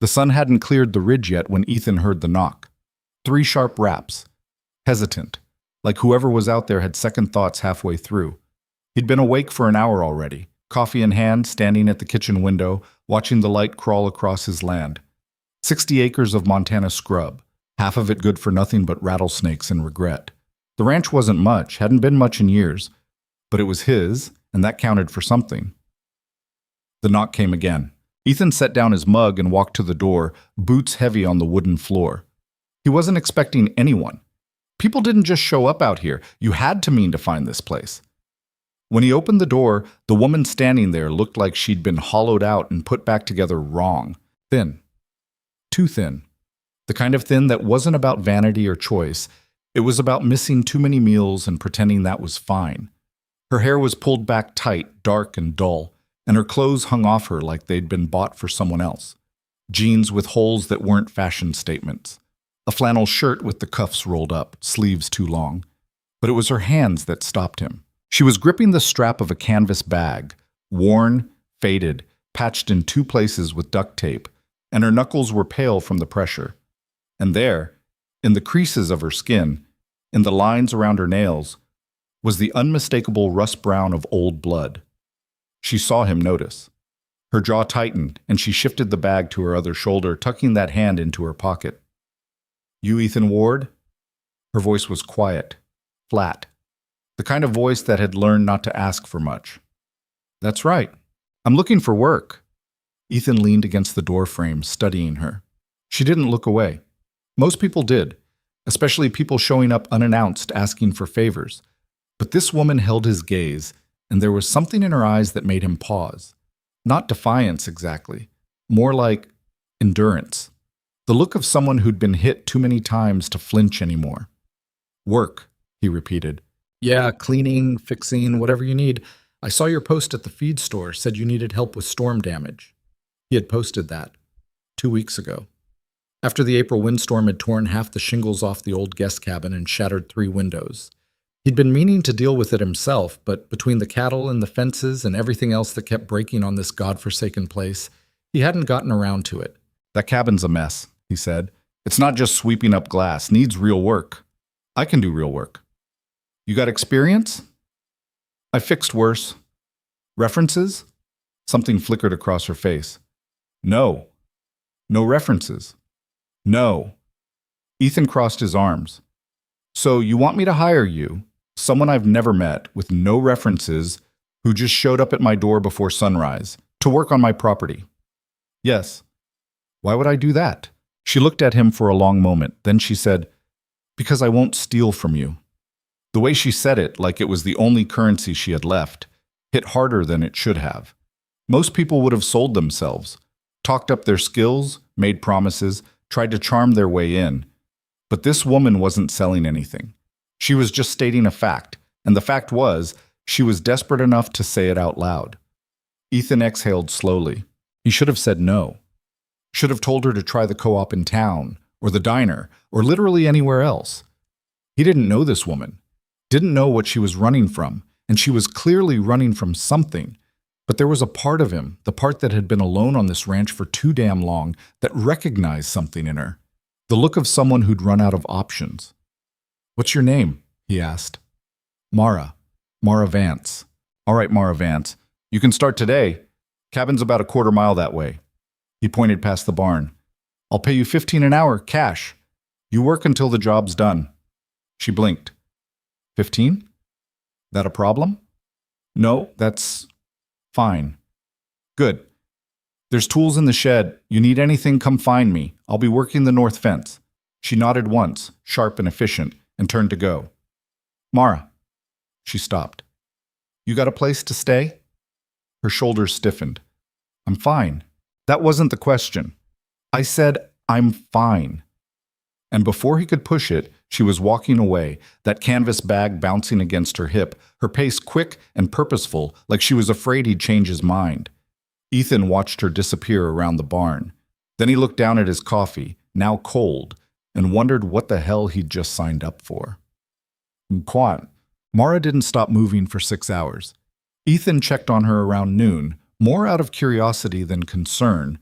The sun hadn't cleared the ridge yet when Ethan heard the knock. 3 sharp raps. Hesitant, like whoever was out there had second thoughts halfway through. He'd been awake for an hour already, coffee in hand, standing at the kitchen window, watching the light crawl across his land. 60 acres of Montana scrub, half of it good for nothing but rattlesnakes and regret. The ranch wasn't much, hadn't been much in years, but it was his, and that counted for something. The knock came again. Ethan set down his mug and walked to the door, boots heavy on the wooden floor. He wasn't expecting anyone. People didn't just show up out here. You had to mean to find this place. When he opened the door, the woman standing there looked like she'd been hollowed out and put back together wrong. Thin. Too thin. The kind of thin that wasn't about vanity or choice. It was about missing too many meals and pretending that was fine. Her hair was pulled back tight, dark and dull, and her clothes hung off her like they'd been bought for someone else. Jeans with holes that weren't fashion statements. A flannel shirt with the cuffs rolled up, sleeves too long. But it was her hands that stopped him. She was gripping the strap of a canvas bag, worn, faded, patched in 2 places with duct tape, and her knuckles were pale from the pressure. And there, in the creases of her skin, in the lines around her nails, was the unmistakable rust brown of old blood. She saw him notice. Her jaw tightened, and she shifted the bag to her other shoulder, tucking that hand into her pocket. "You Ethan Ward?" Her voice was quiet, flat, the kind of voice that had learned not to ask for much. "That's right. I'm looking for work." Ethan leaned against the door frame, studying her. She didn't look away. Most people did, especially people showing up unannounced asking for favors. But this woman held his gaze, and there was something in her eyes that made him pause. Not defiance exactly, more like endurance. The look of someone who'd been hit too many times to flinch anymore. "Work," he repeated. "Yeah, cleaning, fixing, whatever you need. I saw your post at the feed store, said you needed help with storm damage." He had posted that 2 weeks ago. After the April windstorm had torn half the shingles off the old guest cabin and shattered 3 windows. He'd been meaning to deal with it himself, but between the cattle and the fences and everything else that kept breaking on this godforsaken place, he hadn't gotten around to it. "That cabin's a mess," he said. "It's not just sweeping up glass, needs real work. I can do real work." "You got experience?" "I fixed worse." "References?" Something flickered across her face. "No. No references." "No." Ethan crossed his arms. "So you want me to hire you, someone I've never met, with no references, who just showed up at my door before sunrise, to work on my property?" "Yes." "Why would I do that?" She looked at him for a long moment. Then she said, "Because I won't steal from you." The way she said it, like it was the only currency she had left, hit harder than it should have. Most people would have sold themselves, talked up their skills, made promises, tried to charm their way in. But this woman wasn't selling anything. She was just stating a fact, and the fact was, she was desperate enough to say it out loud. Ethan exhaled slowly. He should have said no. Should have told her to try the co-op in town, or the diner, or literally anywhere else. He didn't know this woman, didn't know what she was running from, and she was clearly running from something. But there was a part of him, the part that had been alone on this ranch for too damn long, that recognized something in her. The look of someone who'd run out of options. "What's your name?" he asked. "Mara. Mara Vance." "All right, Mara Vance. You can start today. Cabin's about a quarter mile that way." He pointed past the barn. "I'll pay you $15 an hour, cash. You work until the job's done." She blinked. "15? That a problem?" "No, that's fine." "Good. There's tools in the shed. You need anything, come find me. I'll be working the north fence." She nodded once, sharp and efficient, and turned to go. "Mara." She stopped. "You got a place to stay?" Her shoulders stiffened. "I'm fine." "That wasn't the question. I said, I'm fine." And before he could push it, she was walking away, that canvas bag bouncing against her hip, her pace quick and purposeful, like she was afraid he'd change his mind. Ethan watched her disappear around the barn. Then he looked down at his coffee, now cold, and wondered what the hell he'd just signed up for. Quiet. Mara didn't stop moving for 6 hours. Ethan checked on her around noon, more out of curiosity than concern,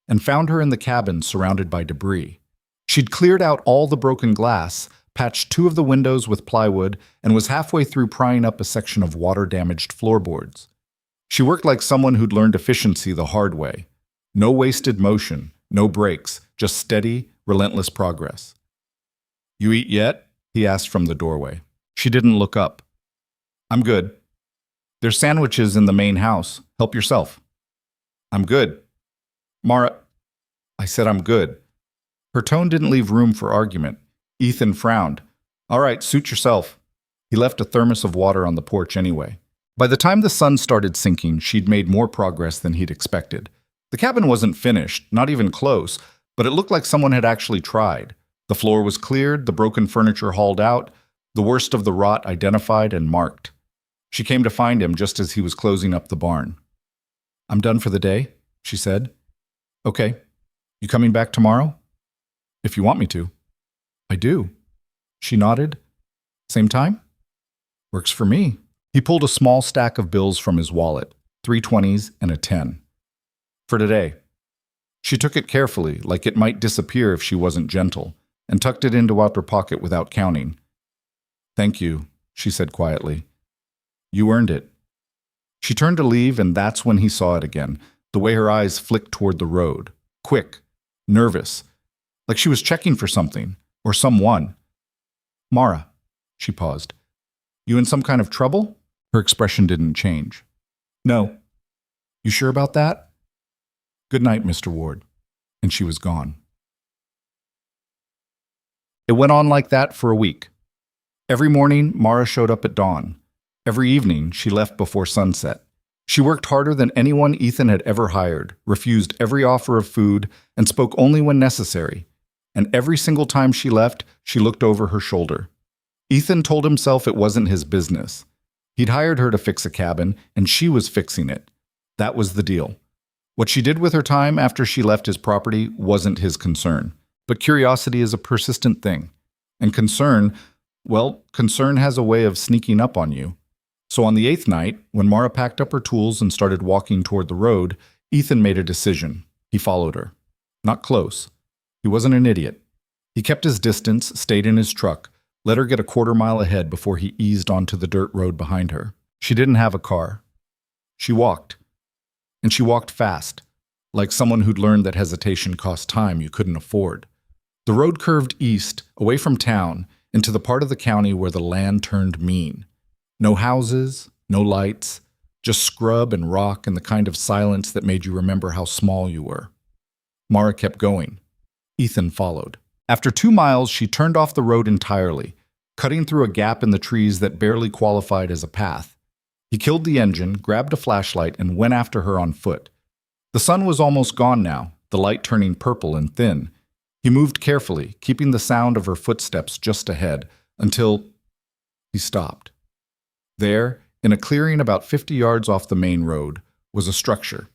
and found her in the cabin surrounded by debris. She'd cleared out all the broken glass, patched two of the windows with plywood, and was halfway through prying up a section of water-damaged floorboards. She worked like someone who'd learned efficiency the hard way. No wasted motion, no breaks, just steady, relentless progress. "You eat yet?" he asked from the doorway. She didn't look up. "I'm good. There's sandwiches in the main house. Help yourself." "I'm good." "Mara," I said, "I'm good." Her tone didn't leave room for argument. Ethan frowned. "All right, suit yourself." He left a thermos of water on the porch anyway. By the time the sun started sinking, she'd made more progress than he'd expected. The cabin wasn't finished, not even close, but it looked like someone had actually tried. The floor was cleared, the broken furniture hauled out, the worst of the rot identified and marked. She came to find him just as he was closing up the barn. "I'm done for the day," she said. "Okay. You coming back tomorrow?" "If you want me to." "I do." She nodded. "Same time?" "Works for me." He pulled a small stack of bills from his wallet, 3 20s and a 10. "For today." She took it carefully, like it might disappear if she wasn't gentle, and tucked it into her pocket without counting. "Thank you," she said quietly. "You earned it." She turned to leave, and that's when he saw it again, the way her eyes flicked toward the road. Quick, nervous, like she was checking for something, or someone. "Mara," she paused. "You in some kind of trouble?" Her expression didn't change. "No." "You sure about that?" "Good night, Mr. Ward." And she was gone. It went on like that for a week. Every morning, Mara showed up at dawn. Every evening, she left before sunset. She worked harder than anyone Ethan had ever hired, refused every offer of food, and spoke only when necessary. And every single time she left, she looked over her shoulder. Ethan told himself it wasn't his business. He'd hired her to fix a cabin, and she was fixing it. That was the deal. What she did with her time after she left his property wasn't his concern. But curiosity is a persistent thing. And concern has a way of sneaking up on you. So on the 8th night, when Mara packed up her tools and started walking toward the road, Ethan made a decision. He followed her. Not close. He wasn't an idiot. He kept his distance, stayed in his truck, let her get a quarter-mile ahead before he eased onto the dirt road behind her. She didn't have a car. She walked. And she walked fast, like someone who'd learned that hesitation cost time you couldn't afford. The road curved east, away from town, into the part of the county where the land turned mean. No houses, no lights, just scrub and rock and the kind of silence that made you remember how small you were. Mara kept going. Ethan followed. After 2 miles, she turned off the road entirely, cutting through a gap in the trees that barely qualified as a path. He killed the engine, grabbed a flashlight, and went after her on foot. The sun was almost gone now, the light turning purple and thin. He moved carefully, keeping the sound of her footsteps just ahead, until he stopped. There, in a clearing about 50 yards off the main road, was a structure.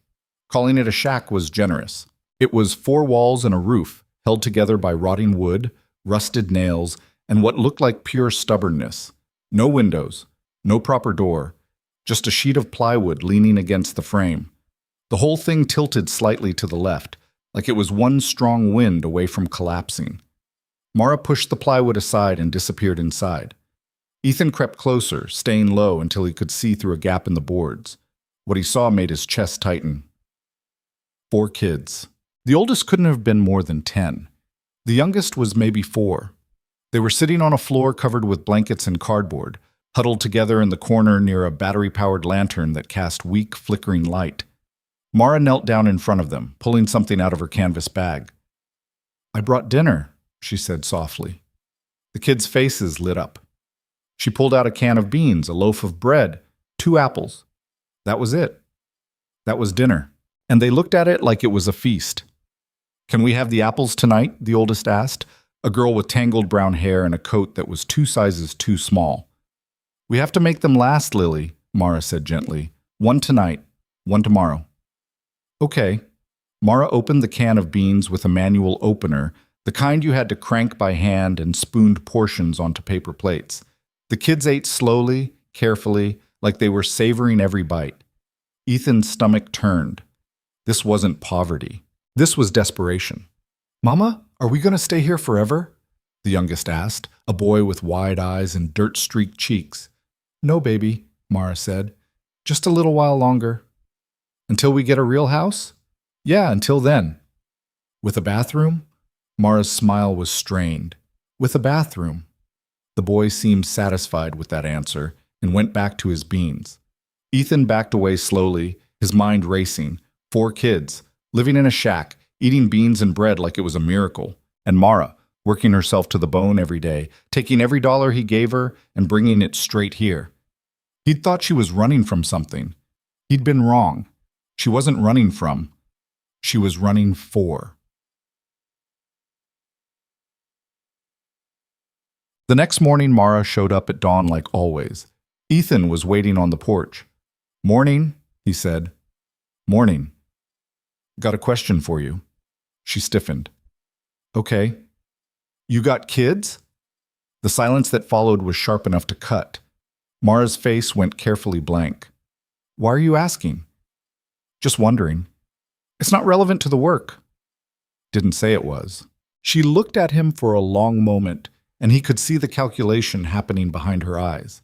Calling it a shack was generous. It was 4 walls and a roof, held together by rotting wood, rusted nails, and what looked like pure stubbornness. No windows, no proper door, just a sheet of plywood leaning against the frame. The whole thing tilted slightly to the left, like it was one strong wind away from collapsing. Mara pushed the plywood aside and disappeared inside. Ethan crept closer, staying low until he could see through a gap in the boards. What he saw made his chest tighten. 4 kids. The oldest couldn't have been more than 10. The youngest was maybe 4. They were sitting on a floor covered with blankets and cardboard, huddled together in the corner near a battery-powered lantern that cast weak, flickering light. Mara knelt down in front of them, pulling something out of her canvas bag. "I brought dinner," she said softly. The kids' faces lit up. She pulled out a can of beans, a loaf of bread, 2 apples. That was it. That was dinner. And they looked at it like it was a feast. "Can we have the apples tonight?" the oldest asked, a girl with tangled brown hair and a coat that was 2 sizes too small. "We have to make them last, Lily," Mara said gently. "1 tonight, 1 tomorrow." "Okay." Mara opened the can of beans with a manual opener, the kind you had to crank by hand, and spooned portions onto paper plates. The kids ate slowly, carefully, like they were savoring every bite. Ethan's stomach turned. This wasn't poverty. This was desperation. "Mama, are we going to stay here forever?" the youngest asked, a boy with wide eyes and dirt-streaked cheeks. "No, baby," Mara said. "Just a little while longer." "Until we get a real house?" "Yeah, until then." "With a bathroom?" Mara's smile was strained. "With a bathroom." The boy seemed satisfied with that answer and went back to his beans. Ethan backed away slowly, his mind racing. 4 kids, living in a shack, eating beans and bread like it was a miracle. And Mara, working herself to the bone every day, taking every dollar he gave her and bringing it straight here. He'd thought she was running from something. He'd been wrong. She wasn't running from. She was running for. The next morning, Mara showed up at dawn like always. Ethan was waiting on the porch. "Morning," he said. "Morning. Got a question for you." She stiffened. "Okay. You got kids?" The silence that followed was sharp enough to cut. Mara's face went carefully blank. "Why are you asking?" "Just wondering." "It's not relevant to the work." Didn't say it was. She looked at him for a long moment, and he could see the calculation happening behind her eyes,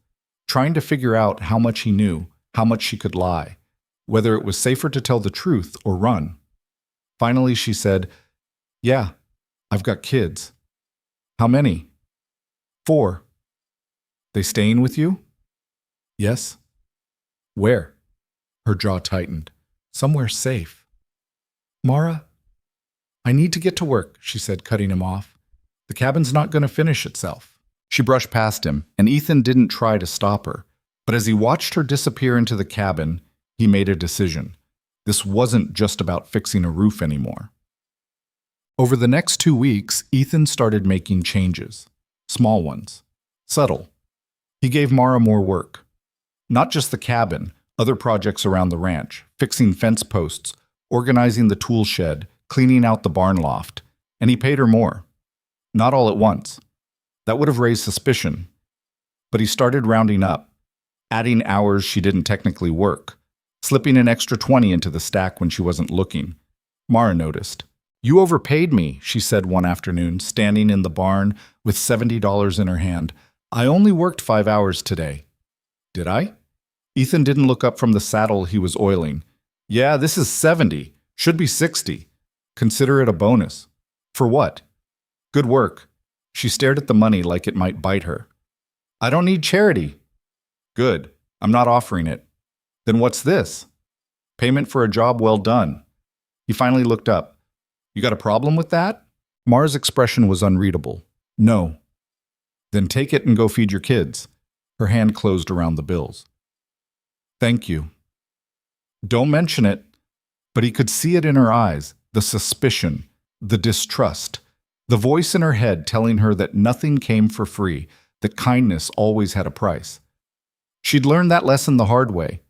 trying to figure out how much he knew, how much she could lie, whether it was safer to tell the truth or run. Finally, she said, "Yeah, I've got kids." "How many?" "4. "They staying with you?" "Yes." "Where?" Her jaw tightened. "Somewhere safe." "Mara, I need to get to work," she said, cutting him off. "The cabin's not going to finish itself." She brushed past him, and Ethan didn't try to stop her. But as he watched her disappear into the cabin, he made a decision. This wasn't just about fixing a roof anymore. Over the next 2 weeks, Ethan started making changes. Small ones. Subtle. He gave Mara more work. Not just the cabin, other projects around the ranch, fixing fence posts, organizing the tool shed, cleaning out the barn loft. And he paid her more. Not all at once. That would have raised suspicion. But he started rounding up, adding hours she didn't technically work, slipping an extra 20 into the stack when she wasn't looking. Mara noticed. "You overpaid me," she said one afternoon, standing in the barn with $70 in her hand. "I only worked 5 hours today." "Did I?" Ethan didn't look up from the saddle he was oiling. "Yeah, this is 70. Should be 60. Consider it a bonus." "For what?" "Good work." She stared at the money like it might bite her. "I don't need charity." "Good. I'm not offering it." "Then what's this?" "Payment for a job well done." He finally looked up. "You got a problem with that?" Mara's expression was unreadable. "No." "Then take it and go feed your kids." Her hand closed around the bills. "Thank you." "Don't mention it." But he could see it in her eyes, the suspicion, the distrust. The voice in her head telling her that nothing came for free, that kindness always had a price. She'd learned that lesson the hard way.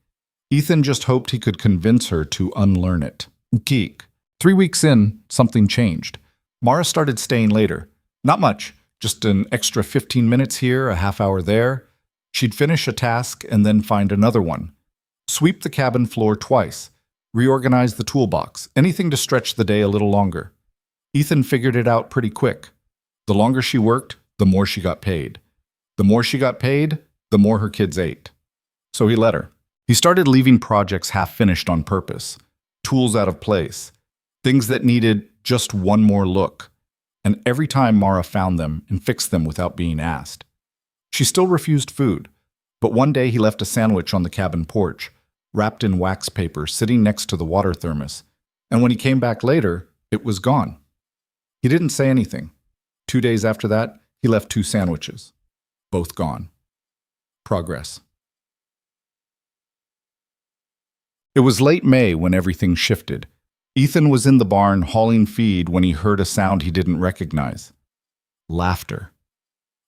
Ethan just hoped he could convince her to unlearn it. Geek. 3 weeks in, something changed. Mara started staying later. Not much, just an extra 15 minutes here, a half hour there. She'd finish a task and then find another one. Sweep the cabin floor twice. Reorganize the toolbox, anything to stretch the day a little longer. Ethan figured it out pretty quick. The longer she worked, the more she got paid. The more she got paid, the more her kids ate. So he let her. He started leaving projects half-finished on purpose. Tools out of place. Things that needed just one more look. And every time Mara found them and fixed them without being asked. She still refused food. But one day he left a sandwich on the cabin porch, wrapped in wax paper, sitting next to the water thermos. And when he came back later, it was gone. He didn't say anything. 2 days after that, he left 2 sandwiches. Both gone. Progress. It was late May when everything shifted. Ethan was in the barn hauling feed when he heard a sound he didn't recognize. Laughter.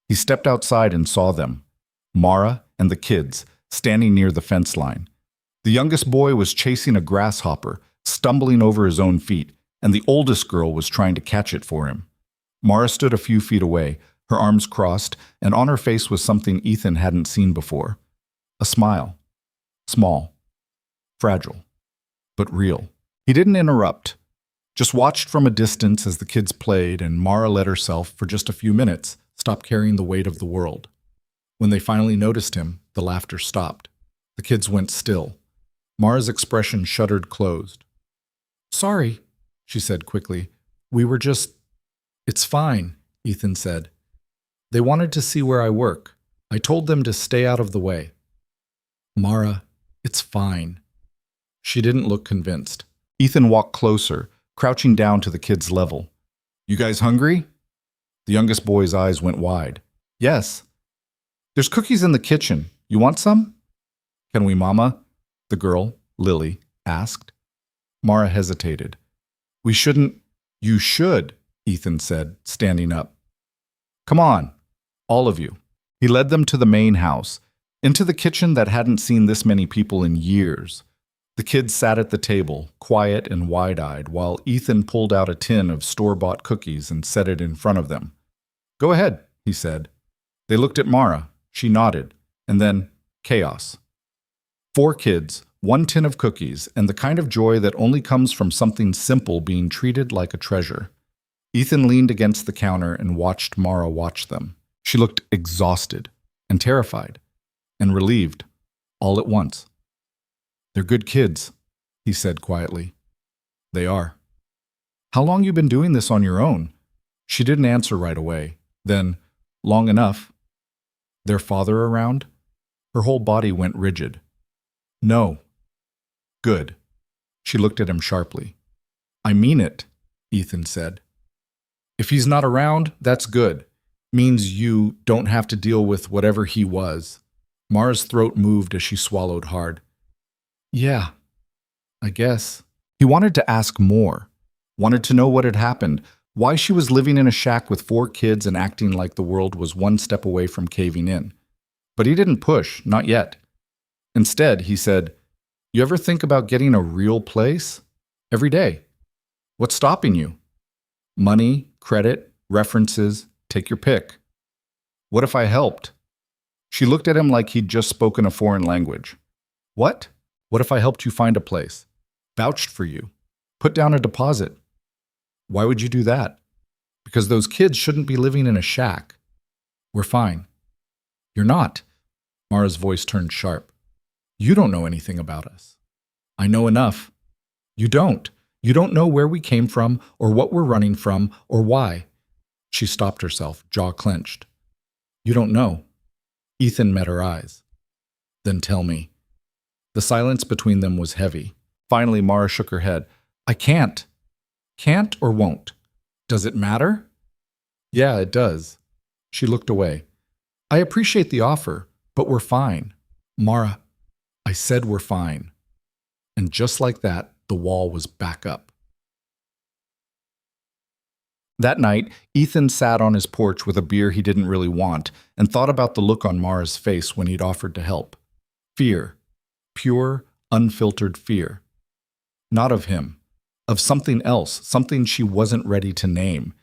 He stepped outside and saw them. Mara and the kids, standing near the fence line. The youngest boy was chasing a grasshopper, stumbling over his own feet, and the oldest girl was trying to catch it for him. Mara stood a few feet away, her arms crossed, and on her face was something Ethan hadn't seen before. A smile. Small. Fragile. But real. He didn't interrupt. just watched from a distance as the kids played, and Mara let herself, for just a few minutes, stop carrying the weight of the world. When they finally noticed him, the laughter stopped. The kids went still. Mara's expression shuttered closed. "Sorry," she said quickly. "We were just—" "It's fine," Ethan said. "They wanted to see where I work. I told them to stay out of the way." "Mara, it's fine." She didn't look convinced. Ethan walked closer, crouching down to the kids' level. "You guys hungry?" The youngest boy's eyes went wide. "Yes." "There's cookies in the kitchen. You want some?" "Can we, Mama?" the girl, Lily, asked. Mara hesitated. "We shouldn't—" "You should," Ethan said, standing up. "Come on, all of you." He led them to the main house, into the kitchen that hadn't seen this many people in years. The kids sat at the table, quiet and wide-eyed, while Ethan pulled out a tin of store-bought cookies and set it in front of them. "Go ahead," he said. They looked at Mara. She nodded, and then chaos. 4 kids, 1 tin of cookies, and the kind of joy that only comes from something simple being treated like a treasure. Ethan leaned against the counter and watched Mara watch them. She looked exhausted and terrified and relieved, all at once. "They're good kids," he said quietly. "They are." "How long you been doing this on your own?" She didn't answer right away. Then, "Long enough." "Their father around?" Her whole body went rigid. "No." "Good." She looked at him sharply. "I mean it," Ethan said. "If he's not around, that's good. Means you don't have to deal with whatever he was." Mara's throat moved as she swallowed hard. "Yeah, I guess." He wanted to ask more. Wanted to know what had happened, why she was living in a shack with 4 kids and acting like the world was one step away from caving in. But he didn't push, not yet. Instead, he said, "You ever think about getting a real place? Every day. What's stopping you? Money, credit, references, take your pick. What if I helped?" She looked at him like he'd just spoken a foreign language. "What? What if I helped you find a place? Vouched for you? Put down a deposit?" "Why would you do that?" "Because those kids shouldn't be living in a shack. We're fine." "You're not." Mara's voice turned sharp. "You don't know anything about us." "I know enough." "You don't. You don't know where we came from, or what we're running from, or why." She stopped herself, jaw clenched. "You don't know." Ethan met her eyes. "Then tell me." The silence between them was heavy. Finally, Mara shook her head. "I can't." "Can't or won't? Does it matter?" "Yeah, it does." She looked away. "I appreciate the offer, but we're fine." "Mara, I said we're fine." And just like that, the wall was back up. That night, Ethan sat on his porch with a beer he didn't really want and thought about the look on Mara's face when he'd offered to help. Fear. Pure, unfiltered fear. Not of him. Of something else, something she wasn't ready to name.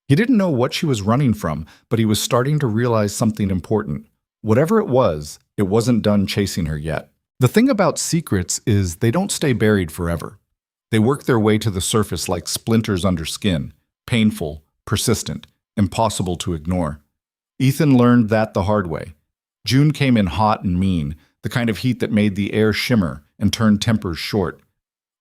He didn't know what she was running from, but he was starting to realize something important. Whatever it wasn't done chasing her yet. The thing about secrets is they don't stay buried forever. They work their way to the surface like splinters under skin. Painful, persistent, impossible to ignore. Ethan learned that the hard way. June came in hot and mean, the kind of heat that made the air shimmer and turned tempers short.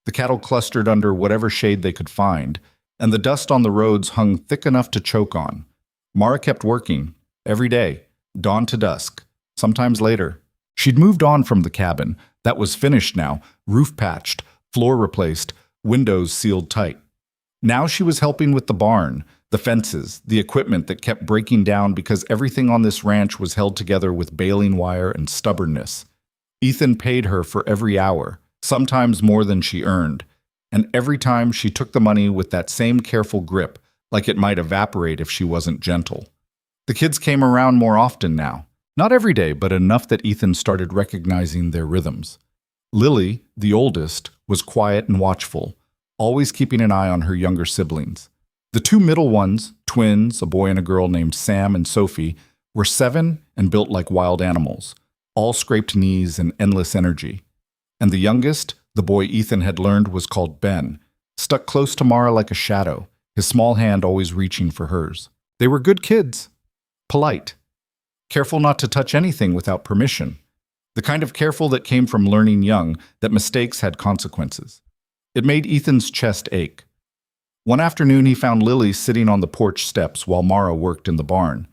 The cattle clustered under whatever shade they could find, and the dust on the roads hung thick enough to choke on. Mara kept working, every day, dawn to dusk, sometimes later. She'd moved on from the cabin. That was finished now, roof patched, floor replaced, windows sealed tight. Now she was helping with the barn, the fences, the equipment that kept breaking down because everything on this ranch was held together with baling wire and stubbornness. Ethan paid her for every hour, sometimes more than she earned, and every time she took the money with that same careful grip, like it might evaporate if she wasn't gentle. The kids came around more often now. Not every day, but enough that Ethan started recognizing their rhythms. Lily, the oldest, was quiet and watchful, always keeping an eye on her younger siblings. The 2 middle ones, twins, a boy and a girl named Sam and Sophie, were 7 and built like wild animals, all scraped knees and endless energy. And the youngest, the boy Ethan had learned was called Ben, stuck close to Mara like a shadow, his small hand always reaching for hers. They were good kids. Polite. Careful not to touch anything without permission. The kind of careful that came from learning young that mistakes had consequences. It made Ethan's chest ache. One afternoon he found Lily sitting on the porch steps while Mara worked in the barn.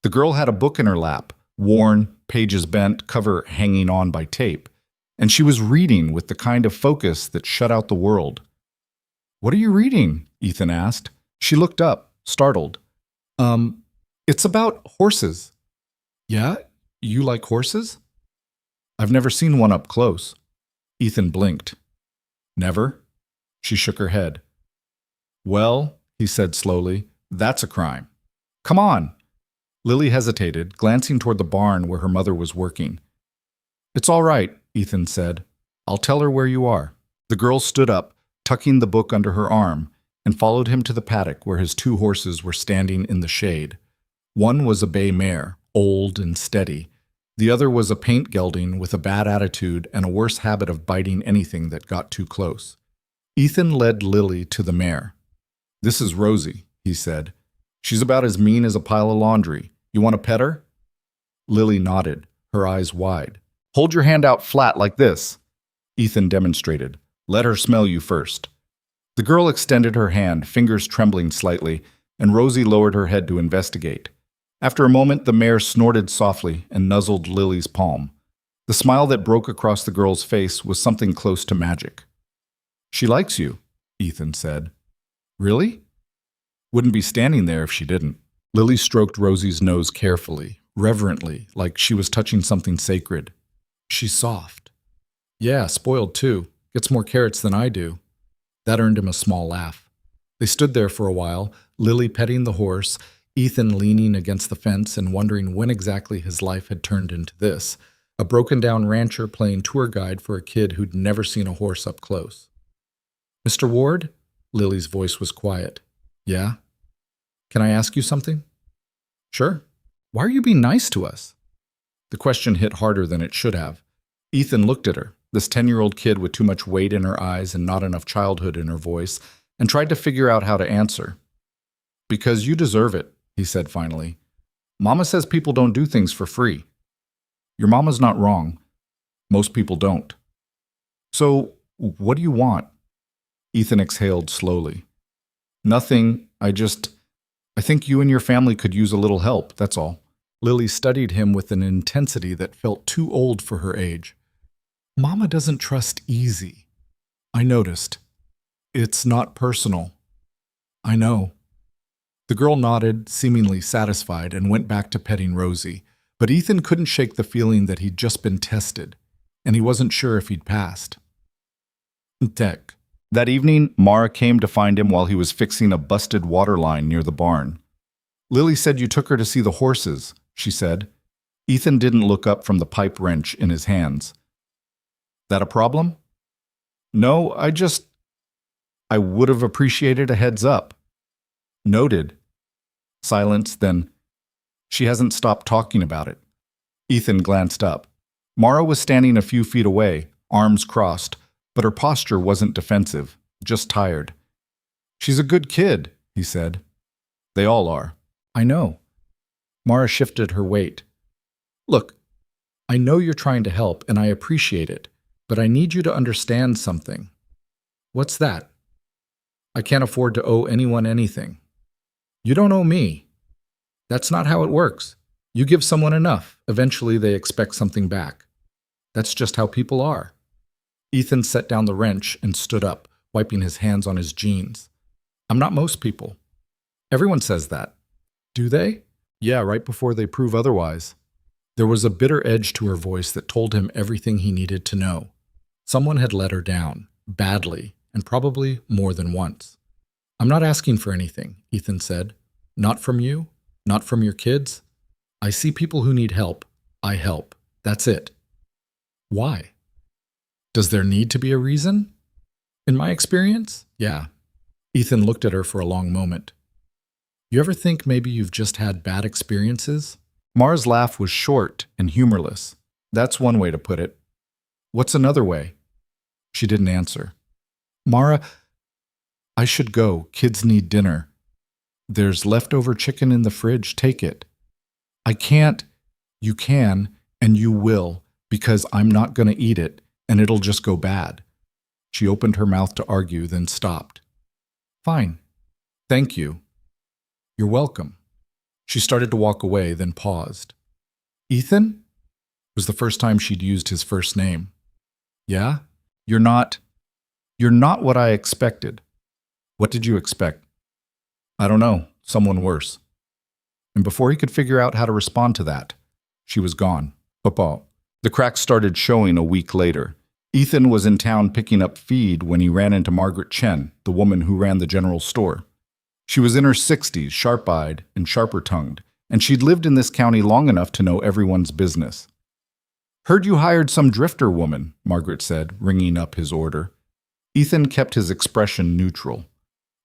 The girl had a book in her lap, worn, pages bent, cover hanging on by tape, and she was reading with the kind of focus that shut out the world. "What are you reading?" Ethan asked. She looked up, startled. It's about horses." "Yeah? You like horses?" "I've never seen one up close." Ethan blinked. "Never?" She shook her head. "Well," he said slowly, "that's a crime. Come on." Lily hesitated, glancing toward the barn where her mother was working. "It's all right," Ethan said. "I'll tell her where you are." The girl stood up, tucking the book under her arm, and followed him to the paddock where his 2 horses were standing in the shade. One was a bay mare, old and steady. The other was a paint gelding with a bad attitude and a worse habit of biting anything that got too close. Ethan led Lily to the mare. "This is Rosie," he said. "She's about as mean as a pile of laundry. You want to pet her?" Lily nodded, her eyes wide. "Hold your hand out flat like this." Ethan demonstrated. "Let her smell you first." The girl extended her hand, fingers trembling slightly, and Rosie lowered her head to investigate. After a moment, the mare snorted softly and nuzzled Lily's palm. The smile that broke across the girl's face was something close to magic. "She likes you," Ethan said. "Really?" "Wouldn't be standing there if she didn't." Lily stroked Rosie's nose carefully, reverently, like she was touching something sacred. "She's soft." "Yeah, spoiled too. Gets more carrots than I do." That earned him a small laugh. They stood there for a while, Lily petting the horse, Ethan leaning against the fence and wondering when exactly his life had turned into this, a broken-down rancher playing tour guide for a kid who'd never seen a horse up close. "Mr. Ward?" Lily's voice was quiet. "Yeah? Can I ask you something?" "Sure. Why are you being nice to us?" The question hit harder than it should have. Ethan looked at her, this 10-year-old kid with too much weight in her eyes and not enough childhood in her voice, and tried to figure out how to answer. "Because you deserve it," he said finally. "Mama says people don't do things for free. Your mama's not wrong. Most people don't. So, what do you want?" Ethan exhaled slowly. "Nothing. I think you and your family could use a little help, that's all." Lily studied him with an intensity that felt too old for her age. "Mama doesn't trust easy. I noticed. It's not personal." "I know." The girl nodded, seemingly satisfied, and went back to petting Rosie. But Ethan couldn't shake the feeling that he'd just been tested, and he wasn't sure if he'd passed. Tech. That evening, Mara came to find him while he was fixing a busted water line near the barn. "Lily said you took her to see the horses," she said. Ethan didn't look up from the pipe wrench in his hands. "That a problem?" "No, I would have appreciated a heads up." "Noted." Silence, then, "She hasn't stopped talking about it." Ethan glanced up. Mara was standing a few feet away, arms crossed, but her posture wasn't defensive, just tired. "She's a good kid," he said. "They all are." "I know." Mara shifted her weight. "Look, I know you're trying to help, and I appreciate it, but I need you to understand something." "What's that?" "I can't afford to owe anyone anything." "You don't owe me." "That's not how it works. You give someone enough, eventually they expect something back. That's just how people are." Ethan set down the wrench and stood up, wiping his hands on his jeans. "I'm not most people." "Everyone says that." "Do they?" "Yeah, right before they prove otherwise." There was a bitter edge to her voice that told him everything he needed to know. Someone had let her down, badly, and probably more than once. "I'm not asking for anything," Ethan said. "Not from you, not from your kids. I see people who need help. I help. That's it." "Why? Does there need to be a reason?" "In my experience, yeah." Ethan looked at her for a long moment. "You ever think maybe you've just had bad experiences?" Mara's laugh was short and humorless. "That's one way to put it. What's another way?" She didn't answer. "Mara, I should go. Kids need dinner. There's leftover chicken in the fridge. Take it. I can't. You can, and you will, because I'm not going to eat it, and it'll just go bad. She opened her mouth to argue, then stopped. Fine. Thank you. You're welcome. She started to walk away, then paused. Ethan? It was the first time she'd used his first name. Yeah? You're not what I expected. What did you expect? I don't know. Someone worse. And before he could figure out how to respond to that, she was gone. Papa. The cracks started showing a week later. Ethan was in town picking up feed when he ran into Margaret Chen, the woman who ran the general store. She was in her 60s, sharp-eyed and sharper-tongued, and she'd lived in this county long enough to know everyone's business. Heard you hired some drifter woman, Margaret said, ringing up his order. Ethan kept his expression neutral.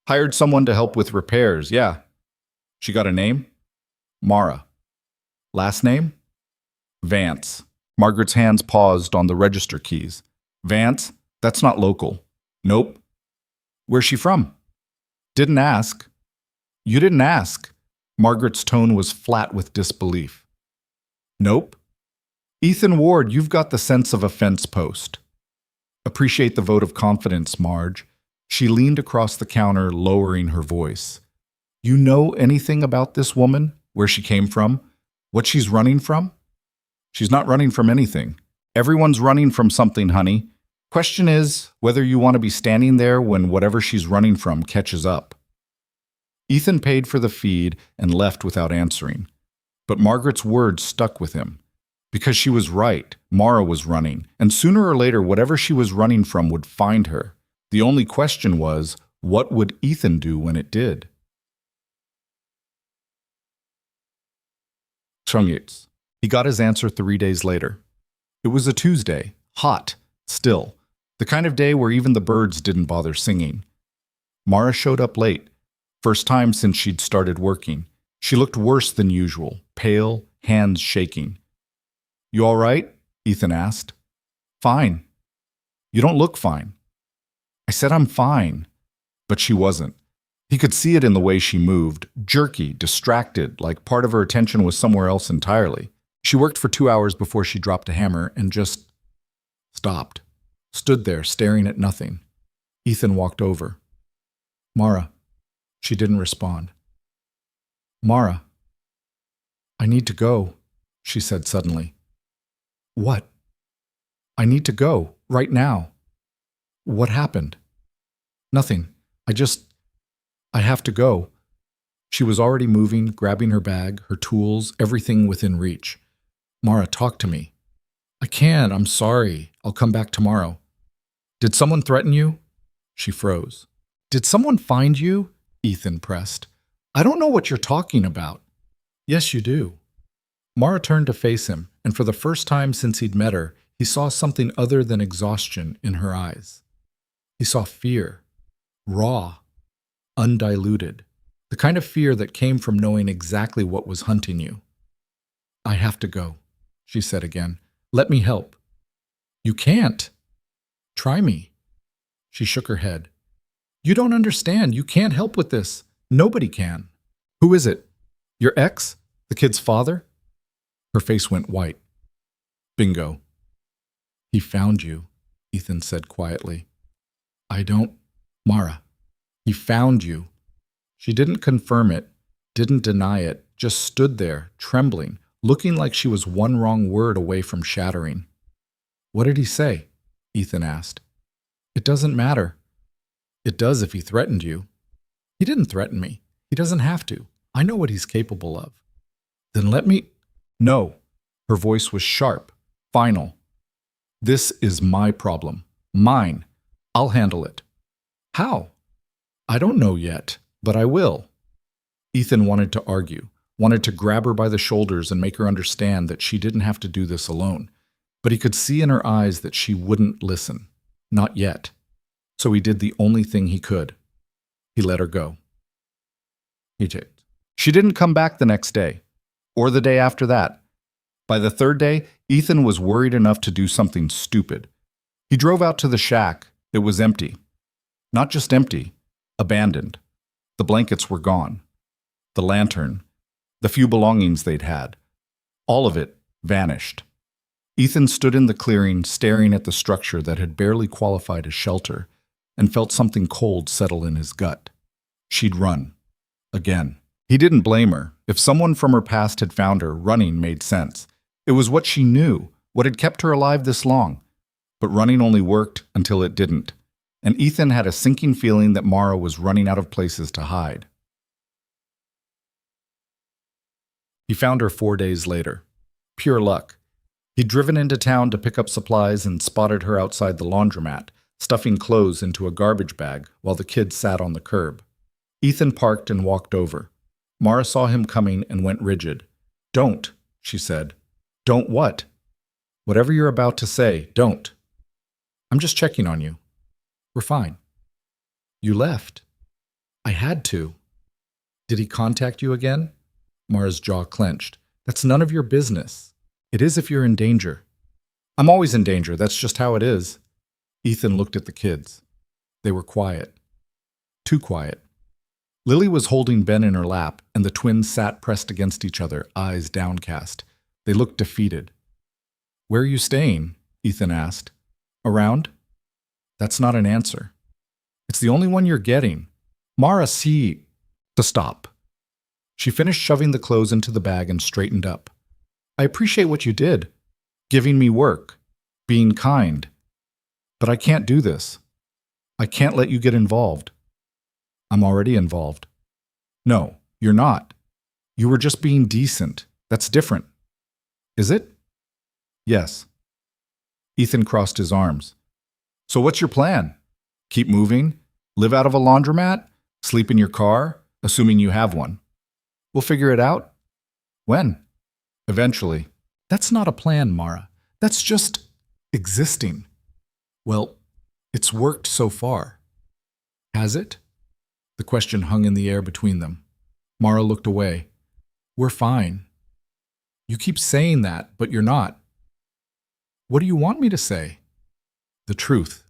Hired someone to help with repairs, yeah. She got a name? Mara. Last name? Vance. Margaret's hands paused on the register keys. Vance? That's not local. Nope. Where's she from? Didn't ask. You didn't ask. Margaret's tone was flat with disbelief. Nope. Ethan Ward, you've got the sense of a fence post. Appreciate the vote of confidence, Marge. She leaned across the counter, lowering her voice. You know anything about this woman? Where she came from? What she's running from? She's not running from anything. Everyone's running from something, honey. Question is whether you want to be standing there when whatever she's running from catches up. Ethan paid for the feed and left without answering. But Margaret's words stuck with him. Because she was right, Mara was running, and sooner or later whatever she was running from would find her. The only question was, what would Ethan do when it did? Chungits. He got his answer 3 days later. It was a Tuesday, hot, still, the kind of day where even the birds didn't bother singing. Mara showed up late, first time since she'd started working. She looked worse than usual, pale, hands shaking. You all right? Ethan asked. Fine. You don't look fine. I said I'm fine. But she wasn't. He could see it in the way she moved, jerky, distracted, like part of her attention was somewhere else entirely. She worked for 2 hours before she dropped a hammer and just stopped, stood there staring at nothing. Ethan walked over. Mara. She didn't respond. Mara. I need to go, she said suddenly. What? I need to go, right now. What happened? Nothing. I have to go. She was already moving, grabbing her bag, her tools, everything within reach. Mara, talk to me. I can't, I'm sorry. I'll come back tomorrow. Did someone threaten you? She froze. Did someone find you? Ethan pressed. I don't know what you're talking about. Yes, you do. Mara turned to face him, and for the first time since he'd met her, he saw something other than exhaustion in her eyes. He saw fear, raw, undiluted, the kind of fear that came from knowing exactly what was hunting you. I have to go, she said again. Let me help. You can't. Try me. She shook her head. You don't understand. You can't help with this. Nobody can. Who is it? Your ex? The kid's father? Her face went white. Bingo. He found you, Ethan said quietly. I don't... Mara. He found you. She didn't confirm it, didn't deny it, just stood there, trembling, looking like she was one wrong word away from shattering. What did he say? Ethan asked. It doesn't matter. It does if he threatened you. He didn't threaten me. He doesn't have to. I know what he's capable of. Then let me... No. Her voice was sharp, final. This is my problem. Mine. I'll handle it. How? I don't know yet, but I will. Ethan wanted to argue, wanted to grab her by the shoulders and make her understand that she didn't have to do this alone. But he could see in her eyes that she wouldn't listen. Not yet. So he did the only thing he could. He let her go. She didn't come back the next day, or the day after that. By the third day, Ethan was worried enough to do something stupid. He drove out to the shack. It was empty. Not just empty. abandoned. The blankets were gone. The lantern, the few belongings they'd had, all of it vanished. Ethan stood in the clearing, staring at the structure that had barely qualified as shelter, and felt something cold settle in his gut. She'd run. Again. He didn't blame her. If someone from her past had found her, running made sense. It was what she knew, what had kept her alive this long. But running only worked until it didn't. And Ethan had a sinking feeling that Mara was running out of places to hide. He found her 4 days later. Pure luck. He'd driven into town to pick up supplies and spotted her outside the laundromat, stuffing clothes into a garbage bag while the kids sat on the curb. Ethan parked and walked over. Mara saw him coming and went rigid. "Don't," she said. "Don't what?" "Whatever you're about to say, don't." "I'm just checking on you." "We're fine." "You left." "I had to." "Did he contact you again?" Mara's jaw clenched. "That's none of your business." "It is if you're in danger." "I'm always in danger, that's just how it is." Ethan looked at the kids. They were quiet. Too quiet. Lily was holding Ben in her lap, and the twins sat pressed against each other, eyes downcast. They looked defeated. "Where are you staying?" Ethan asked. "Around?" "That's not an answer." "It's the only one you're getting." "Mara, see..." To stop. She finished shoving the clothes into the bag and straightened up. "I appreciate what you did. Giving me work. Being kind. But I can't do this. I can't let you get involved." "I'm already involved." "No, you're not. You were just being decent. That's different." "Is it?" "Yes." Ethan crossed his arms. "So what's your plan? Keep moving? Live out of a laundromat? Sleep in your car? Assuming you have one." "We'll figure it out." "When?" "Eventually." "That's not a plan, Mara. That's just existing." "Well, it's worked so far." "Has it?" The question hung in the air between them. Mara looked away. "We're fine." "You keep saying that, but you're not." "What do you want me to say?" "The truth.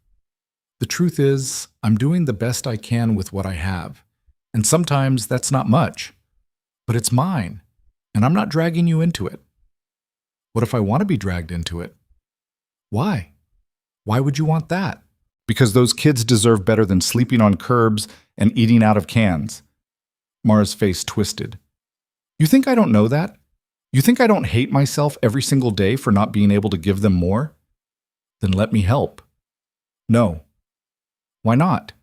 The truth is, I'm doing the best I can with what I have. And sometimes that's not much. But it's mine, and I'm not dragging you into it." "What if I want to be dragged into it?" "Why? Why would you want that?" "Because those kids deserve better than sleeping on curbs and eating out of cans." Mara's face twisted. "You think I don't know that? You think I don't hate myself every single day for not being able to give them more? Then let me help." "No." "Why not?"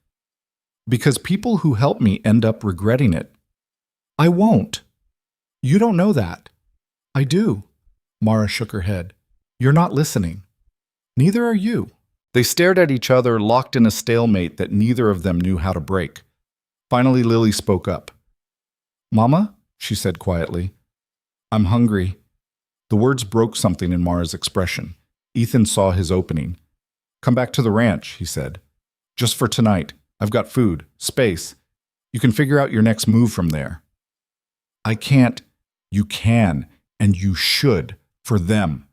"Because people who help me end up regretting it." "I won't." "You don't know that." "I do." Mara shook her head. "You're not listening." "Neither are you." They stared at each other, locked in a stalemate that neither of them knew how to break. Finally, Lily spoke up. "Mama," she said quietly, "I'm hungry." The words broke something in Mara's expression. Ethan saw his opening. "Come back to the ranch," he said. "Just for tonight. I've got food, space. You can figure out your next move from there." "I can't." "You can, and you should, for them."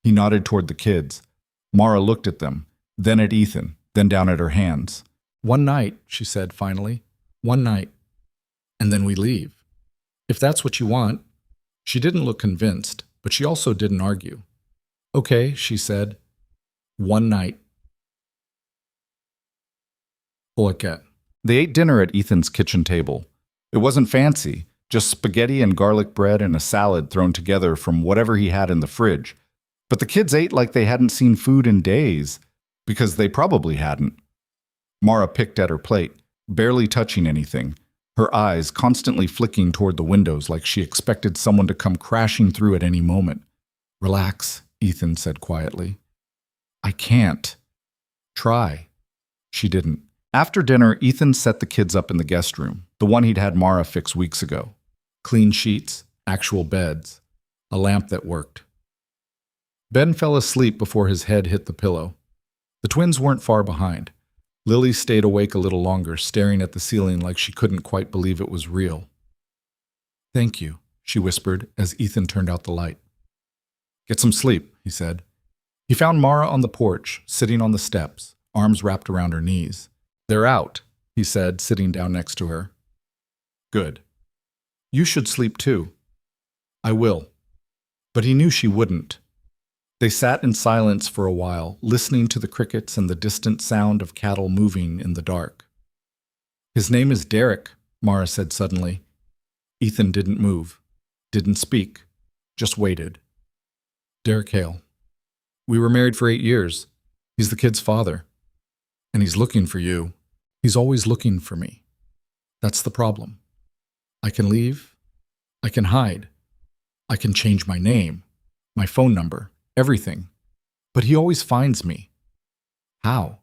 He nodded toward the kids. Mara looked at them, then at Ethan, then down at her hands. "One night," she said finally. "One night. And then we leave. If that's what you want." She didn't look convinced, but she also didn't argue. "Okay," she said. "One night." Olaket. They ate dinner at Ethan's kitchen table. It wasn't fancy, just spaghetti and garlic bread and a salad thrown together from whatever he had in the fridge. But the kids ate like they hadn't seen food in days, because they probably hadn't. Mara picked at her plate, barely touching anything, her eyes constantly flicking toward the windows like she expected someone to come crashing through at any moment. "Relax," Ethan said quietly. "I can't." "Try." She didn't. After dinner, Ethan set the kids up in the guest room, the one he'd had Mara fix weeks ago. Clean sheets, actual beds, a lamp that worked. Ben fell asleep before his head hit the pillow. The twins weren't far behind. Lily stayed awake a little longer, staring at the ceiling like she couldn't quite believe it was real. "Thank you," she whispered as Ethan turned out the light. "Get some sleep," he said. He found Mara on the porch, sitting on the steps, arms wrapped around her knees. "They're out," he said, sitting down next to her. Good. You should sleep too. I will. But he knew she wouldn't. They sat in silence for a while, listening to the crickets and the distant sound of cattle moving in the dark. His name is Derek, Mara said suddenly. Ethan didn't move, didn't speak, just waited. Derek Hale. We were married for 8 years. He's the kid's father. And he's looking for you. He's always looking for me. That's the problem. I can leave. I can hide. I can change my name, my phone number, everything. But he always finds me. How?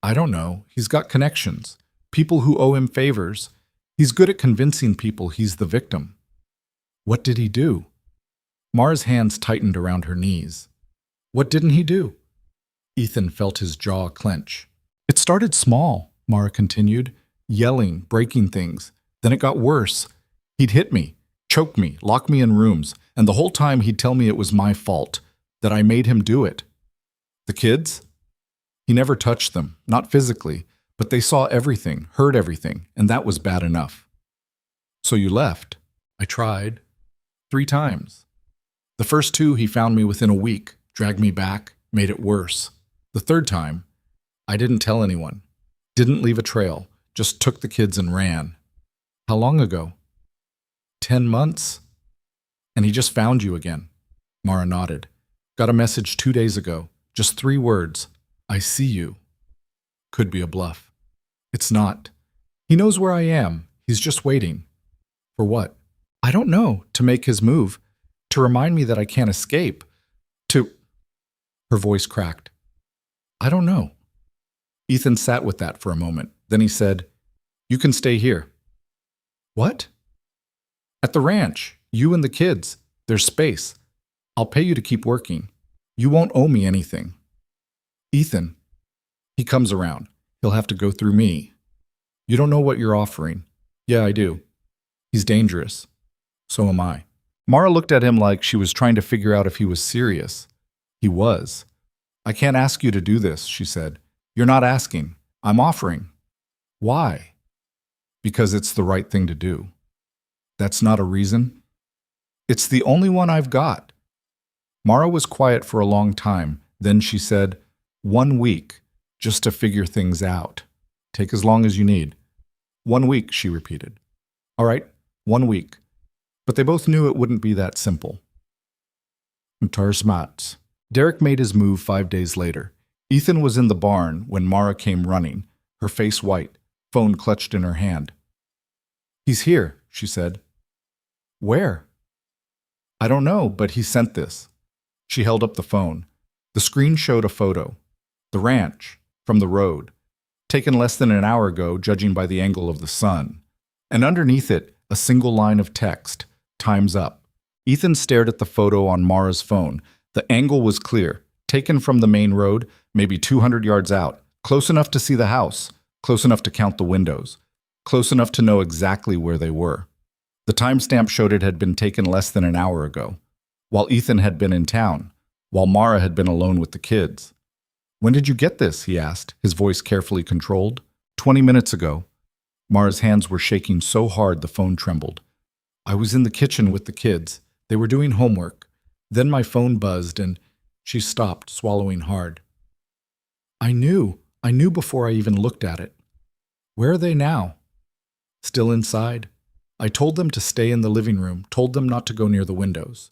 I don't know. He's got connections. People who owe him favors. He's good at convincing people he's the victim. What did he do? Mara's hands tightened around her knees. What didn't he do? Ethan felt his jaw clench. It started small, Mara continued, yelling, breaking things. Then it got worse. He'd hit me, choke me, lock me in rooms, and the whole time he'd tell me it was my fault, that I made him do it. The kids? He never touched them, not physically, but they saw everything, heard everything, and that was bad enough. So you left. I tried. 3 times. The first 2 he found me within a week, dragged me back, made it worse. The 3rd time, I didn't tell anyone, didn't leave a trail, just took the kids and ran. How long ago? 10 months? And he just found you again. Mara nodded. Got a message 2 days ago, just 3 words. I see you. Could be a bluff. It's not. He knows where I am. He's just waiting. For what? I don't know. To make his move. To remind me that I can't escape. To... Her voice cracked. I don't know. Ethan sat with that for a moment. Then he said, You can stay here. What? At the ranch. You and the kids. There's space. I'll pay you to keep working. You won't owe me anything. Ethan. He comes around. He'll have to go through me. You don't know what you're offering. Yeah, I do. He's dangerous. So am I. Mara looked at him like she was trying to figure out if he was serious. He was. I can't ask you to do this, she said. You're not asking. I'm offering. Why? Because it's the right thing to do. That's not a reason? It's the only one I've got. Mara was quiet for a long time. Then she said, 1 week, just to figure things out. Take as long as you need. 1 week, she repeated. All right, 1 week. But they both knew it wouldn't be that simple. Tarsmats. Derek made his move 5 days later. Ethan was in the barn when Mara came running, her face white, phone clutched in her hand. He's here, she said. Where? I don't know, but he sent this. She held up the phone. The screen showed a photo. The ranch, from the road, taken less than an hour ago, judging by the angle of the sun. And underneath it, a single line of text, time's up. Ethan stared at the photo on Mara's phone. The angle was clear, taken from the main road, maybe 200 yards out, close enough to see the house, close enough to count the windows, close enough to know exactly where they were. The timestamp showed it had been taken less than an hour ago, while Ethan had been in town, while Mara had been alone with the kids. When did you get this? He asked, his voice carefully controlled. 20 minutes ago. Mara's hands were shaking so hard the phone trembled. I was in the kitchen with the kids. They were doing homework. Then my phone buzzed and she stopped, swallowing hard. I knew before I even looked at it. Where are they now? Still inside. I told them to stay in the living room, told them not to go near the windows.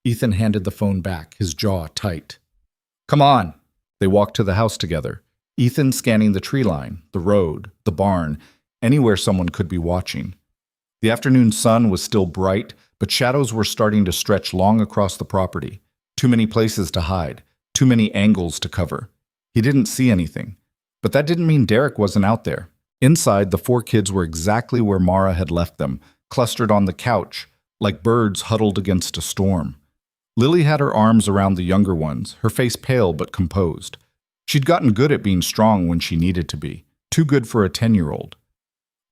Ethan handed the phone back, his jaw tight. Come on. They walked to the house together, Ethan scanning the tree line, the road, the barn, anywhere someone could be watching. The afternoon sun was still bright, but shadows were starting to stretch long across the property. Too many places to hide, too many angles to cover. He didn't see anything, but that didn't mean Derek wasn't out there. Inside, the 4 kids were exactly where Mara had left them, clustered on the couch, like birds huddled against a storm. Lily had her arms around the younger ones, her face pale but composed. She'd gotten good at being strong when she needed to be, too good for a 10-year-old.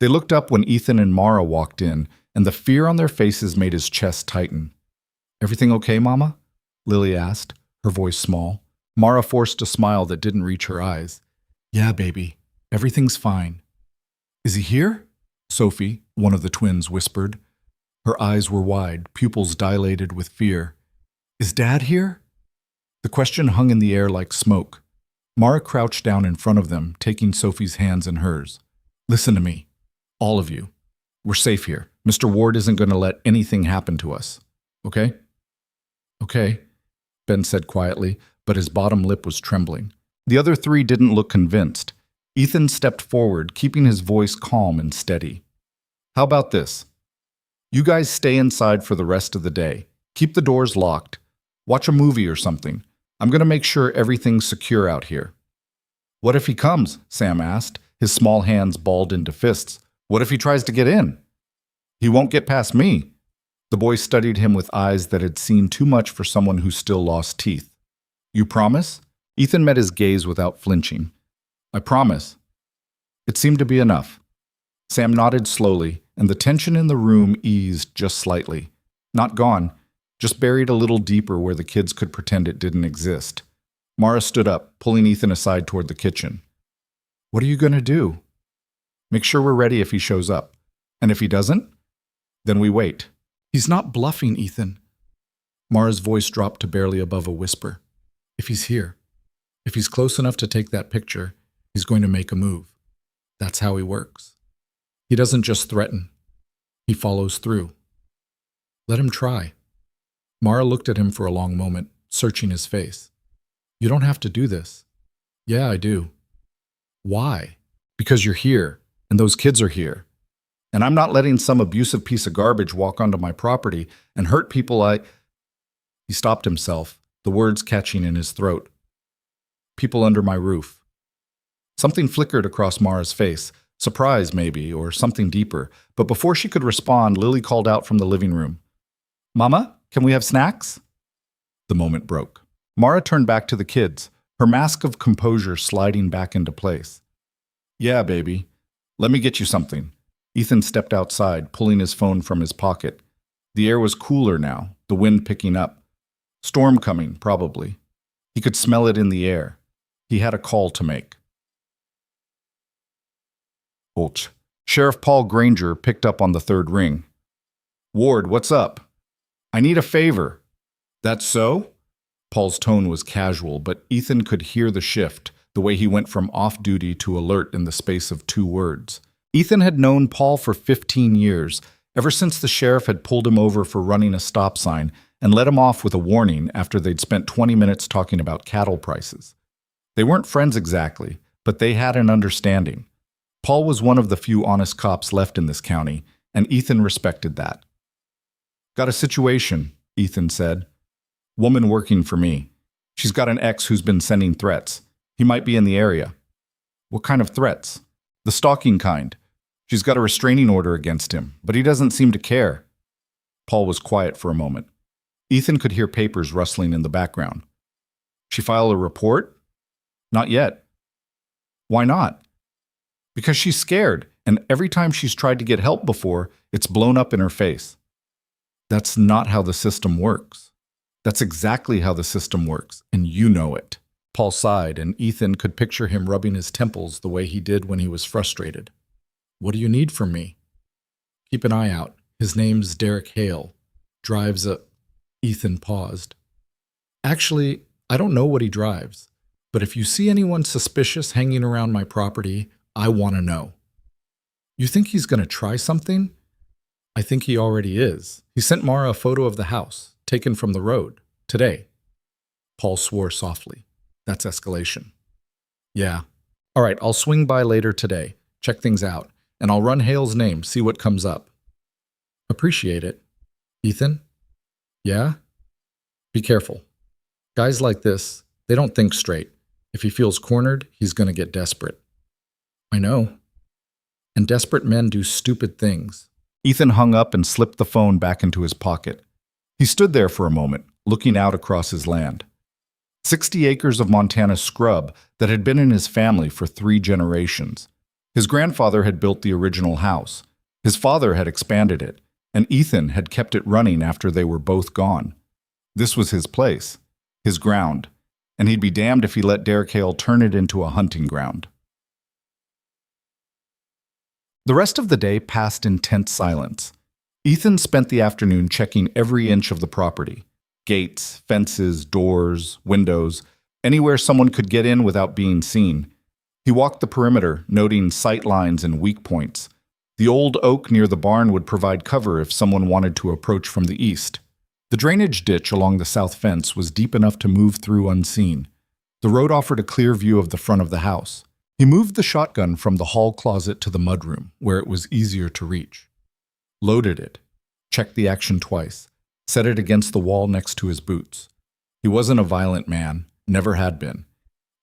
They looked up when Ethan and Mara walked in, and the fear on their faces made his chest tighten. Everything okay, Mama? Lily asked, her voice small. Mara forced a smile that didn't reach her eyes. Yeah, baby. Everything's fine. Is he here? Sophie, one of the twins, whispered. Her eyes were wide, pupils dilated with fear. Is Dad here? The question hung in the air like smoke. Mara crouched down in front of them, taking Sophie's hands in hers. Listen to me. All of you. We're safe here. Mr. Ward isn't going to let anything happen to us. Okay? Okay, Ben said quietly, but his bottom lip was trembling. The other three didn't look convinced. Ethan stepped forward, keeping his voice calm and steady. How about this? You guys stay inside for the rest of the day. Keep the doors locked. Watch a movie or something. I'm going to make sure everything's secure out here. What if he comes? Sam asked, his small hands balled into fists. What if he tries to get in? He won't get past me. The boy studied him with eyes that had seen too much for someone who still lost teeth. You promise? Ethan met his gaze without flinching. I promise. It seemed to be enough. Sam nodded slowly, and the tension in the room eased just slightly. Not gone, just buried a little deeper where the kids could pretend it didn't exist. Mara stood up, pulling Ethan aside toward the kitchen. What are you going to do? Make sure we're ready if he shows up. And if he doesn't, then we wait. He's not bluffing, Ethan. Mara's voice dropped to barely above a whisper. If he's here, if he's close enough to take that picture, he's going to make a move. That's how he works. He doesn't just threaten. He follows through. Let him try. Mara looked at him for a long moment, searching his face. You don't have to do this. Yeah, I do. Why? Because you're here, and those kids are here. And I'm not letting some abusive piece of garbage walk onto my property and hurt people He stopped himself, the words catching in his throat. People under my roof. Something flickered across Mara's face, surprise maybe, or something deeper, but before she could respond, Lily called out from the living room. Mama, can we have snacks? The moment broke. Mara turned back to the kids, her mask of composure sliding back into place. Yeah, baby. Let me get you something. Ethan stepped outside, pulling his phone from his pocket. The air was cooler now, the wind picking up. Storm coming, probably. He could smell it in the air. He had a call to make. Ouch. Sheriff Paul Granger picked up on the third ring. Ward, what's up? I need a favor. That's so? Paul's tone was casual, but Ethan could hear the shift, the way he went from off-duty to alert in the space of 2 words. Ethan had known Paul for 15 years, ever since the sheriff had pulled him over for running a stop sign and let him off with a warning after they'd spent 20 minutes talking about cattle prices. They weren't friends exactly, but they had an understanding. Paul was one of the few honest cops left in this county, and Ethan respected that. Got a situation, Ethan said. Woman working for me. She's got an ex who's been sending threats. He might be in the area. What kind of threats? The stalking kind. She's got a restraining order against him, but he doesn't seem to care. Paul was quiet for a moment. Ethan could hear papers rustling in the background. She file a report? Not yet. Why not? Because she's scared, and every time she's tried to get help before, it's blown up in her face. That's not how the system works. That's exactly how the system works, and you know it. Paul sighed, and Ethan could picture him rubbing his temples the way he did when he was frustrated. What do you need from me? Keep an eye out. His name's Derek Hale. Drives a... Ethan paused. Actually, I don't know what he drives, but if you see anyone suspicious hanging around my property, I want to know. You think he's going to try something? I think he already is. He sent Mara a photo of the house, taken from the road, today. Paul swore softly. That's escalation. Yeah. All right, I'll swing by later today, check things out, and I'll run Hale's name, see what comes up. Appreciate it. Ethan? Yeah? Be careful. Guys like this, they don't think straight. If he feels cornered, he's going to get desperate. I know. And desperate men do stupid things. Ethan hung up and slipped the phone back into his pocket. He stood there for a moment, looking out across his land. 60 acres of Montana scrub that had been in his family for 3 generations. His grandfather had built the original house. His father had expanded it, and Ethan had kept it running after they were both gone. This was his place, his ground, and he'd be damned if he let Derek Hale turn it into a hunting ground. The rest of the day passed in tense silence. Ethan spent the afternoon checking every inch of the property. Gates, fences, doors, windows, anywhere someone could get in without being seen. He walked the perimeter, noting sight lines and weak points. The old oak near the barn would provide cover if someone wanted to approach from the east. The drainage ditch along the south fence was deep enough to move through unseen. The road offered a clear view of the front of the house. He moved the shotgun from the hall closet to the mudroom, where it was easier to reach. Loaded it, checked the action twice, set it against the wall next to his boots. He wasn't a violent man, never had been.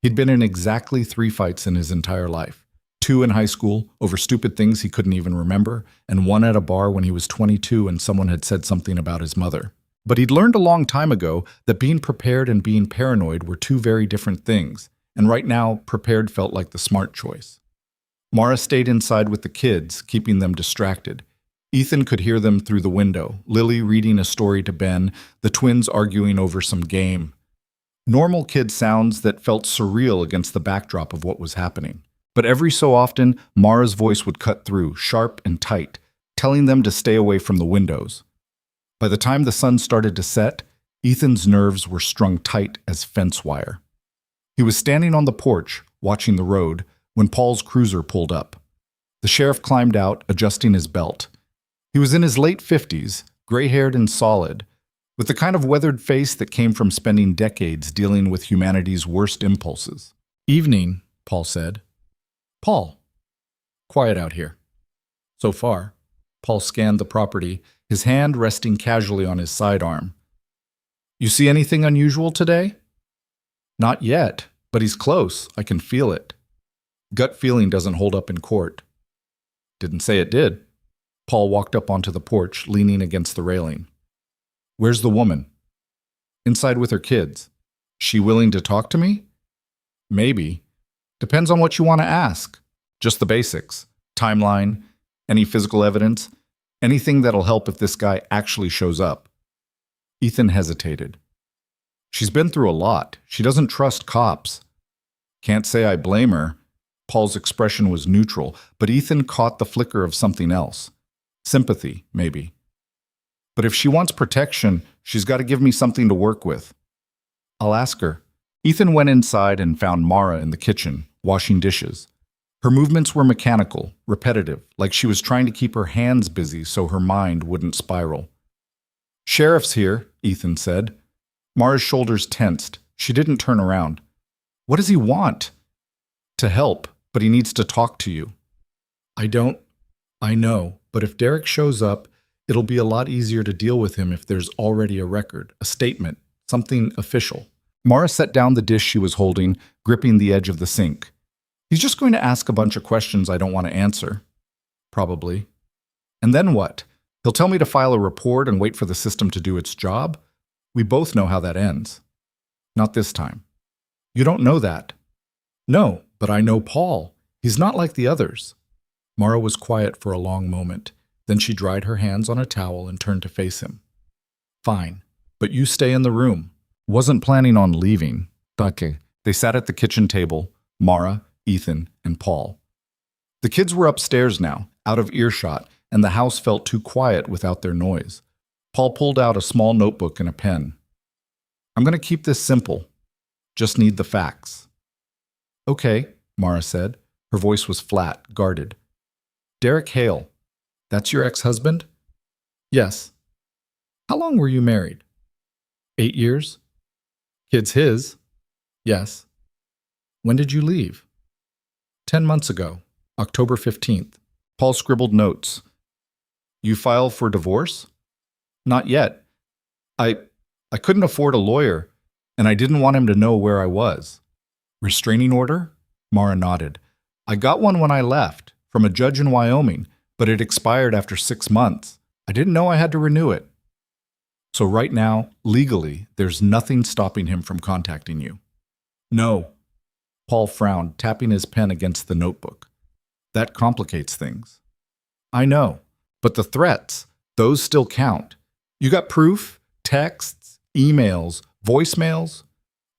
He'd been in exactly 3 fights in his entire life. 2 in high school, over stupid things he couldn't even remember, and 1 at a bar when he was 22 and someone had said something about his mother. But he'd learned a long time ago that being prepared and being paranoid were 2 very different things, and right now, prepared felt like the smart choice. Mara stayed inside with the kids, keeping them distracted. Ethan could hear them through the window, Lily reading a story to Ben, the twins arguing over some game. Normal kid sounds that felt surreal against the backdrop of what was happening. But every so often, Mara's voice would cut through, sharp and tight, telling them to stay away from the windows. By the time the sun started to set, Ethan's nerves were strung tight as fence wire. He was standing on the porch, watching the road, when Paul's cruiser pulled up. The sheriff climbed out, adjusting his belt. He was in his late 50s, gray-haired and solid, with the kind of weathered face that came from spending decades dealing with humanity's worst impulses. "Evening," Paul said. "Paul." "Quiet out here." "So far." Paul scanned the property, his hand resting casually on his sidearm. "You see anything unusual today?" "Not yet, but he's close. I can feel it." "Gut feeling doesn't hold up in court." "Didn't say it did." Paul walked up onto the porch, leaning against the railing. "Where's the woman?" "Inside with her kids." "She willing to talk to me?" "Maybe. Depends on what you want to ask. Just the basics. Timeline, any physical evidence, anything that'll help if this guy actually shows up." Ethan hesitated. "She's been through a lot. She doesn't trust cops." "Can't say I blame her." Paul's expression was neutral, but Ethan caught the flicker of something else. Sympathy, maybe. "But if she wants protection, she's got to give me something to work with." "I'll ask her." Ethan went inside and found Mara in the kitchen, washing dishes. Her movements were mechanical, repetitive, like she was trying to keep her hands busy so her mind wouldn't spiral. "Sheriff's here," Ethan said. Mara's shoulders tensed. She didn't turn around. "What does he want?" "To help, but he needs to talk to you." I know, but if Derek shows up, it'll be a lot easier to deal with him if there's already a record, a statement, something official." Mara set down the dish she was holding, gripping the edge of the sink. "He's just going to ask a bunch of questions I don't want to answer." "Probably." "And then what? He'll tell me to file a report and wait for the system to do its job? We both know how that ends." "Not this time." "You don't know that." "No, but I know Paul. He's not like the others." Mara was quiet for a long moment. Then she dried her hands on a towel and turned to face him. "Fine, but you stay in the room." Wasn't planning on leaving. Okay. They sat at the kitchen table, Mara, Ethan, and Paul. The kids were upstairs now, out of earshot, and the house felt too quiet without their noise. Paul pulled out a small notebook and a pen. "I'm going to keep this simple. Just need the facts." "Okay," Mara said. Her voice was flat, guarded. "Derek Hale. That's your ex-husband?" "Yes." "How long were you married?" 8 years. "Kid's his?" "Yes." "When did you leave?" 10 months ago, October 15th. Paul scribbled notes. "You file for divorce?" "Not yet. I couldn't afford a lawyer, and I didn't want him to know where I was." "Restraining order?" Mara nodded. "I got one when I left, from a judge in Wyoming, but it expired after 6 months. I didn't know I had to renew it." "So right now, legally, there's nothing stopping him from contacting you?" "No." Paul frowned, tapping his pen against the notebook. "That complicates things." "I know, but the threats, those still count. You got proof? Texts, emails, voicemails?"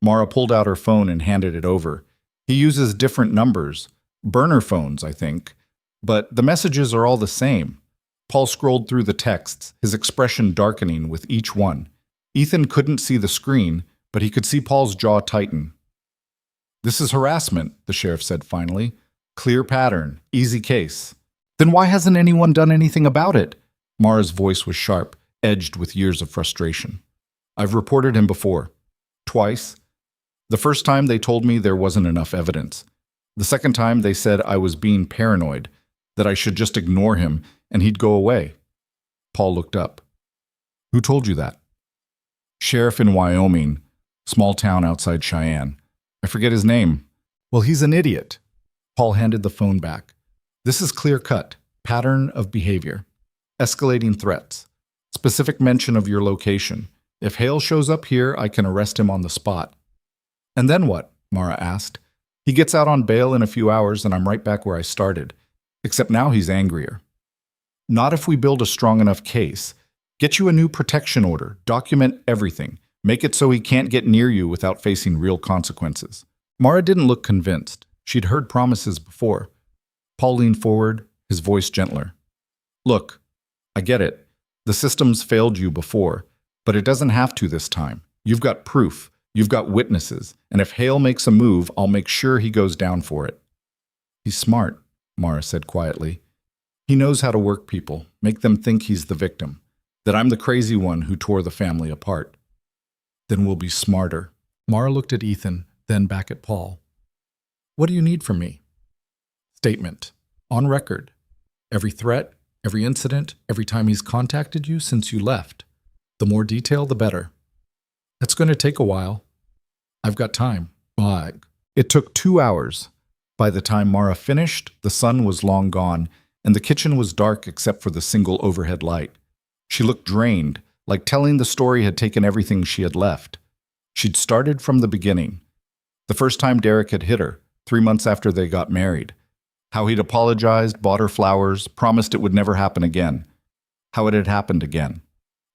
Mara pulled out her phone and handed it over. "He uses different numbers. Burner phones, I think. But the messages are all the same. Paul scrolled through the texts, his expression darkening with each one. Ethan couldn't see the screen, but he could see Paul's jaw tighten. "This is harassment," the sheriff said finally. "Clear pattern, easy case." "Then why hasn't anyone done anything about it?" Mara's voice was sharp, edged with years of frustration. "I've reported him before. Twice. The first time they told me there wasn't enough evidence. The second time they said I was being paranoid, that I should just ignore him and he'd go away." Paul looked up. "Who told you that?" "Sheriff in Wyoming, small town outside Cheyenne. I forget his name." "Well, he's an idiot." Paul handed the phone back. "This is clear-cut. Pattern of behavior. Escalating threats. Specific mention of your location. If Hale shows up here, I can arrest him on the spot." "And then what?" Mara asked. "He gets out on bail in a few hours and I'm right back where I started. Except now he's angrier." "Not if we build a strong enough case. Get you a new protection order. Document everything. Make it so he can't get near you without facing real consequences." Mara didn't look convinced. She'd heard promises before. Paul leaned forward, his voice gentler. "Look, I get it. The system's failed you before, but it doesn't have to this time. You've got proof. You've got witnesses. And if Hale makes a move, I'll make sure he goes down for it." "He's smart," Mara said quietly. "He knows how to work people, make them think he's the victim, that I'm the crazy one who tore the family apart." "Then we'll be smarter." Mara looked at Ethan, then back at Paul. "What do you need from me?" "Statement. On record. Every threat, every incident, every time he's contacted you since you left. The more detail, the better." "That's going to take a while." "I've got time." It took 2 hours. By the time Mara finished, the sun was long gone, and the kitchen was dark except for the single overhead light. She looked drained, like telling the story had taken everything she had left. She'd started from the beginning. The first time Derek had hit her, 3 months after they got married. How he'd apologized, bought her flowers, promised it would never happen again. How it had happened again,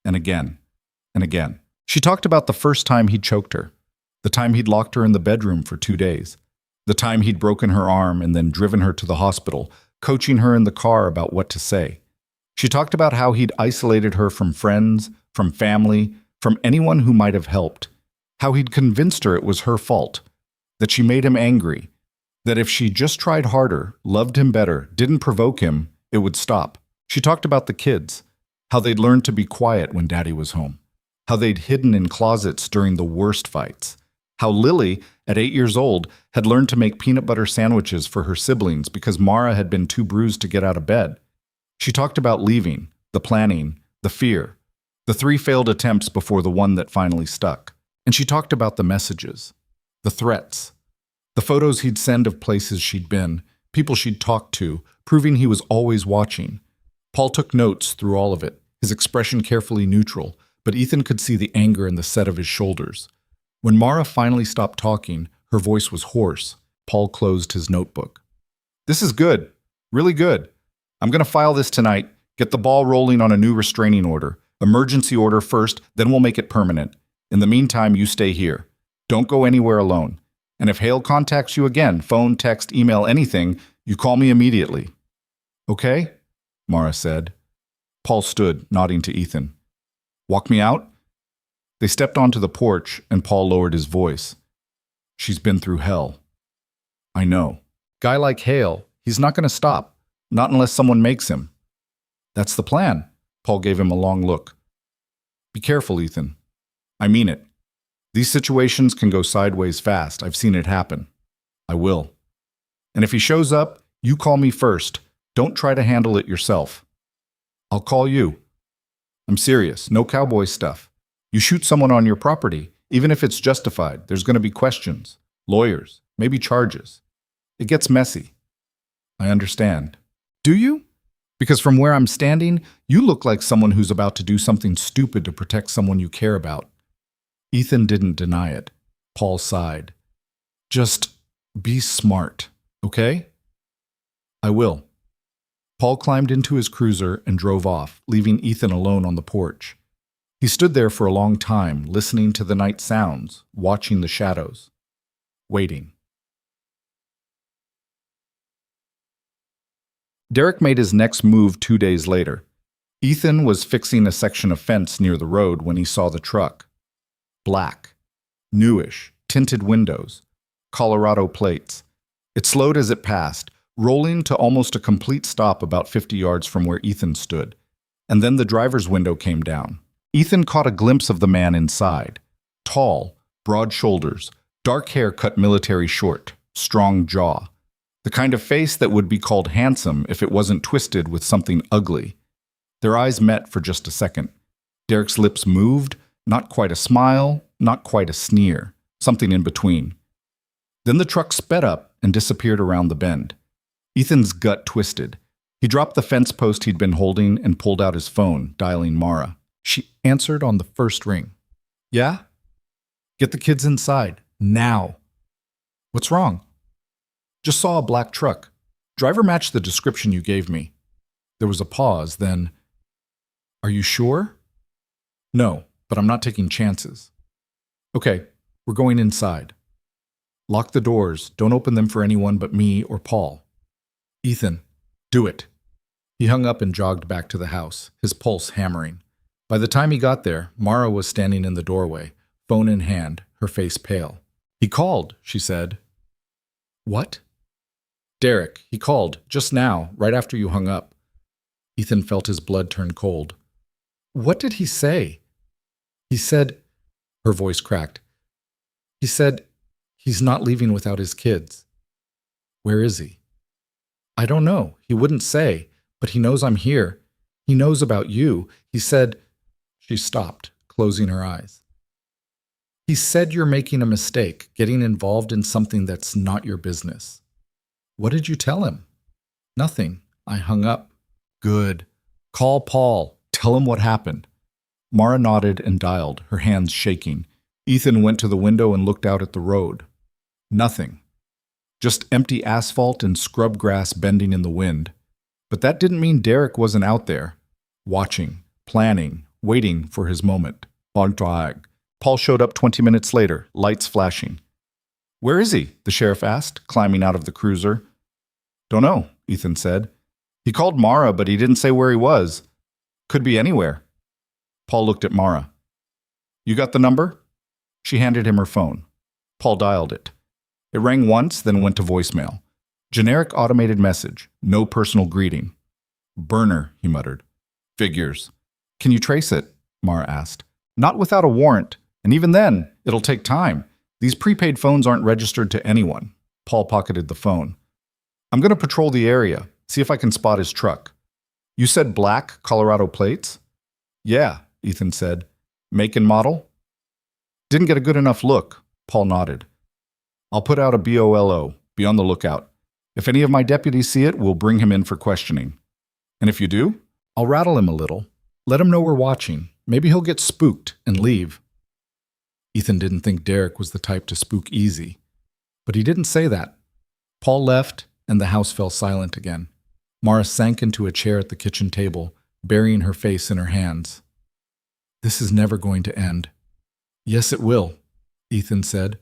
and again, and again. She talked about the first time he'd choked her, the time he'd locked her in the bedroom for 2 days, the time he'd broken her arm and then driven her to the hospital, coaching her in the car about what to say. She talked about how he'd isolated her from friends, from family, from anyone who might have helped, how he'd convinced her it was her fault, that she made him angry, that if she just tried harder, loved him better, didn't provoke him, it would stop. She talked about the kids, how they'd learned to be quiet when Daddy was home, how they'd hidden in closets during the worst fights, how Lily, at 8 years old, had learned to make peanut butter sandwiches for her siblings because Mara had been too bruised to get out of bed. She talked about leaving, the planning, the fear, the 3 failed attempts before the one that finally stuck. And she talked about the messages, the threats, the photos he'd send of places she'd been, people she'd talked to, proving he was always watching. Paul took notes through all of it, his expression carefully neutral, but Ethan could see the anger in the set of his shoulders. When Mara finally stopped talking, her voice was hoarse. Paul closed his notebook. "This is good, really good. I'm going to file this tonight, get the ball rolling on a new restraining order. Emergency order first, then we'll make it permanent. In the meantime, you stay here. Don't go anywhere alone. And if Hale contacts you again, phone, text, email, anything, you call me immediately." "Okay?" Mara said. Paul stood, nodding to Ethan. "Walk me out?" They stepped onto the porch, and Paul lowered his voice. "She's been through hell." "I know. Guy like Hale, he's not going to stop. Not unless someone makes him." "That's the plan." Paul gave him a long look. "Be careful, Ethan. I mean it. These situations can go sideways fast. I've seen it happen. I will. And if he shows up, you call me first. Don't try to handle it yourself." "I'll call you." "I'm serious. No cowboy stuff. You shoot someone on your property, even if it's justified, there's going to be questions, lawyers, maybe charges. It gets messy." "I understand." "Do you? Because from where I'm standing, you look like someone who's about to do something stupid to protect someone you care about." Ethan didn't deny it. Paul sighed. "Just be smart, okay?" "I will." Paul climbed into his cruiser and drove off, leaving Ethan alone on the porch. He stood there for a long time, listening to the night sounds, watching the shadows, waiting. Derek made his next move 2 days later. Ethan was fixing a section of fence near the road when he saw the truck. Black, newish, tinted windows, Colorado plates. It slowed as it passed, rolling to almost a complete stop about 50 yards from where Ethan stood. And then the driver's window came down. Ethan caught a glimpse of the man inside. Tall, broad shoulders, dark hair cut military short, strong jaw. The kind of face that would be called handsome if it wasn't twisted with something ugly. Their eyes met for just a second. Derek's lips moved, not quite a smile, not quite a sneer, something in between. Then the truck sped up and disappeared around the bend. Ethan's gut twisted. He dropped the fence post he'd been holding and pulled out his phone, dialing Mara. She answered on the first ring. Yeah? Get the kids inside, now. What's wrong? Just saw a black truck. Driver matched the description you gave me. There was a pause, then, are you sure? No, but I'm not taking chances. Okay, we're going inside. Lock the doors. Don't open them for anyone but me or Paul. Ethan, do it. He hung up and jogged back to the house, his pulse hammering. By the time he got there, Mara was standing in the doorway, phone in hand, her face pale. He called, she said. What? Derek, he called, just now, right after you hung up. Ethan felt his blood turn cold. What did he say? He said, her voice cracked. He said, he's not leaving without his kids. Where is he? I don't know. He wouldn't say, but he knows I'm here. He knows about you. He said, she stopped, closing her eyes. He said you're making a mistake, getting involved in something that's not your business. What did you tell him? Nothing. I hung up. Good. Call Paul. Tell him what happened. Mara nodded and dialed, her hands shaking. Ethan went to the window and looked out at the road. Nothing. Just empty asphalt and scrub grass bending in the wind. But that didn't mean Derek wasn't out there, watching, planning, waiting for his moment. Paul showed up 20 minutes later, lights flashing. Where is he? The sheriff asked, climbing out of the cruiser. Don't know, Ethan said. He called Mara, but he didn't say where he was. Could be anywhere. Paul looked at Mara. You got the number? She handed him her phone. Paul dialed it. It rang once, then went to voicemail. Generic automated message, no personal greeting. Burner, he muttered. Figures. Can you trace it? Mara asked. Not without a warrant, and even then, it'll take time. These prepaid phones aren't registered to anyone. Paul pocketed the phone. I'm going to patrol the area, see if I can spot his truck. You said black Colorado plates? Yeah, Ethan said. Make and model? Didn't get a good enough look. Paul nodded. I'll put out a BOLO. Be on the lookout. If any of my deputies see it, we'll bring him in for questioning. And if you do, I'll rattle him a little. Let him know we're watching. Maybe he'll get spooked and leave. Ethan didn't think Derek was the type to spook easy. But he didn't say that. Paul left, and the house fell silent again. Mara sank into a chair at the kitchen table, burying her face in her hands. This is never going to end. Yes, it will, Ethan said.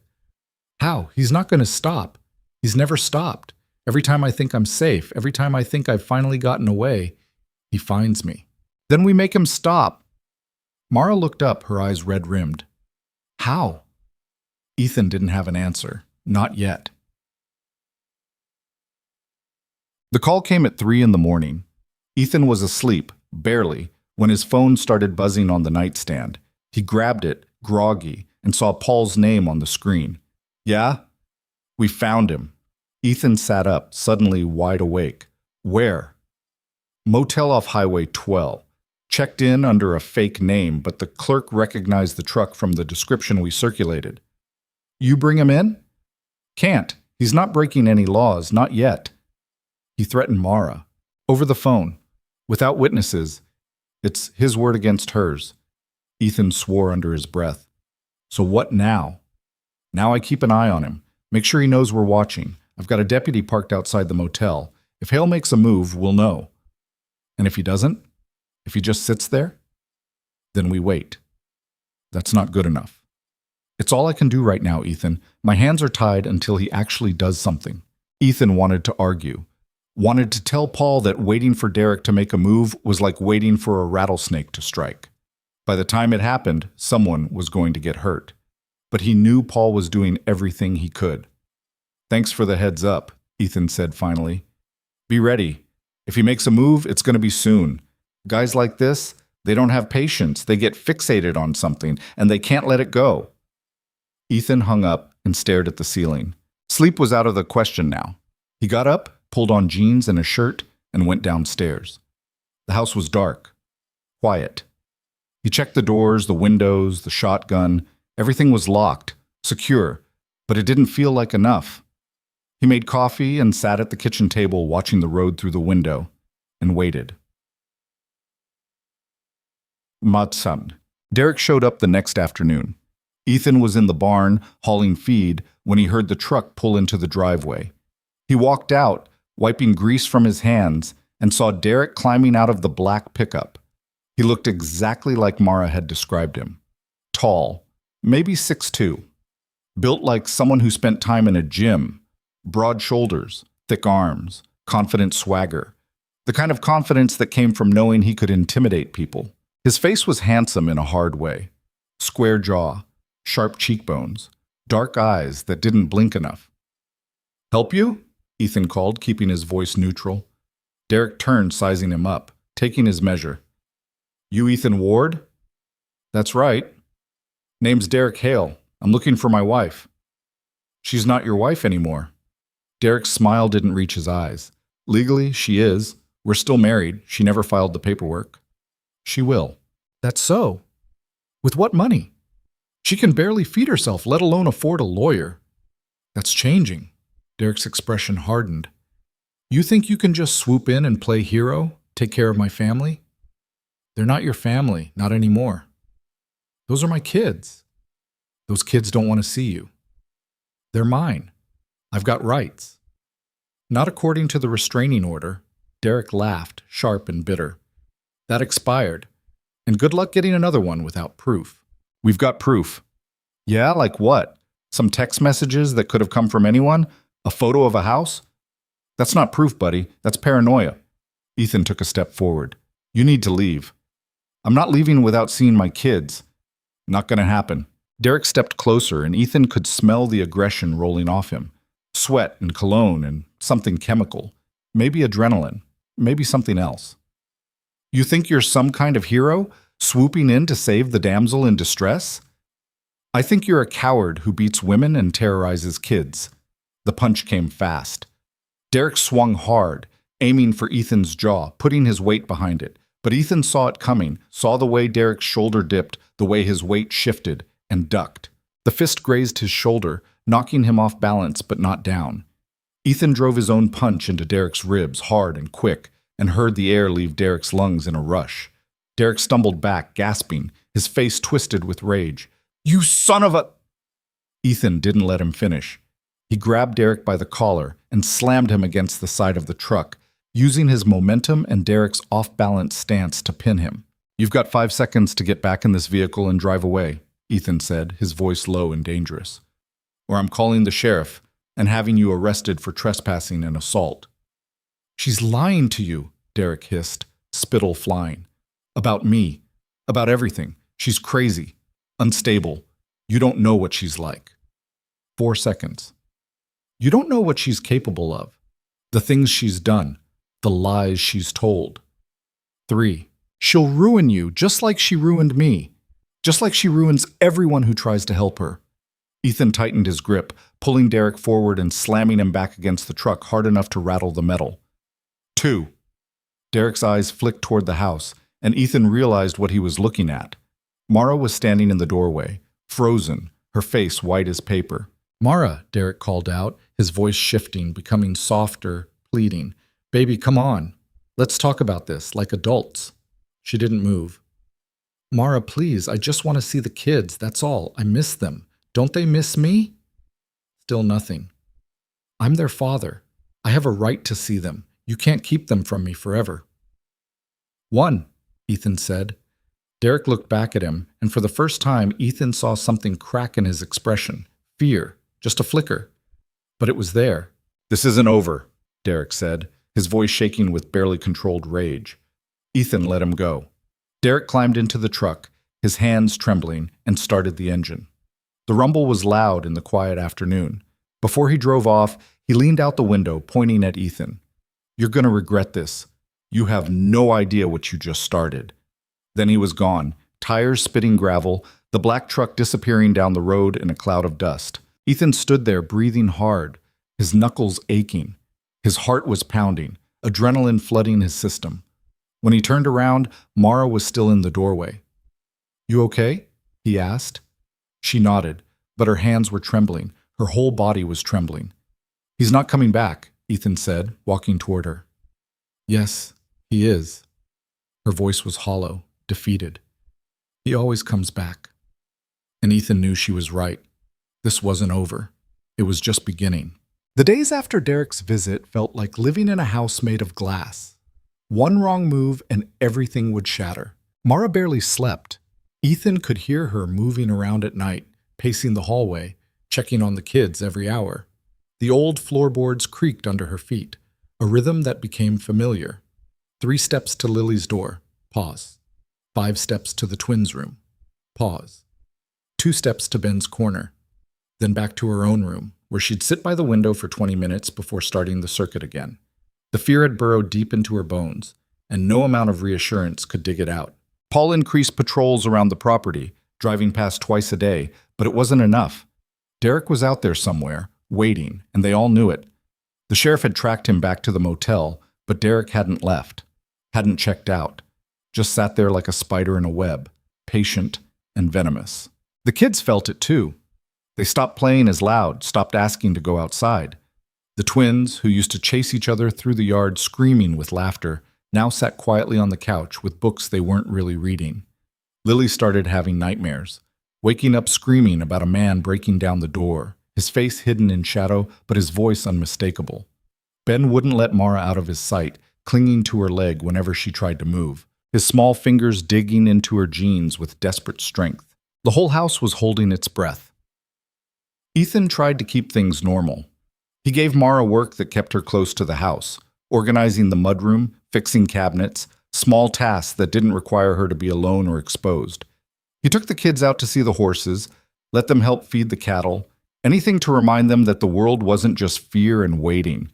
How? He's not going to stop. He's never stopped. Every time I think I'm safe, every time I think I've finally gotten away, he finds me. Then we make him stop. Mara looked up, her eyes red-rimmed. How? Ethan didn't have an answer. Not yet. The call came at 3 a.m. Ethan was asleep, barely, when his phone started buzzing on the nightstand. He grabbed it, groggy, and saw Paul's name on the screen. Yeah? We found him. Ethan sat up, suddenly wide awake. Where? Motel off Highway 12. Checked in under a fake name, but the clerk recognized the truck from the description we circulated. You bring him in? Can't. He's not breaking any laws, not yet. He threatened Mara. Over the phone. Without witnesses. It's his word against hers. Ethan swore under his breath. So what now? Now I keep an eye on him. Make sure he knows we're watching. I've got a deputy parked outside the motel. If Hale makes a move, we'll know. And if he doesn't? If he just sits there? Then we wait. That's not good enough. It's all I can do right now, Ethan. My hands are tied until he actually does something. Ethan wanted to argue. Wanted to tell Paul that waiting for Derek to make a move was like waiting for a rattlesnake to strike. By the time it happened, someone was going to get hurt. But he knew Paul was doing everything he could. "Thanks for the heads up," Ethan said finally. "Be ready. If he makes a move, it's going to be soon. Guys like this, they don't have patience. They get fixated on something, and they can't let it go." Ethan hung up and stared at the ceiling. Sleep was out of the question now. He got up, pulled on jeans and a shirt, and went downstairs. The house was dark, quiet. He checked the doors, the windows, the shotgun. Everything was locked, secure, but it didn't feel like enough. He made coffee and sat at the kitchen table watching the road through the window and waited. Matsan. Derek showed up the next afternoon. Ethan was in the barn hauling feed when he heard the truck pull into the driveway. He walked out, wiping grease from his hands, and saw Derek climbing out of the black pickup. He looked exactly like Mara had described him. Tall, maybe 6'2", built like someone who spent time in a gym, broad shoulders, thick arms, confident swagger, the kind of confidence that came from knowing he could intimidate people. His face was handsome in a hard way. Square jaw, sharp cheekbones, dark eyes that didn't blink enough. "Help you?" Ethan called, keeping his voice neutral. Derek turned, sizing him up, taking his measure. "You Ethan Ward?" "That's right." "Name's Derek Hale. I'm looking for my wife." "She's not your wife anymore." Derek's smile didn't reach his eyes. "Legally, she is. We're still married. She never filed the paperwork." "She will." "That's so. With what money? She can barely feed herself, let alone afford a lawyer." "That's changing." Derek's expression hardened. "You think you can just swoop in and play hero, take care of my family?" "They're not your family, not anymore. Those are my kids. Those kids don't want to see you. They're mine. I've got rights." "Not according to the restraining order." Derek laughed, sharp and bitter. "That expired. And good luck getting another one without proof." "We've got proof." "Yeah, like what? Some text messages that could have come from anyone? A photo of a house?" "That's not proof, buddy. That's paranoia." Ethan took a step forward. "You need to leave." "I'm not leaving without seeing my kids." "Not gonna happen." Derek stepped closer, and Ethan could smell the aggression rolling off him. Sweat and cologne and something chemical. Maybe adrenaline. Maybe something else. "You think you're some kind of hero, swooping in to save the damsel in distress?" "I think you're a coward who beats women and terrorizes kids." The punch came fast. Derek swung hard, aiming for Ethan's jaw, putting his weight behind it. But Ethan saw it coming, saw the way Derek's shoulder dipped, the way his weight shifted, and ducked. The fist grazed his shoulder, knocking him off balance but not down. Ethan drove his own punch into Derek's ribs, hard and quick, and heard the air leave Derek's lungs in a rush. Derek stumbled back, gasping, his face twisted with rage. "You son of a—" Ethan didn't let him finish. He grabbed Derek by the collar and slammed him against the side of the truck, using his momentum and Derek's off-balance stance to pin him. "You've got 5 seconds to get back in this vehicle and drive away," Ethan said, his voice low and dangerous. "Or I'm calling the sheriff and having you arrested for trespassing and assault." "She's lying to you," Derek hissed, spittle flying. "About me. About everything. She's crazy. Unstable. You don't know what she's like." 4 seconds. "You don't know what she's capable of. The things she's done. The lies she's told." 3. "She'll ruin you just like she ruined me. Just like she ruins everyone who tries to help her." Ethan tightened his grip, pulling Derek forward and slamming him back against the truck hard enough to rattle the metal. 2. Derek's eyes flicked toward the house, and Ethan realized what he was looking at. Mara was standing in the doorway, frozen, her face white as paper. "Mara," Derek called out, his voice shifting, becoming softer, pleading. "Baby, come on. Let's talk about this, like adults." She didn't move. "Mara, please, I just want to see the kids, that's all. I miss them. Don't they miss me?" Still nothing. "I'm their father. I have a right to see them. You can't keep them from me forever." 1, Ethan said. Derek looked back at him, and for the first time, Ethan saw something crack in his expression. Fear. Just a flicker. But it was there. "This isn't over," Derek said. his voice shaking with barely controlled rage. Ethan let him go. Derek climbed into the truck, his hands trembling, and started the engine. The rumble was loud in the quiet afternoon. Before he drove off, he leaned out the window, pointing at Ethan. "You're going to regret this. You have no idea what you just started." Then he was gone, tires spitting gravel, the black truck disappearing down the road in a cloud of dust. Ethan stood there breathing hard, his knuckles aching. His heart was pounding, adrenaline flooding his system. When he turned around, Mara was still in the doorway. "You okay?" he asked. She nodded, but her hands were trembling. Her whole body was trembling. "He's not coming back," Ethan said, walking toward her. "Yes, he is." Her voice was hollow, defeated. "He always comes back." And Ethan knew she was right. This wasn't over. It was just beginning. The days after Derek's visit felt like living in a house made of glass. One wrong move and everything would shatter. Mara barely slept. Ethan could hear her moving around at night, pacing the hallway, checking on the kids every hour. The old floorboards creaked under her feet, a rhythm that became familiar. 3 steps to Lily's door. Pause. 5 steps to the twins' room. Pause. 2 steps to Ben's corner. Then back to her own room, where she'd sit by the window for 20 minutes before starting the circuit again. The fear had burrowed deep into her bones, and no amount of reassurance could dig it out. Paul increased patrols around the property, driving past twice a day, but it wasn't enough. Derek was out there somewhere, waiting, and they all knew it. The sheriff had tracked him back to the motel, but Derek hadn't left, hadn't checked out, just sat there like a spider in a web, patient and venomous. The kids felt it too. They stopped playing as loud, stopped asking to go outside. The twins, who used to chase each other through the yard screaming with laughter, now sat quietly on the couch with books they weren't really reading. Lily started having nightmares, waking up screaming about a man breaking down the door, his face hidden in shadow, but his voice unmistakable. Ben wouldn't let Mara out of his sight, clinging to her leg whenever she tried to move, his small fingers digging into her jeans with desperate strength. The whole house was holding its breath. Ethan tried to keep things normal. He gave Mara work that kept her close to the house, organizing the mudroom, fixing cabinets, small tasks that didn't require her to be alone or exposed. He took the kids out to see the horses, let them help feed the cattle, anything to remind them that the world wasn't just fear and waiting,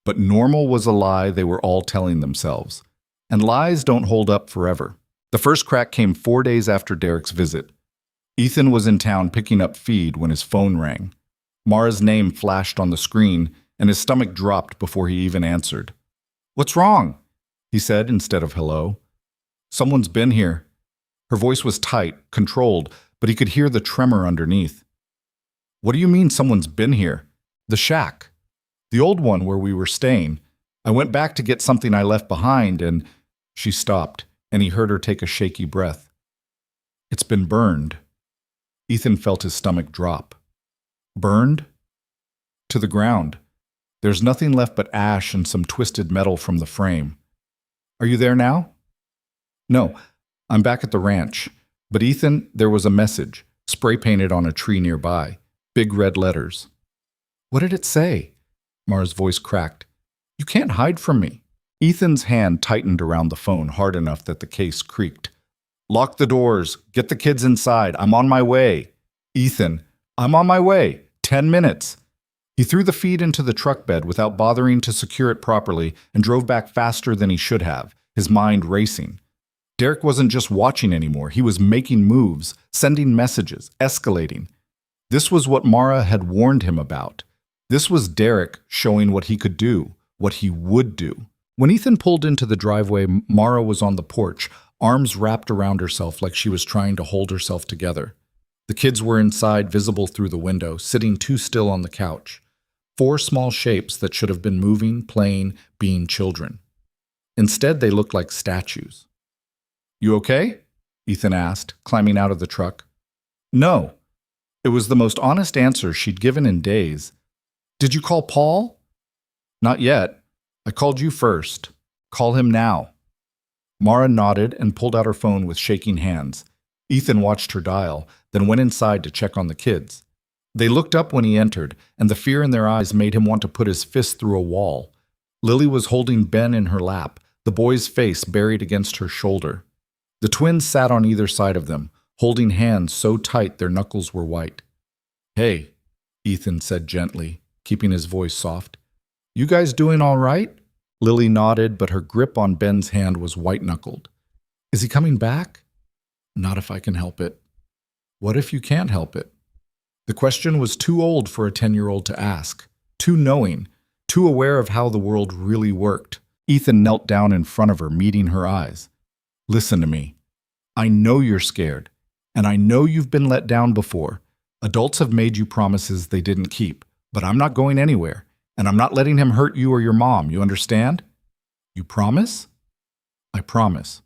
but normal was a lie they were all telling themselves. And lies don't hold up forever. The first crack came 4 days after Derek's visit. Ethan was in town picking up feed when his phone rang. Mara's name flashed on the screen, and his stomach dropped before he even answered. "What's wrong?" he said instead of hello. "Someone's been here." Her voice was tight, controlled, but he could hear the tremor underneath. "What do you mean someone's been here?" "The shack. The old one where we were staying. I went back to get something I left behind and—" She stopped, and he heard her take a shaky breath. "It's been burned." Ethan felt his stomach drop. "Burned?" "To the ground. There's nothing left but ash and some twisted metal from the frame." "Are you there now?" "No, I'm back at the ranch. But Ethan, there was a message, spray-painted on a tree nearby, big red letters." "What did it say?" Mara's voice cracked. "You can't hide from me." Ethan's hand tightened around the phone hard enough that the case creaked. "Lock the doors. Get the kids inside. I'm on my way." "Ethan, I'm on my way. 10 minutes." He threw the feed into the truck bed without bothering to secure it properly and drove back faster than he should have, his mind racing. Derek wasn't just watching anymore. He was making moves, sending messages, escalating. This was what Mara had warned him about. This was Derek showing what he could do, what he would do. When Ethan pulled into the driveway, Mara was on the porch, arms wrapped around herself like she was trying to hold herself together. The kids were inside, visible through the window, sitting too still on the couch. 4 small shapes that should have been moving, playing, being children. Instead, they looked like statues. "You okay?" Ethan asked, climbing out of the truck. "No." It was the most honest answer she'd given in days. "Did you call Paul?" "Not yet. I called you first. Call him now." Mara nodded and pulled out her phone with shaking hands. Ethan watched her dial, then went inside to check on the kids. They looked up when he entered, and the fear in their eyes made him want to put his fist through a wall. Lily was holding Ben in her lap, the boy's face buried against her shoulder. The twins sat on either side of them, holding hands so tight their knuckles were white. "Hey," Ethan said gently, keeping his voice soft. "You guys doing all right?" Lily nodded, but her grip on Ben's hand was white-knuckled. "Is he coming back?" "Not if I can help it." "What if you can't help it?" The question was too old for a 10-year-old to ask, too knowing, too aware of how the world really worked. Ethan knelt down in front of her, meeting her eyes. "Listen to me. I know you're scared, and I know you've been let down before. Adults have made you promises they didn't keep, but I'm not going anywhere, and I'm not letting him hurt you or your mom, you understand?" "You promise?" "I promise."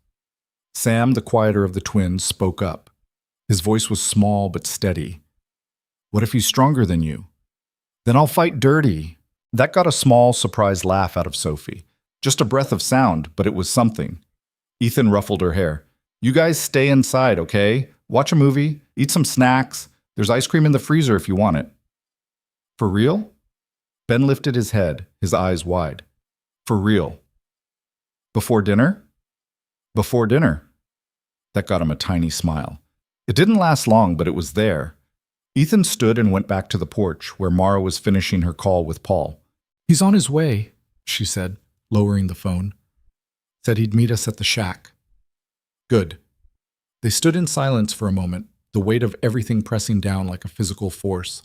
Sam, the quieter of the twins, spoke up. His voice was small but steady. "What if he's stronger than you?" "Then I'll fight dirty." That got a small, surprised laugh out of Sophie. Just a breath of sound, but it was something. Ethan ruffled her hair. "You guys stay inside, okay? Watch a movie, eat some snacks. There's ice cream in the freezer if you want it." "For real?" Ben lifted his head, his eyes wide. "For real." "Before dinner?" "Before dinner." That got him a tiny smile. It didn't last long, but it was there. Ethan stood and went back to the porch, where Mara was finishing her call with Paul. "He's on his way," she said, lowering the phone. "Said he'd meet us at the shack." "Good." They stood in silence for a moment, the weight of everything pressing down like a physical force.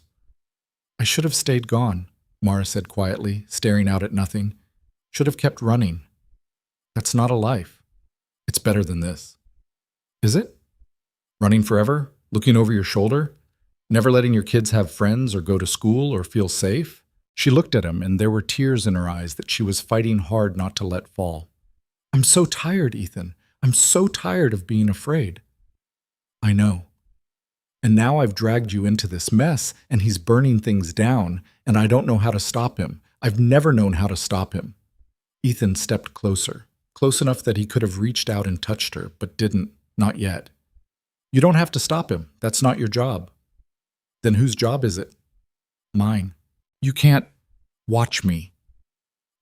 "I should have stayed gone," Mara said quietly, staring out at nothing. "Should have kept running. That's not a life. It's better than this." "Is it? Running forever? Looking over your shoulder? Never letting your kids have friends or go to school or feel safe?" She looked at him, and there were tears in her eyes that she was fighting hard not to let fall. "I'm so tired, Ethan. I'm so tired of being afraid." "I know. And now I've dragged you into this mess, and he's burning things down, and I don't know how to stop him. I've never known how to stop him." Ethan stepped closer, close enough that he could have reached out and touched her, but didn't, not yet. "You don't have to stop him. That's not your job." "Then whose job is it?" "Mine." "You can't watch me."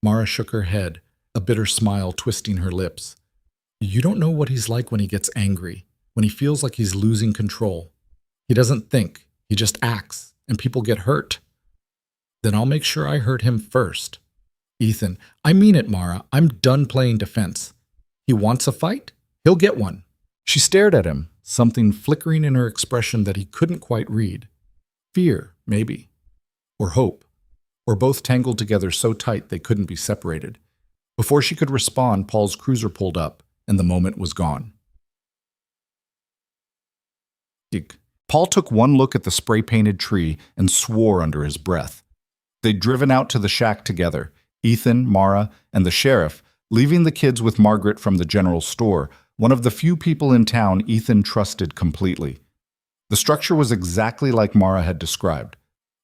Mara shook her head, a bitter smile twisting her lips. "You don't know what he's like when he gets angry, when he feels like he's losing control. He doesn't think, he just acts, and people get hurt." "Then I'll make sure I hurt him first." "Ethan, I mean it, Mara. I'm done playing defense. He wants a fight? He'll get one." She stared at him, something flickering in her expression that he couldn't quite read. Fear, maybe. Or hope. Or both tangled together so tight they couldn't be separated. Before she could respond, Paul's cruiser pulled up, and the moment was gone. Paul took one look at the spray-painted tree and swore under his breath. They'd driven out to the shack together, Ethan, Mara, and the sheriff, leaving the kids with Margaret from the general store, one of the few people in town Ethan trusted completely. The structure was exactly like Mara had described.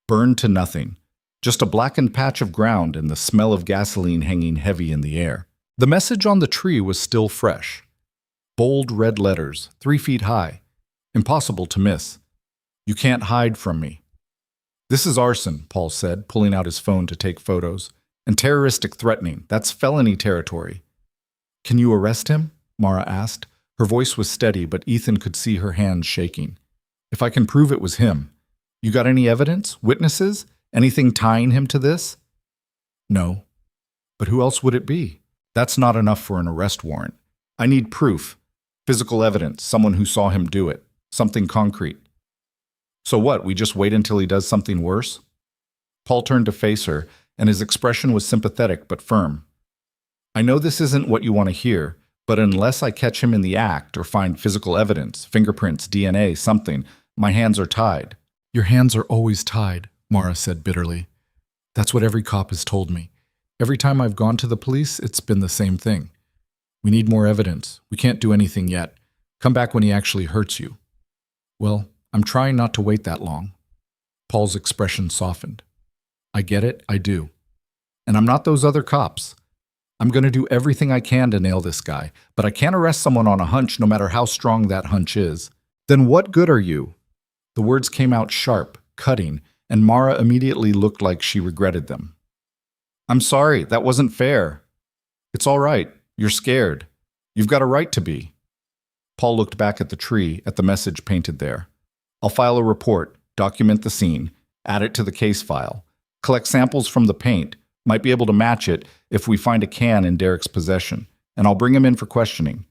Burned to nothing. Just a blackened patch of ground and the smell of gasoline hanging heavy in the air. The message on the tree was still fresh. Bold red letters, 3 feet high. Impossible to miss. "You can't hide from me." "This is arson," Paul said, pulling out his phone to take photos. "And terroristic threatening. That's felony territory." "Can you arrest him?" Mara asked. Her voice was steady, but Ethan could see her hands shaking. "If I can prove it was him. You got any evidence? Witnesses? Anything tying him to this?" "No. But who else would it be? That's not enough for an arrest warrant. I need proof. Physical evidence, someone who saw him do it. Something concrete." "So what, we just wait until he does something worse?" Paul turned to face her, and his expression was sympathetic but firm. "I know this isn't what you want to hear, but unless I catch him in the act or find physical evidence, fingerprints, DNA, something, my hands are tied." "Your hands are always tied," Mara said bitterly. "That's what every cop has told me. Every time I've gone to the police, it's been the same thing. We need more evidence. We can't do anything yet. Come back when he actually hurts you." "Well, I'm trying not to wait that long." Paul's expression softened. "I get it, I do. And I'm not those other cops. I'm going to do everything I can to nail this guy, but I can't arrest someone on a hunch no matter how strong that hunch is." "Then what good are you?" The words came out sharp, cutting, and Mara immediately looked like she regretted them. I'm sorry, that wasn't fair. It's all right. You're scared. You've got a right to be. Paul looked back at the tree, at the message painted there. I'll file a report, document the scene, add it to the case file, collect samples from the paint, might be able to match it if we find a can in Derek's possession, and I'll bring him in for questioning.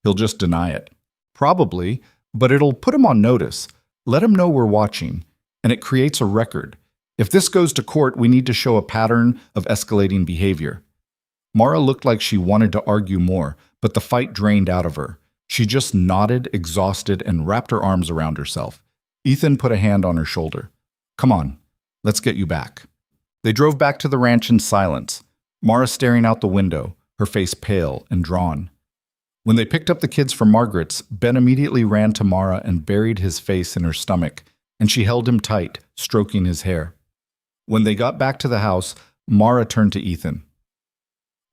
He'll just deny it. Probably, but it'll put him on notice, let him know we're watching, and it creates a record. If this goes to court, we need to show a pattern of escalating behavior. Mara looked like she wanted to argue more, but the fight drained out of her. She just nodded, exhausted, and wrapped her arms around herself. Ethan put a hand on her shoulder. Come on, let's get you back. They drove back to the ranch in silence, Mara staring out the window, her face pale and drawn. When they picked up the kids from Margaret's, Ben immediately ran to Mara and buried his face in her stomach, and she held him tight, stroking his hair. When they got back to the house, Mara turned to Ethan.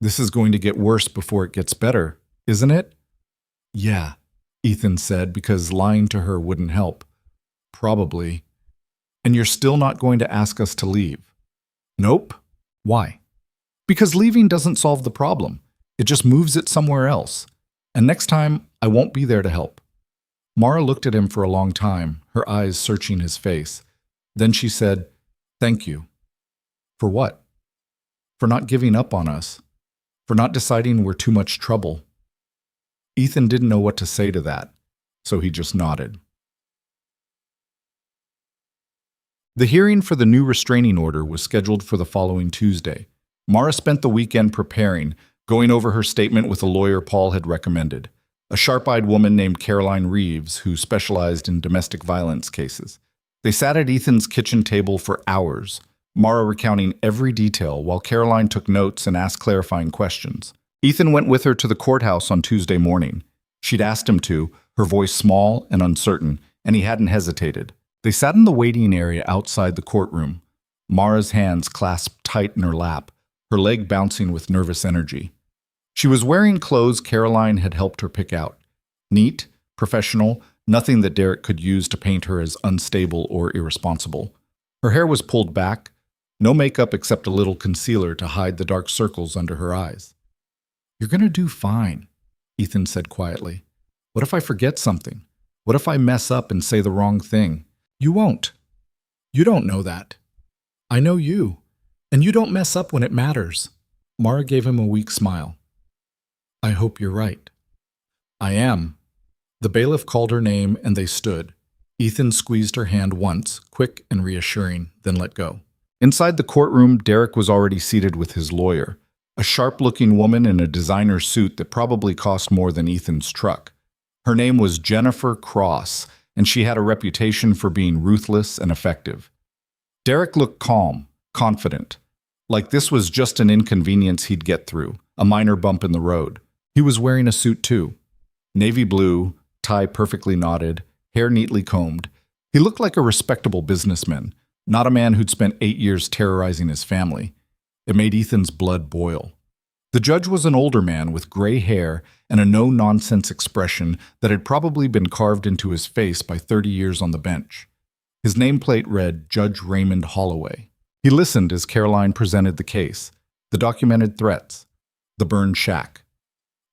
This is going to get worse before it gets better, isn't it? Yeah, Ethan said, because lying to her wouldn't help. Probably. And you're still not going to ask us to leave? Nope. Why? Because leaving doesn't solve the problem. It just moves it somewhere else. And next time, I won't be there to help. Mara looked at him for a long time, her eyes searching his face. Then she said, Thank you. For what? For not giving up on us. For not deciding we're too much trouble. Ethan didn't know what to say to that, so he just nodded. The hearing for the new restraining order was scheduled for the following Tuesday. Mara spent the weekend preparing, going over her statement with a lawyer Paul had recommended, a sharp-eyed woman named Caroline Reeves who specialized in domestic violence cases. They sat at Ethan's kitchen table for hours, Mara recounting every detail while Caroline took notes and asked clarifying questions. Ethan went with her to the courthouse on Tuesday morning. She'd asked him to, her voice small and uncertain, and he hadn't hesitated. They sat in the waiting area outside the courtroom, Mara's hands clasped tight in her lap, her leg bouncing with nervous energy. She was wearing clothes Caroline had helped her pick out. Neat, professional, nothing that Derek could use to paint her as unstable or irresponsible. Her hair was pulled back, no makeup except a little concealer to hide the dark circles under her eyes. You're going to do fine, Ethan said quietly. What if I forget something? What if I mess up and say the wrong thing? You won't. You don't know that. I know you. And you don't mess up when it matters. Mara gave him a weak smile. I hope you're right. I am. The bailiff called her name and they stood. Ethan squeezed her hand once, quick and reassuring, then let go. Inside the courtroom, Derek was already seated with his lawyer, a sharp-looking woman in a designer suit that probably cost more than Ethan's truck. Her name was Jennifer Cross, and she had a reputation for being ruthless and effective. Derek looked calm, confident, like this was just an inconvenience he'd get through, a minor bump in the road. He was wearing a suit too. Navy blue, tie perfectly knotted, hair neatly combed. He looked like a respectable businessman, not a man who'd spent 8 years terrorizing his family. It made Ethan's blood boil. The judge was an older man with gray hair and a no-nonsense expression that had probably been carved into his face by 30 years on the bench. His nameplate read Judge Raymond Holloway. He listened as Caroline presented the case, the documented threats, the burned shack,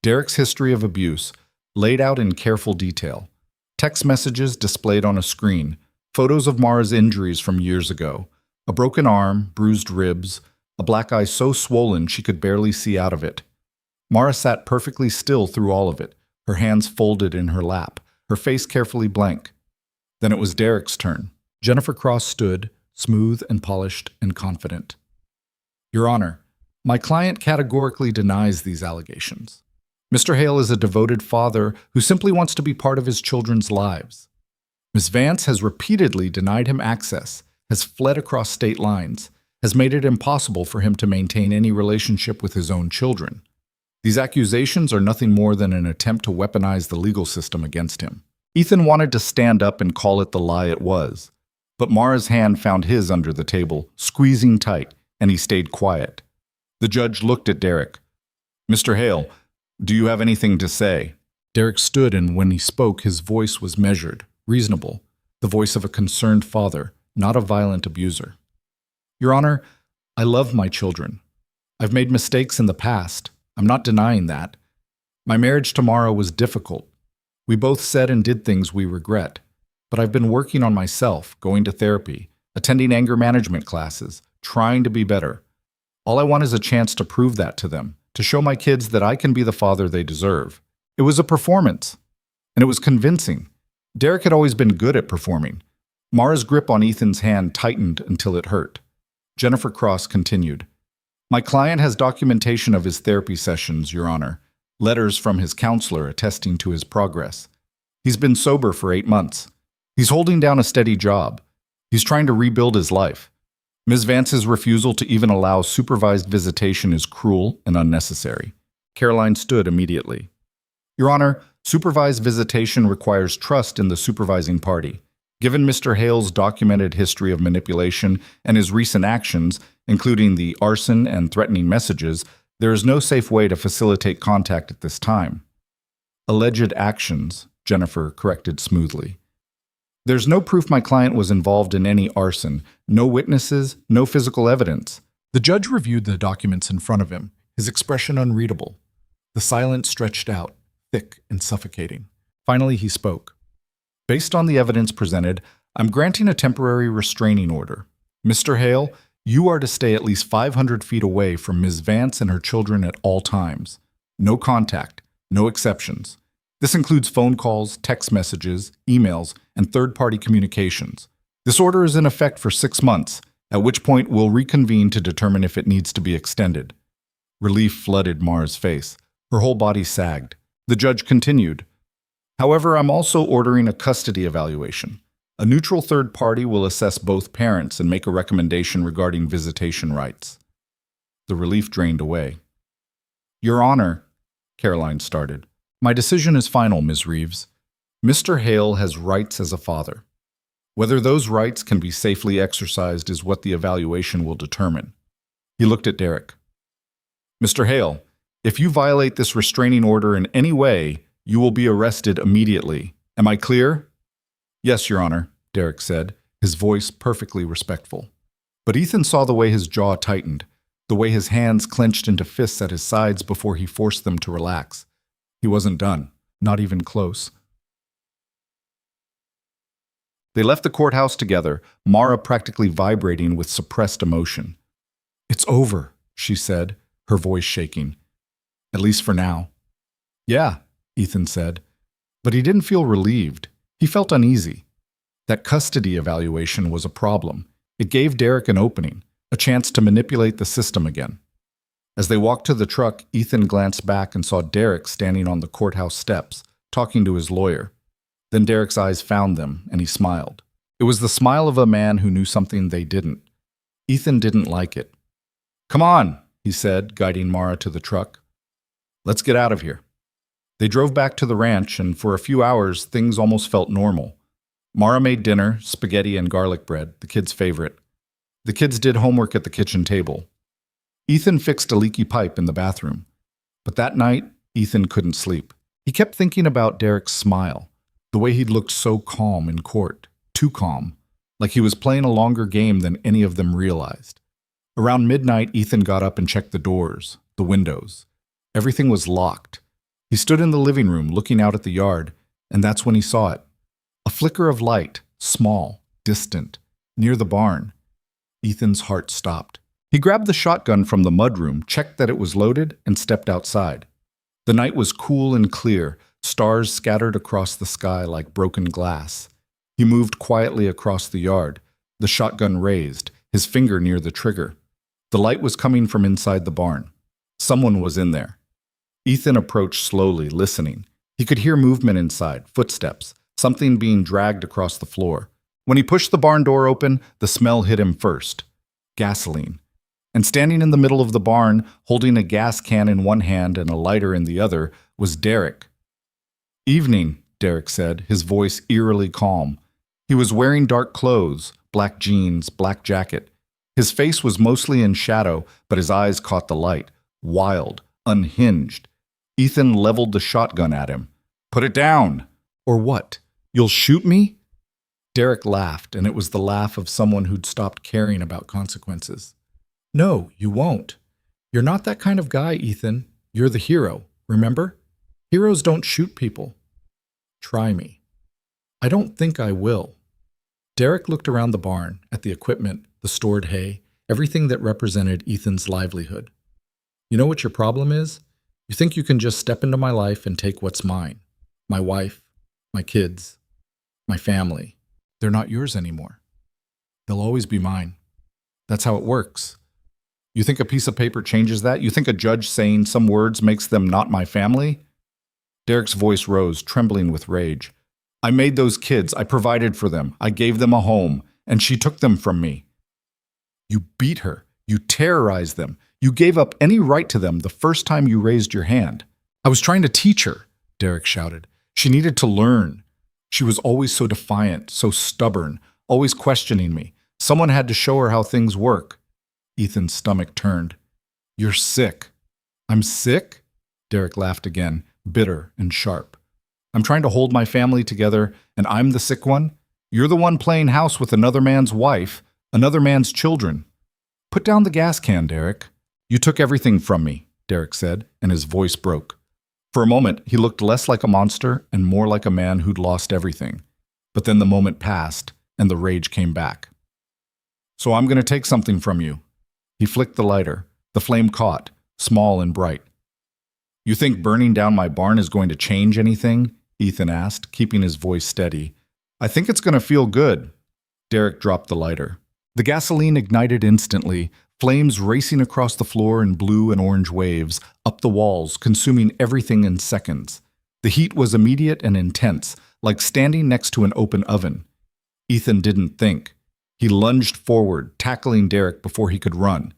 Derek's history of abuse, laid out in careful detail, text messages displayed on a screen, photos of Mara's injuries from years ago, a broken arm, bruised ribs, a black eye so swollen she could barely see out of it. Mara sat perfectly still through all of it, her hands folded in her lap, her face carefully blank. Then it was Derek's turn. Jennifer Cross stood, smooth and polished and confident. Your Honor, my client categorically denies these allegations. Mr. Hale is a devoted father who simply wants to be part of his children's lives. Ms. Vance has repeatedly denied him access, has fled across state lines, has made it impossible for him to maintain any relationship with his own children. These accusations are nothing more than an attempt to weaponize the legal system against him. Ethan wanted to stand up and call it the lie it was, but Mara's hand found his under the table, squeezing tight, and he stayed quiet. The judge looked at Derek. Mr. Hale, do you have anything to say? Derek stood, and when he spoke, his voice was measured, reasonable, the voice of a concerned father, not a violent abuser. Your Honor, I love my children. I've made mistakes in the past. I'm not denying that. My marriage to Mara was difficult. We both said and did things we regret. But I've been working on myself, going to therapy, attending anger management classes, trying to be better. All I want is a chance to prove that to them, to show my kids that I can be the father they deserve. It was a performance, and it was convincing. Derek had always been good at performing. Mara's grip on Ethan's hand tightened until it hurt. Jennifer Cross continued, "My client has documentation of his therapy sessions, Your Honor. Letters from his counselor attesting to his progress. He's been sober for 8 months. He's holding down a steady job. He's trying to rebuild his life. Ms. Vance's refusal to even allow supervised visitation is cruel and unnecessary." Caroline stood immediately. "Your Honor, supervised visitation requires trust in the supervising party. Given Mr. Hale's documented history of manipulation and his recent actions, including the arson and threatening messages, there is no safe way to facilitate contact at this time." "Alleged actions," Jennifer corrected smoothly. "There's no proof my client was involved in any arson, no witnesses, no physical evidence." The judge reviewed the documents in front of him, his expression unreadable. The silence stretched out, thick and suffocating. Finally, he spoke. "Based on the evidence presented, I'm granting a temporary restraining order. Mr. Hale, you are to stay at least 500 feet away from Ms. Vance and her children at all times. No contact, no exceptions. This includes phone calls, text messages, emails, and third-party communications. This order is in effect for 6 months, at which point we'll reconvene to determine if it needs to be extended." Relief flooded Mara's face. Her whole body sagged. The judge continued, "However, I'm also ordering a custody evaluation. A neutral third party will assess both parents and make a recommendation regarding visitation rights." The relief drained away. "Your Honor," Caroline started, "my decision is final, Ms. Reeves. Mr. Hale has rights as a father. Whether those rights can be safely exercised is what the evaluation will determine." He looked at Derek. "Mr. Hale, if you violate this restraining order in any way, you will be arrested immediately. Am I clear?" "Yes, Your Honor," Derek said, his voice perfectly respectful. But Ethan saw the way his jaw tightened, the way his hands clenched into fists at his sides before he forced them to relax. He wasn't done, not even close. They left the courthouse together, Mara practically vibrating with suppressed emotion. "It's over," she said, her voice shaking. "At least for now." "Yeah," Ethan said. But he didn't feel relieved. He felt uneasy. That custody evaluation was a problem. It gave Derek an opening, a chance to manipulate the system again. As they walked to the truck, Ethan glanced back and saw Derek standing on the courthouse steps, talking to his lawyer. Then Derek's eyes found them, and he smiled. It was the smile of a man who knew something they didn't. Ethan didn't like it. "Come on," he said, guiding Mara to the truck. "Let's get out of here." They drove back to the ranch, and for a few hours, things almost felt normal. Mara made dinner, spaghetti and garlic bread, the kids' favorite. The kids did homework at the kitchen table. Ethan fixed a leaky pipe in the bathroom. But that night, Ethan couldn't sleep. He kept thinking about Derek's smile, the way he'd looked so calm in court, too calm, like he was playing a longer game than any of them realized. Around midnight, Ethan got up and checked the doors, the windows. Everything was locked. He stood in the living room looking out at the yard, and that's when he saw it. A flicker of light, small, distant, near the barn. Ethan's heart stopped. He grabbed the shotgun from the mudroom, checked that it was loaded, and stepped outside. The night was cool and clear, stars scattered across the sky like broken glass. He moved quietly across the yard, the shotgun raised, his finger near the trigger. The light was coming from inside the barn. Someone was in there. Ethan approached slowly, listening. He could hear movement inside, footsteps, something being dragged across the floor. When he pushed the barn door open, the smell hit him first. Gasoline. And standing in the middle of the barn, holding a gas can in one hand and a lighter in the other, was Derek. "Evening," Derek said, his voice eerily calm. He was wearing dark clothes, black jeans, black jacket. His face was mostly in shadow, but his eyes caught the light. Wild, unhinged. Ethan leveled the shotgun at him. "Put it down!" "Or what? You'll shoot me?" Derek laughed, and it was the laugh of someone who'd stopped caring about consequences. "No, you won't." You're not that kind of guy, Ethan. You're the hero, remember? Heroes don't shoot people. Try me. I don't think I will. Derek looked around the barn, at the equipment, the stored hay, everything that represented Ethan's livelihood. You know what your problem is? You think you can just step into my life and take what's mine. My wife, my kids, my family. They're not yours anymore. They'll always be mine. That's how it works. You think a piece of paper changes that? You think a judge saying some words makes them not my family? Derek's voice rose, trembling with rage. I made those kids. I provided for them. I gave them a home, and she took them from me. You beat her. You terrorized them. You gave up any right to them the first time you raised your hand. I was trying to teach her, Derek shouted. She needed to learn. She was always so defiant, so stubborn, always questioning me. Someone had to show her how things work. Ethan's stomach turned. You're sick. I'm sick? Derek laughed again, bitter and sharp. I'm trying to hold my family together, and I'm the sick one? You're the one playing house with another man's wife, another man's children. Put down the gas can, Derek. You took everything from me, Derek said, and his voice broke. For a moment, he looked less like a monster and more like a man who'd lost everything. But then the moment passed, and the rage came back. So I'm going to take something from you. He flicked the lighter. The flame caught, small and bright. You think burning down my barn is going to change anything? Ethan asked, keeping his voice steady. I think it's going to feel good. Derek dropped the lighter. The gasoline ignited instantly, flames racing across the floor in blue and orange waves, up the walls, consuming everything in seconds. The heat was immediate and intense, like standing next to an open oven. Ethan didn't think. He lunged forward, tackling Derek before he could run.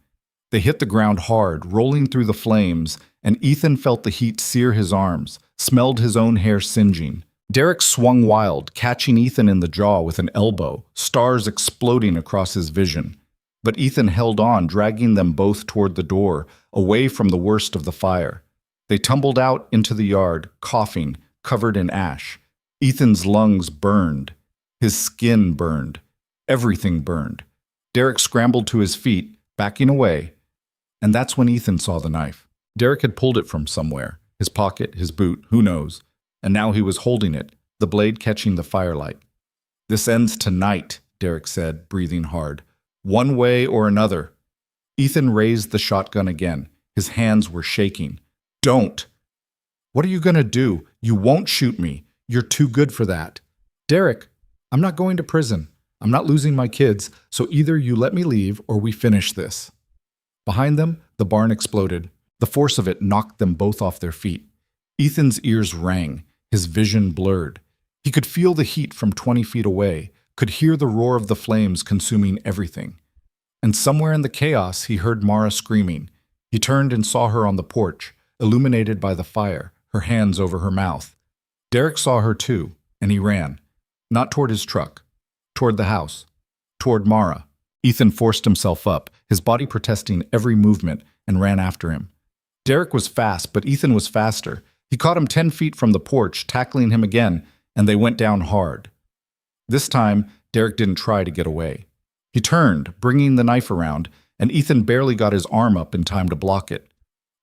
They hit the ground hard, rolling through the flames, and Ethan felt the heat sear his arms, smelled his own hair singeing. Derek swung wild, catching Ethan in the jaw with an elbow, stars exploding across his vision. But Ethan held on, dragging them both toward the door, away from the worst of the fire. They tumbled out into the yard, coughing, covered in ash. Ethan's lungs burned. His skin burned. Everything burned. Derek scrambled to his feet, backing away. And that's when Ethan saw the knife. Derek had pulled it from somewhere, his pocket, his boot, who knows. And now he was holding it, the blade catching the firelight. This ends tonight, Derek said, breathing hard. One way or another. Ethan raised the shotgun again. His hands were shaking. Don't. What are you going to do? You won't shoot me. You're too good for that. Derek, I'm not going to prison. I'm not losing my kids, so either you let me leave or we finish this. Behind them, the barn exploded. The force of it knocked them both off their feet. Ethan's ears rang, his vision blurred. He could feel the heat from 20 feet away, could hear the roar of the flames consuming everything. And somewhere in the chaos, he heard Mara screaming. He turned and saw her on the porch, illuminated by the fire, her hands over her mouth. Derek saw her too, and he ran. Not toward his truck. Toward the house. Toward Mara. Ethan forced himself up, his body protesting every movement, and ran after him. Derek was fast, but Ethan was faster. He caught him 10 feet from the porch, tackling him again, and they went down hard. This time, Derek didn't try to get away. He turned, bringing the knife around, and Ethan barely got his arm up in time to block it.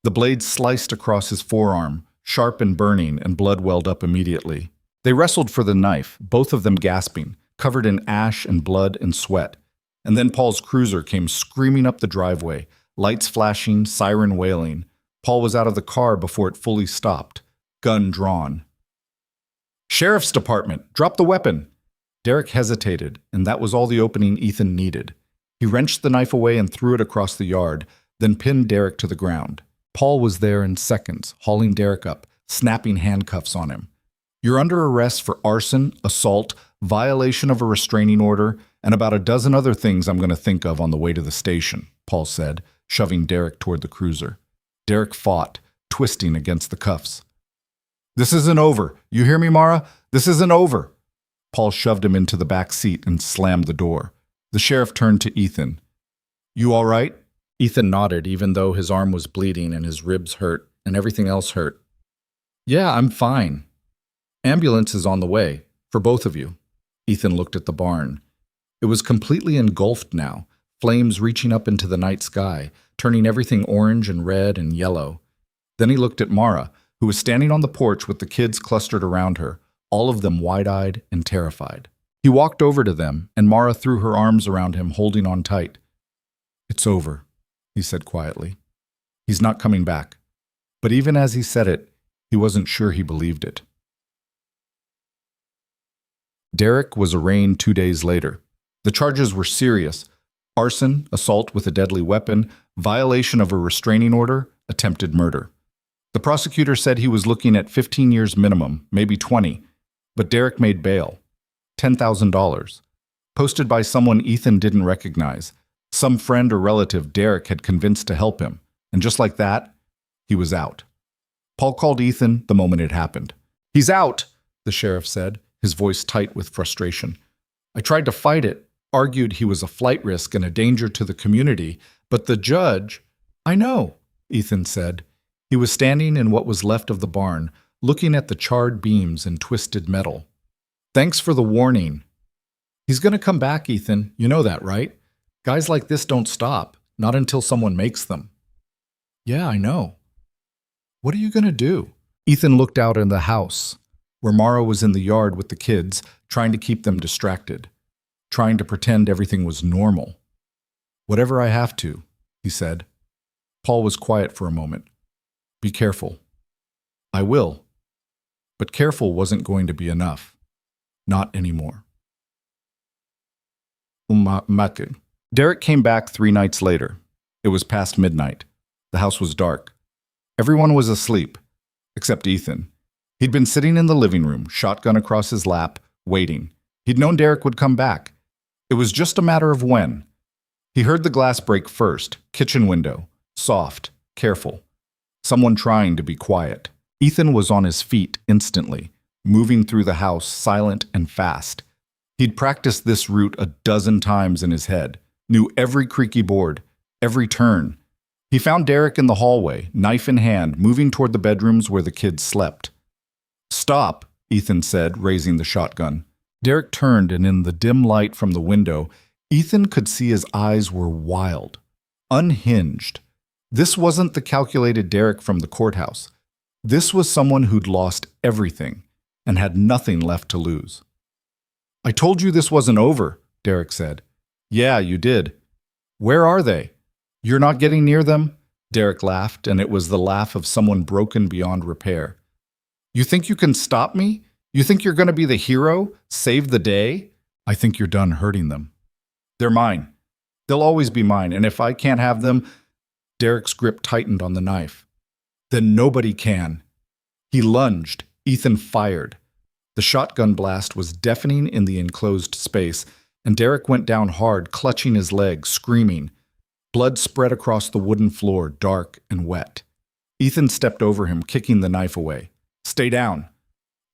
The blade sliced across his forearm, sharp and burning, and blood welled up immediately. They wrestled for the knife, both of them gasping, covered in ash and blood and sweat. And then Paul's cruiser came screaming up the driveway, lights flashing, siren wailing. Paul was out of the car before it fully stopped, gun drawn. Sheriff's Department, drop the weapon! Derek hesitated, and that was all the opening Ethan needed. He wrenched the knife away and threw it across the yard, then pinned Derek to the ground. Paul was there in seconds, hauling Derek up, snapping handcuffs on him. You're under arrest for arson, assault, violation of a restraining order, and about a dozen other things I'm going to think of on the way to the station, Paul said, shoving Derek toward the cruiser. Derek fought, twisting against the cuffs. This isn't over. You hear me, Mara? This isn't over. Paul shoved him into the back seat and slammed the door. The sheriff turned to Ethan. You all right? Ethan nodded, even though his arm was bleeding and his ribs hurt and everything else hurt. Yeah, I'm fine. Ambulance is on the way, for both of you. Ethan looked at the barn. It was completely engulfed now, flames reaching up into the night sky, turning everything orange and red and yellow. Then he looked at Mara, who was standing on the porch with the kids clustered around her, all of them wide-eyed and terrified. He walked over to them, and Mara threw her arms around him, holding on tight. "It's over," he said quietly. "He's not coming back." But even as he said it, he wasn't sure he believed it. Derek was arraigned 2 days later. The charges were serious: arson, assault with a deadly weapon, violation of a restraining order, attempted murder. The prosecutor said he was looking at 15 years minimum, maybe 20, but Derek made bail. $10,000. Posted by someone Ethan didn't recognize, some friend or relative Derek had convinced to help him, and just like that, he was out. Paul called Ethan the moment it happened. "He's out," the sheriff said, his voice tight with frustration. "I tried to fight it, argued he was a flight risk and a danger to the community, but the judge—" "I know," Ethan said. He was standing in what was left of the barn, looking at the charred beams and twisted metal. "Thanks for the warning." "He's going to come back, Ethan. You know that, right? Guys like this don't stop, not until someone makes them." "Yeah, I know." "What are you going to do?" Ethan looked out in the house, where Mara was in the yard with the kids, trying to keep them distracted, trying to pretend everything was normal. "Whatever I have to," he said. Paul was quiet for a moment. "Be careful." "I will." But careful wasn't going to be enough. Not anymore. Derek came back 3 nights later. It was past midnight. The house was dark. Everyone was asleep, except Ethan. He'd been sitting in the living room, shotgun across his lap, waiting. He'd known Derek would come back. It was just a matter of when. He heard the glass break first, kitchen window, soft, careful. Someone trying to be quiet. Ethan was on his feet instantly, moving through the house, silent and fast. He'd practiced this route a dozen times in his head, knew every creaky board, every turn. He found Derek in the hallway, knife in hand, moving toward the bedrooms where the kids slept. "Stop," Ethan said, raising the shotgun. Derek turned, and in the dim light from the window, Ethan could see his eyes were wild, unhinged. This wasn't the calculated Derek from the courthouse. This was someone who'd lost everything and had nothing left to lose. "I told you this wasn't over," Derek said. "Yeah, you did." "Where are they?" "You're not getting near them?" Derek laughed, and it was the laugh of someone broken beyond repair. "You think you can stop me? You think you're going to be the hero? Save the day?" "I think you're done hurting them." "They're mine. They'll always be mine, and if I can't have them—" Derek's grip tightened on the knife. "Then nobody can." He lunged. Ethan fired. The shotgun blast was deafening in the enclosed space, and Derek went down hard, clutching his leg, screaming. Blood spread across the wooden floor, dark and wet. Ethan stepped over him, kicking the knife away. "Stay down."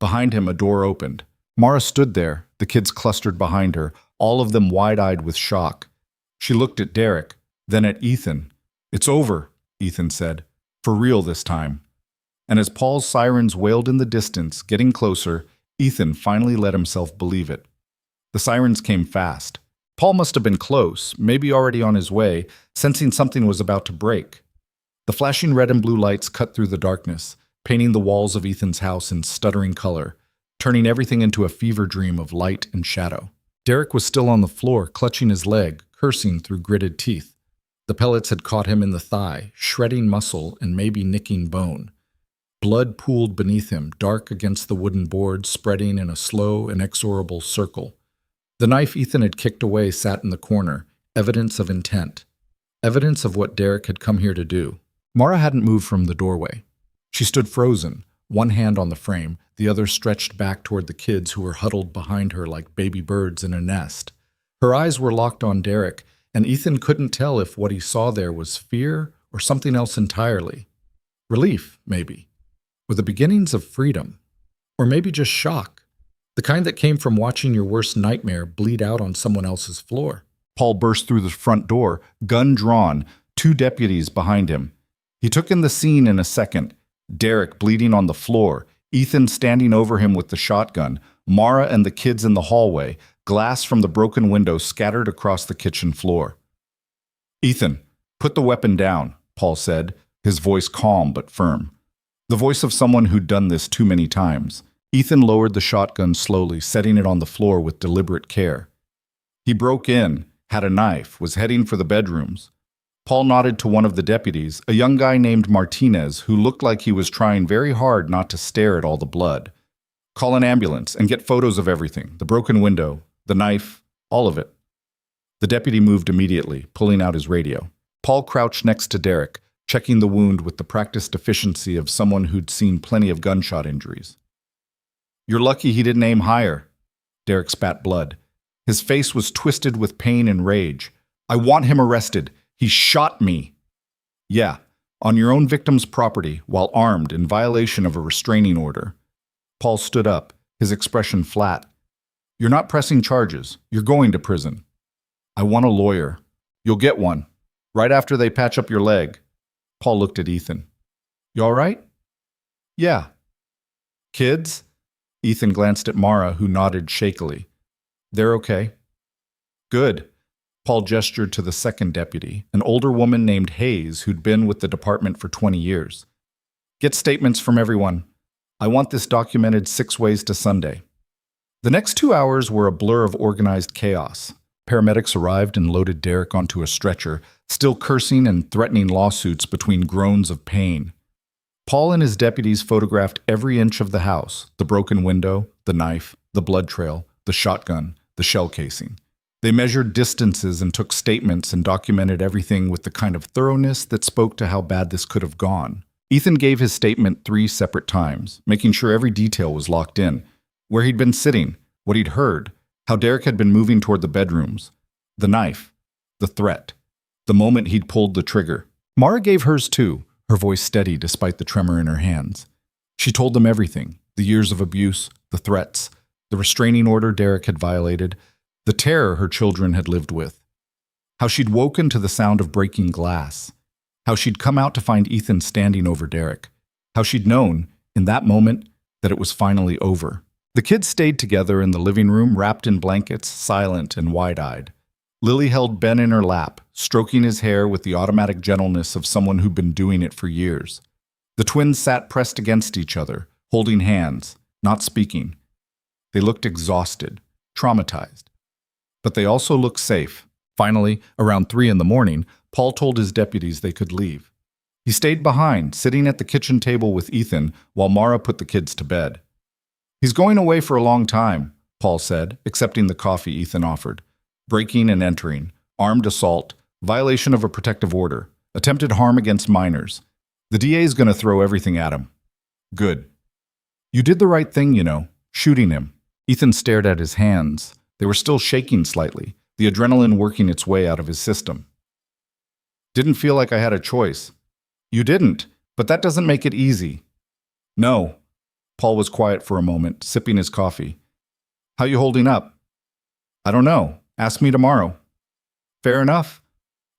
Behind him, a door opened. Mara stood there, the kids clustered behind her, all of them wide-eyed with shock. She looked at Derek, then at Ethan. "It's over," Ethan said. "For real this time." And as Paul's sirens wailed in the distance, getting closer, Ethan finally let himself believe it. The sirens came fast. Paul must have been close, maybe already on his way, sensing something was about to break. The flashing red and blue lights cut through the darkness, painting the walls of Ethan's house in stuttering color, turning everything into a fever dream of light and shadow. Derek was still on the floor, clutching his leg, cursing through gritted teeth. The pellets had caught him in the thigh, shredding muscle and maybe nicking bone. Blood pooled beneath him, dark against the wooden board, spreading in a slow, inexorable circle. The knife Ethan had kicked away sat in the corner, evidence of intent. Evidence of what Derek had come here to do. Mara hadn't moved from the doorway. She stood frozen, one hand on the frame, the other stretched back toward the kids who were huddled behind her like baby birds in a nest. Her eyes were locked on Derek, and Ethan couldn't tell if what he saw there was fear or something else entirely. Relief, maybe. Or the beginnings of freedom. Or maybe just shock. The kind that came from watching your worst nightmare bleed out on someone else's floor. Paul burst through the front door, gun drawn, 2 deputies behind him. He took in the scene in a second. Derek bleeding on the floor, Ethan standing over him with the shotgun, Mara and the kids in the hallway, glass from the broken window scattered across the kitchen floor. "Ethan," Put the weapon down, Paul said, his voice calm but firm. The voice of someone who'd done this too many times. Ethan lowered the shotgun slowly, setting it on the floor with deliberate care. He broke in, had a knife, was heading for the bedrooms. Paul nodded to one of the deputies, a young guy named Martinez, who looked like he was trying very hard not to stare at all the blood. Call an ambulance and get photos of everything, the broken window, the knife, all of it. The deputy moved immediately, pulling out his radio. Paul crouched next to Derek, checking the wound with the practiced efficiency of someone who'd seen plenty of gunshot injuries. You're lucky he didn't aim higher. Derek spat blood. His face was twisted with pain and rage. I want him arrested. He shot me. Yeah, on your own victim's property, while armed in violation of a restraining order. Paul stood up, his expression flat. You're not pressing charges. You're going to prison. I want a lawyer. You'll get one. Right after they patch up your leg. Paul looked at Ethan. You all right? Yeah. Kids? Ethan glanced at Mara, who nodded shakily. They're okay. Good. Paul gestured to the second deputy, an older woman named Hayes who'd been with the department for 20 years. Get statements from everyone. I want this documented 6 ways to Sunday. The next 2 hours were a blur of organized chaos. Paramedics arrived and loaded Derek onto a stretcher, still cursing and threatening lawsuits between groans of pain. Paul and his deputies photographed every inch of the house, the broken window, the knife, the blood trail, the shotgun, the shell casing. They measured distances and took statements and documented everything with the kind of thoroughness that spoke to how bad this could have gone. Ethan gave his statement 3 separate times, making sure every detail was locked in. Where he'd been sitting, what he'd heard, how Derek had been moving toward the bedrooms, the knife, the threat, the moment he'd pulled the trigger. Mara gave hers too, her voice steady despite the tremor in her hands. She told them everything, the years of abuse, the threats, the restraining order Derek had violated, the terror her children had lived with. How she'd woken to the sound of breaking glass. How she'd come out to find Ethan standing over Derek. How she'd known, in that moment, that it was finally over. The kids stayed together in the living room, wrapped in blankets, silent and wide-eyed. Lily held Ben in her lap, stroking his hair with the automatic gentleness of someone who'd been doing it for years. The twins sat pressed against each other, holding hands, not speaking. They looked exhausted, traumatized. But they also looked safe. Finally, around 3 a.m, Paul told his deputies they could leave. He stayed behind, sitting at the kitchen table with Ethan while Mara put the kids to bed. He's going away for a long time, Paul said, accepting the coffee Ethan offered. Breaking and entering, armed assault, violation of a protective order, attempted harm against minors. The DA's going to throw everything at him. Good. You did the right thing, shooting him. Ethan stared at his hands. They were still shaking slightly, the adrenaline working its way out of his system. Didn't feel like I had a choice. You didn't, but that doesn't make it easy. No. Paul was quiet for a moment, sipping his coffee. How you holding up? I don't know. Ask me tomorrow. Fair enough.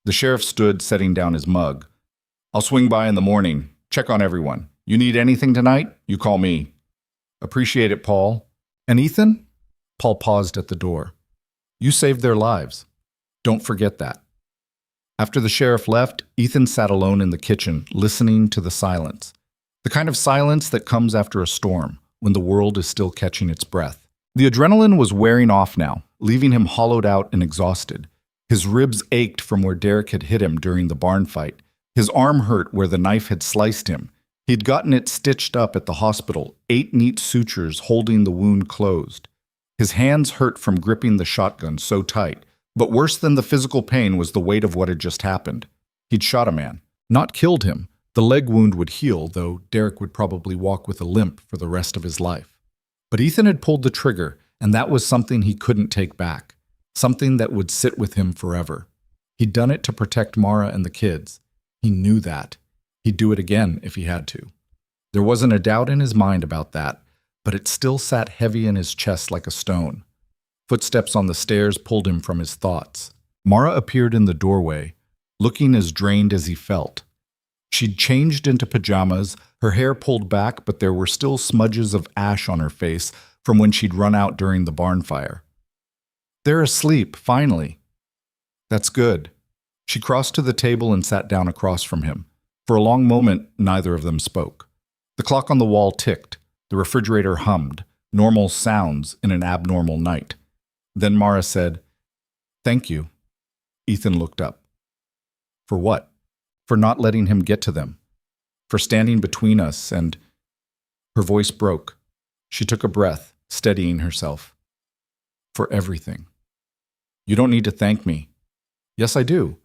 The sheriff stood, setting down his mug. I'll swing by in the morning, check on everyone. You need anything tonight? You call me. Appreciate it, Paul. And Ethan? Paul paused at the door. You saved their lives. Don't forget that. After the sheriff left, Ethan sat alone in the kitchen, listening to the silence. The kind of silence that comes after a storm, when the world is still catching its breath. The adrenaline was wearing off now, leaving him hollowed out and exhausted. His ribs ached from where Derek had hit him during the barn fight. His arm hurt where the knife had sliced him. He'd gotten it stitched up at the hospital, 8 neat sutures holding the wound closed. His hands hurt from gripping the shotgun so tight, but worse than the physical pain was the weight of what had just happened. He'd shot a man, not killed him. The leg wound would heal, though Derek would probably walk with a limp for the rest of his life. But Ethan had pulled the trigger, and that was something he couldn't take back, something that would sit with him forever. He'd done it to protect Mara and the kids. He knew that. He'd do it again if he had to. There wasn't a doubt in his mind about that, but it still sat heavy in his chest like a stone. Footsteps on the stairs pulled him from his thoughts. Mara appeared in the doorway, looking as drained as he felt. She'd changed into pajamas, her hair pulled back, but there were still smudges of ash on her face from when she'd run out during the barn fire. They're asleep, finally. That's good. She crossed to the table and sat down across from him. For a long moment, neither of them spoke. The clock on the wall ticked. The refrigerator hummed, normal sounds in an abnormal night. Then Mara said, "Thank you." Ethan looked up. For what? For not letting him get to them. For standing between us and... Her voice broke. She took a breath, steadying herself. For everything. You don't need to thank me. Yes, I do.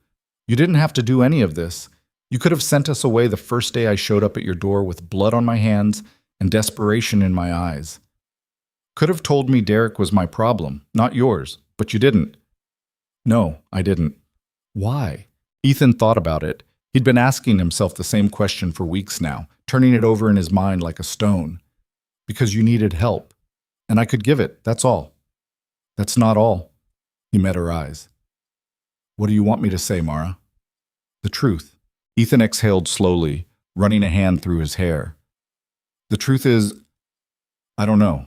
You didn't have to do any of this. You could have sent us away the first day I showed up at your door with blood on my hands and desperation in my eyes. Could have told me Derek was my problem, not yours, but you didn't. No, I didn't. Why? Ethan thought about it. He'd been asking himself the same question for weeks now, turning it over in his mind like a stone. Because you needed help, and I could give it, that's all. That's not all. He met her eyes. What do you want me to say, Mara? The truth. Ethan exhaled slowly, running a hand through his hair. The truth is, I don't know.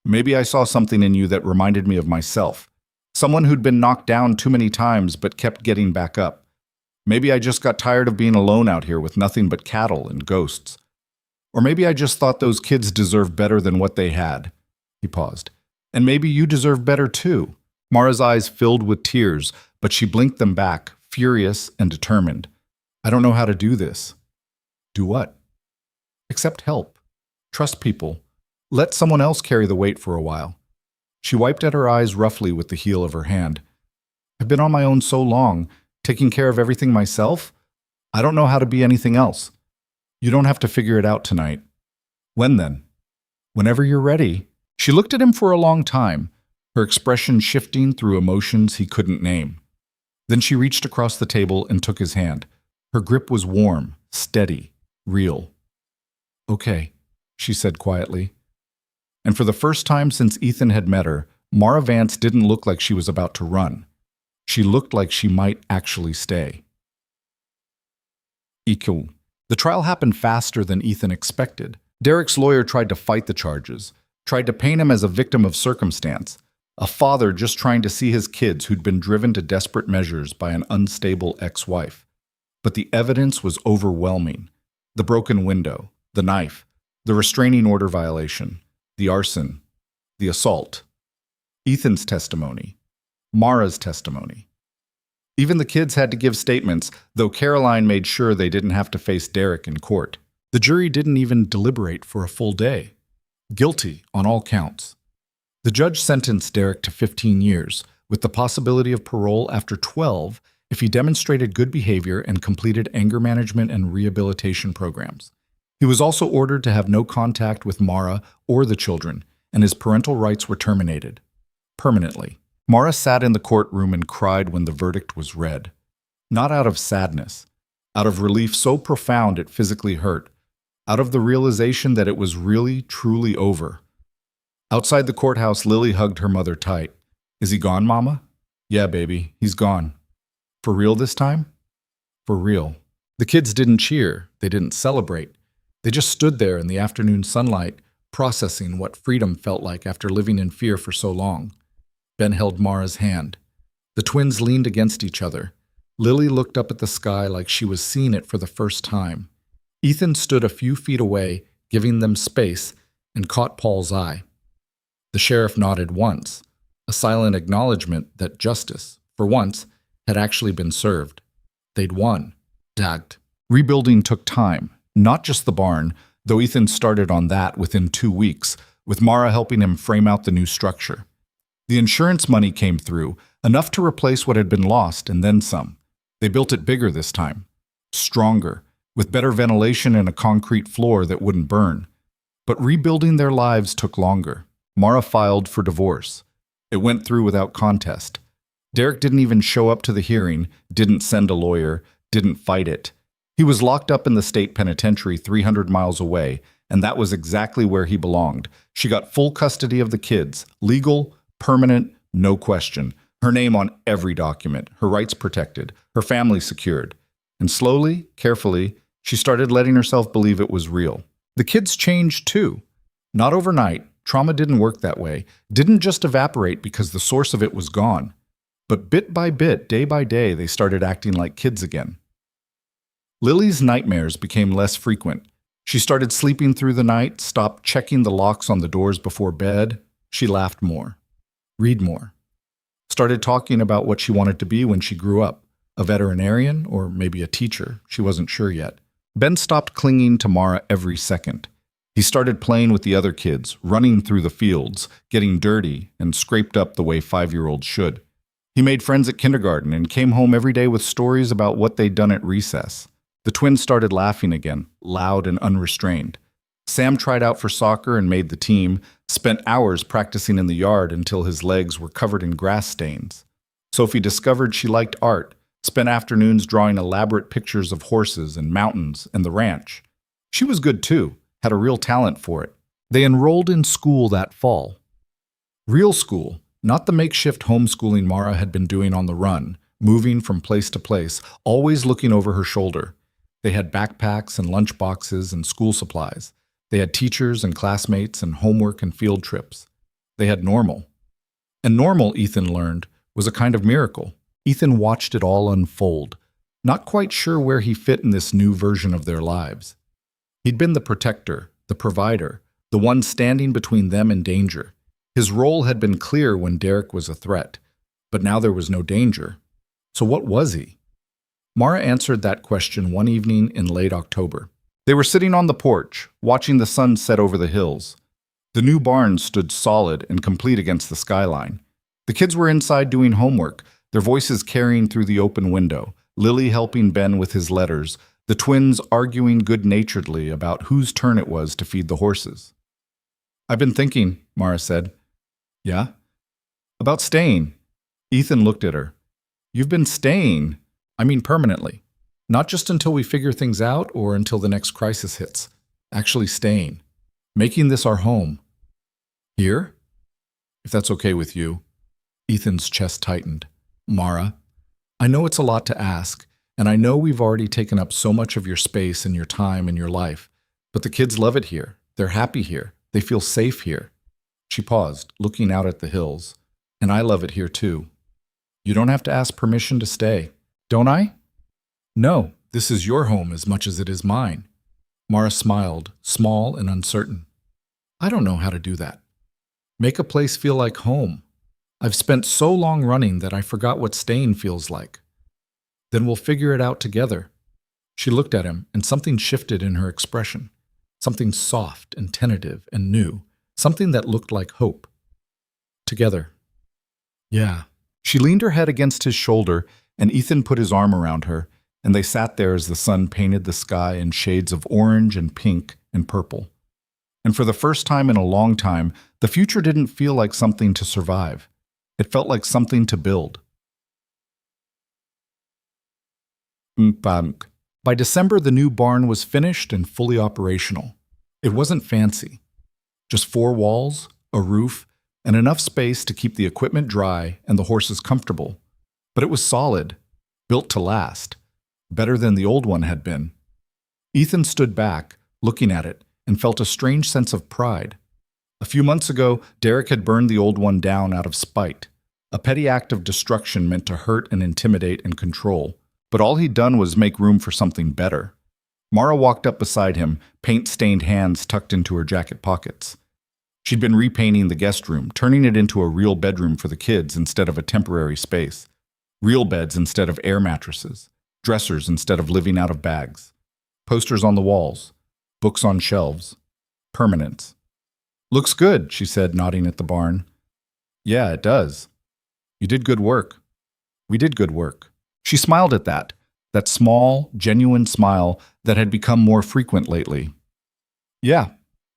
Maybe I saw something in you that reminded me of myself. Someone who'd been knocked down too many times but kept getting back up. Maybe I just got tired of being alone out here with nothing but cattle and ghosts. Or maybe I just thought those kids deserved better than what they had. He paused. And maybe you deserve better too. Mara's eyes filled with tears, but she blinked them back, furious and determined. I don't know how to do this. Do what? Accept help. Trust people. Let someone else carry the weight for a while. She wiped at her eyes roughly with the heel of her hand. I've been on my own so long, taking care of everything myself. I don't know how to be anything else. You don't have to figure it out tonight. When then? Whenever you're ready. She looked at him for a long time, her expression shifting through emotions he couldn't name. Then she reached across the table and took his hand. Her grip was warm, steady, real. Okay, she said quietly. And for the first time since Ethan had met her, Mara Vance didn't look like she was about to run. She looked like she might actually stay. The trial happened faster than Ethan expected. Derek's lawyer tried to fight the charges, tried to paint him as a victim of circumstance, a father just trying to see his kids who'd been driven to desperate measures by an unstable ex-wife. But the evidence was overwhelming. The broken window, the knife, the restraining order violation, the arson, the assault, Ethan's testimony, Mara's testimony. Even the kids had to give statements, though Caroline made sure they didn't have to face Derek in court. The jury didn't even deliberate for a full day. Guilty on all counts. The judge sentenced Derek to 15 years, with the possibility of parole after 12 if he demonstrated good behavior and completed anger management and rehabilitation programs. He was also ordered to have no contact with Mara or the children, and his parental rights were terminated. Permanently. Mara sat in the courtroom and cried when the verdict was read. Not out of sadness, out of relief so profound it physically hurt, out of the realization that it was really, truly over. Outside the courthouse, Lily hugged her mother tight. Is he gone, Mama? Yeah, baby, he's gone. For real this time? For real. The kids didn't cheer, they didn't celebrate. They just stood there in the afternoon sunlight, processing what freedom felt like after living in fear for so long. Ben held Mara's hand. The twins leaned against each other. Lily looked up at the sky like she was seeing it for the first time. Ethan stood a few feet away, giving them space, and caught Paul's eye. The sheriff nodded once, a silent acknowledgement that justice, for once, had actually been served. They'd won. Dagged. Rebuilding took time, not just the barn, though Ethan started on that within 2 weeks, with Mara helping him frame out the new structure. The insurance money came through, enough to replace what had been lost and then some. They built it bigger this time, stronger, with better ventilation and a concrete floor that wouldn't burn. But rebuilding their lives took longer. Mara filed for divorce. It went through without contest. Derek didn't even show up to the hearing, didn't send a lawyer, didn't fight it. He was locked up in the state penitentiary 300 miles away, and that was exactly where he belonged. She got full custody of the kids, legal, permanent, no question. Her name on every document, her rights protected, her family secured. And slowly, carefully, she started letting herself believe it was real. The kids changed too. Not overnight. Trauma didn't work that way. Didn't just evaporate because the source of it was gone. But bit by bit, day by day, they started acting like kids again. Lily's nightmares became less frequent. She started sleeping through the night, stopped checking the locks on the doors before bed. She laughed more, read more, started talking about what she wanted to be when she grew up, a veterinarian or maybe a teacher. She wasn't sure yet. Ben stopped clinging to Mara every second. He started playing with the other kids, running through the fields, getting dirty and scraped up the way 5-year-olds should. He made friends at kindergarten and came home every day with stories about what they'd done at recess. The twins started laughing again, loud and unrestrained. Sam tried out for soccer and made the team, spent hours practicing in the yard until his legs were covered in grass stains. Sophie discovered she liked art, spent afternoons drawing elaborate pictures of horses and mountains and the ranch. She was good too, had a real talent for it. They enrolled in school that fall. Real school, not the makeshift homeschooling Mara had been doing on the run, moving from place to place, always looking over her shoulder. They had backpacks and lunch boxes and school supplies. They had teachers and classmates and homework and field trips. They had normal. And normal, Ethan learned, was a kind of miracle. Ethan watched it all unfold, not quite sure where he fit in this new version of their lives. He'd been the protector, the provider, the one standing between them and danger. His role had been clear when Derek was a threat, but now there was no danger. So what was he? Mara answered that question one evening in late October. They were sitting on the porch, watching the sun set over the hills. The new barn stood solid and complete against the skyline. The kids were inside doing homework, their voices carrying through the open window, Lily helping Ben with his letters, the twins arguing good-naturedly about whose turn it was to feed the horses. "I've been thinking," Mara said. "Yeah?" "About staying." Ethan looked at her. "You've been staying? I mean permanently. Not just until we figure things out or until the next crisis hits. Actually staying. Making this our home." "Here?" "If that's okay with you." Ethan's chest tightened. "Mara, I know it's a lot to ask, and I know we've already taken up so much of your space and your time and your life, but the kids love it here. They're happy here. They feel safe here." She paused, looking out at the hills. "And I love it here too. You don't have to ask permission to stay." "Don't I?" "No, this is your home as much as it is mine." Mara smiled, small and uncertain. "I don't know how to do that. Make a place feel like home. I've spent so long running that I forgot what staying feels like." "Then we'll figure it out together." She looked at him, and something shifted in her expression. Something soft and tentative and new. Something that looked like hope. "Together." "Yeah." She leaned her head against his shoulder, and Ethan put his arm around her, and they sat there as the sun painted the sky in shades of orange and pink and purple. And for the first time in a long time, the future didn't feel like something to survive. It felt like something to build. By December, the new barn was finished and fully operational. It wasn't fancy. Just 4 walls, a roof, and enough space to keep the equipment dry and the horses comfortable. But it was solid, built to last, better than the old one had been. Ethan stood back, looking at it, and felt a strange sense of pride. A few months ago, Derek had burned the old one down out of spite, a petty act of destruction meant to hurt and intimidate and control. But all he'd done was make room for something better. Mara walked up beside him, paint-stained hands tucked into her jacket pockets. She'd been repainting the guest room, turning it into a real bedroom for the kids instead of a temporary space. Real beds instead of air mattresses. Dressers instead of living out of bags. Posters on the walls. Books on shelves. Permanence. "Looks good," she said, nodding at the barn. "Yeah, it does. You did good work. We did good work." She smiled at that small, genuine smile that had become more frequent lately. "Yeah,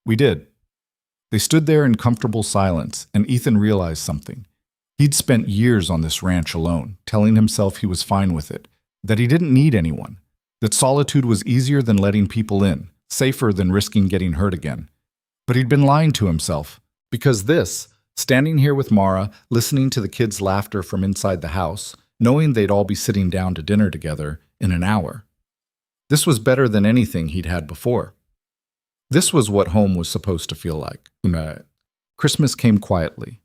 we did." They stood there in comfortable silence, and Ethan realized something. He'd spent years on this ranch alone, telling himself he was fine with it, that he didn't need anyone, that solitude was easier than letting people in, safer than risking getting hurt again. But he'd been lying to himself, because this, standing here with Mara, listening to the kids' laughter from inside the house, knowing they'd all be sitting down to dinner together in an hour, this was better than anything he'd had before. This was what home was supposed to feel like. Christmas came quietly.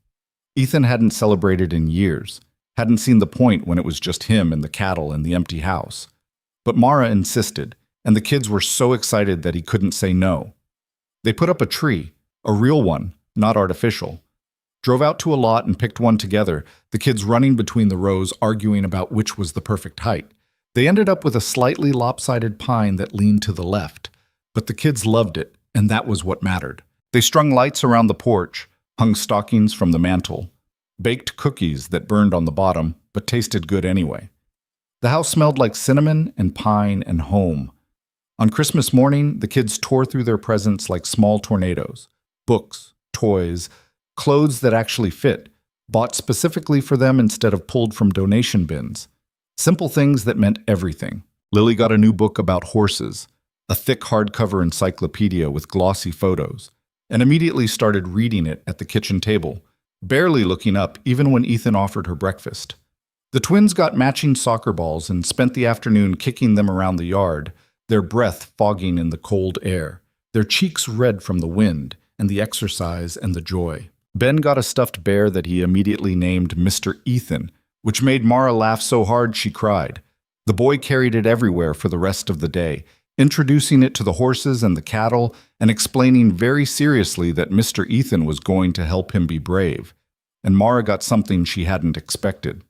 Ethan hadn't celebrated in years, hadn't seen the point when it was just him and the cattle and the empty house. But Mara insisted, and the kids were so excited that he couldn't say no. They put up a tree, a real one, not artificial. Drove out to a lot and picked one together, the kids running between the rows arguing about which was the perfect height. They ended up with a slightly lopsided pine that leaned to the left, but the kids loved it, and that was what mattered. They strung lights around the porch, hung stockings from the mantel, baked cookies that burned on the bottom, but tasted good anyway. The house smelled like cinnamon and pine and home. On Christmas morning, the kids tore through their presents like small tornadoes. Books, toys, clothes that actually fit, bought specifically for them instead of pulled from donation bins. Simple things that meant everything. Lily got a new book about horses, a thick hardcover encyclopedia with glossy photos, and immediately started reading it at the kitchen table, barely looking up even when Ethan offered her breakfast. The twins got matching soccer balls and spent the afternoon kicking them around the yard, their breath fogging in the cold air, their cheeks red from the wind and the exercise and the joy. Ben got a stuffed bear that he immediately named Mr. Ethan, which made Mara laugh so hard she cried. The boy carried it everywhere for the rest of the day, introducing it to the horses and the cattle and explaining very seriously that Mr. Ethan was going to help him be brave. And Mara got something she hadn't expected.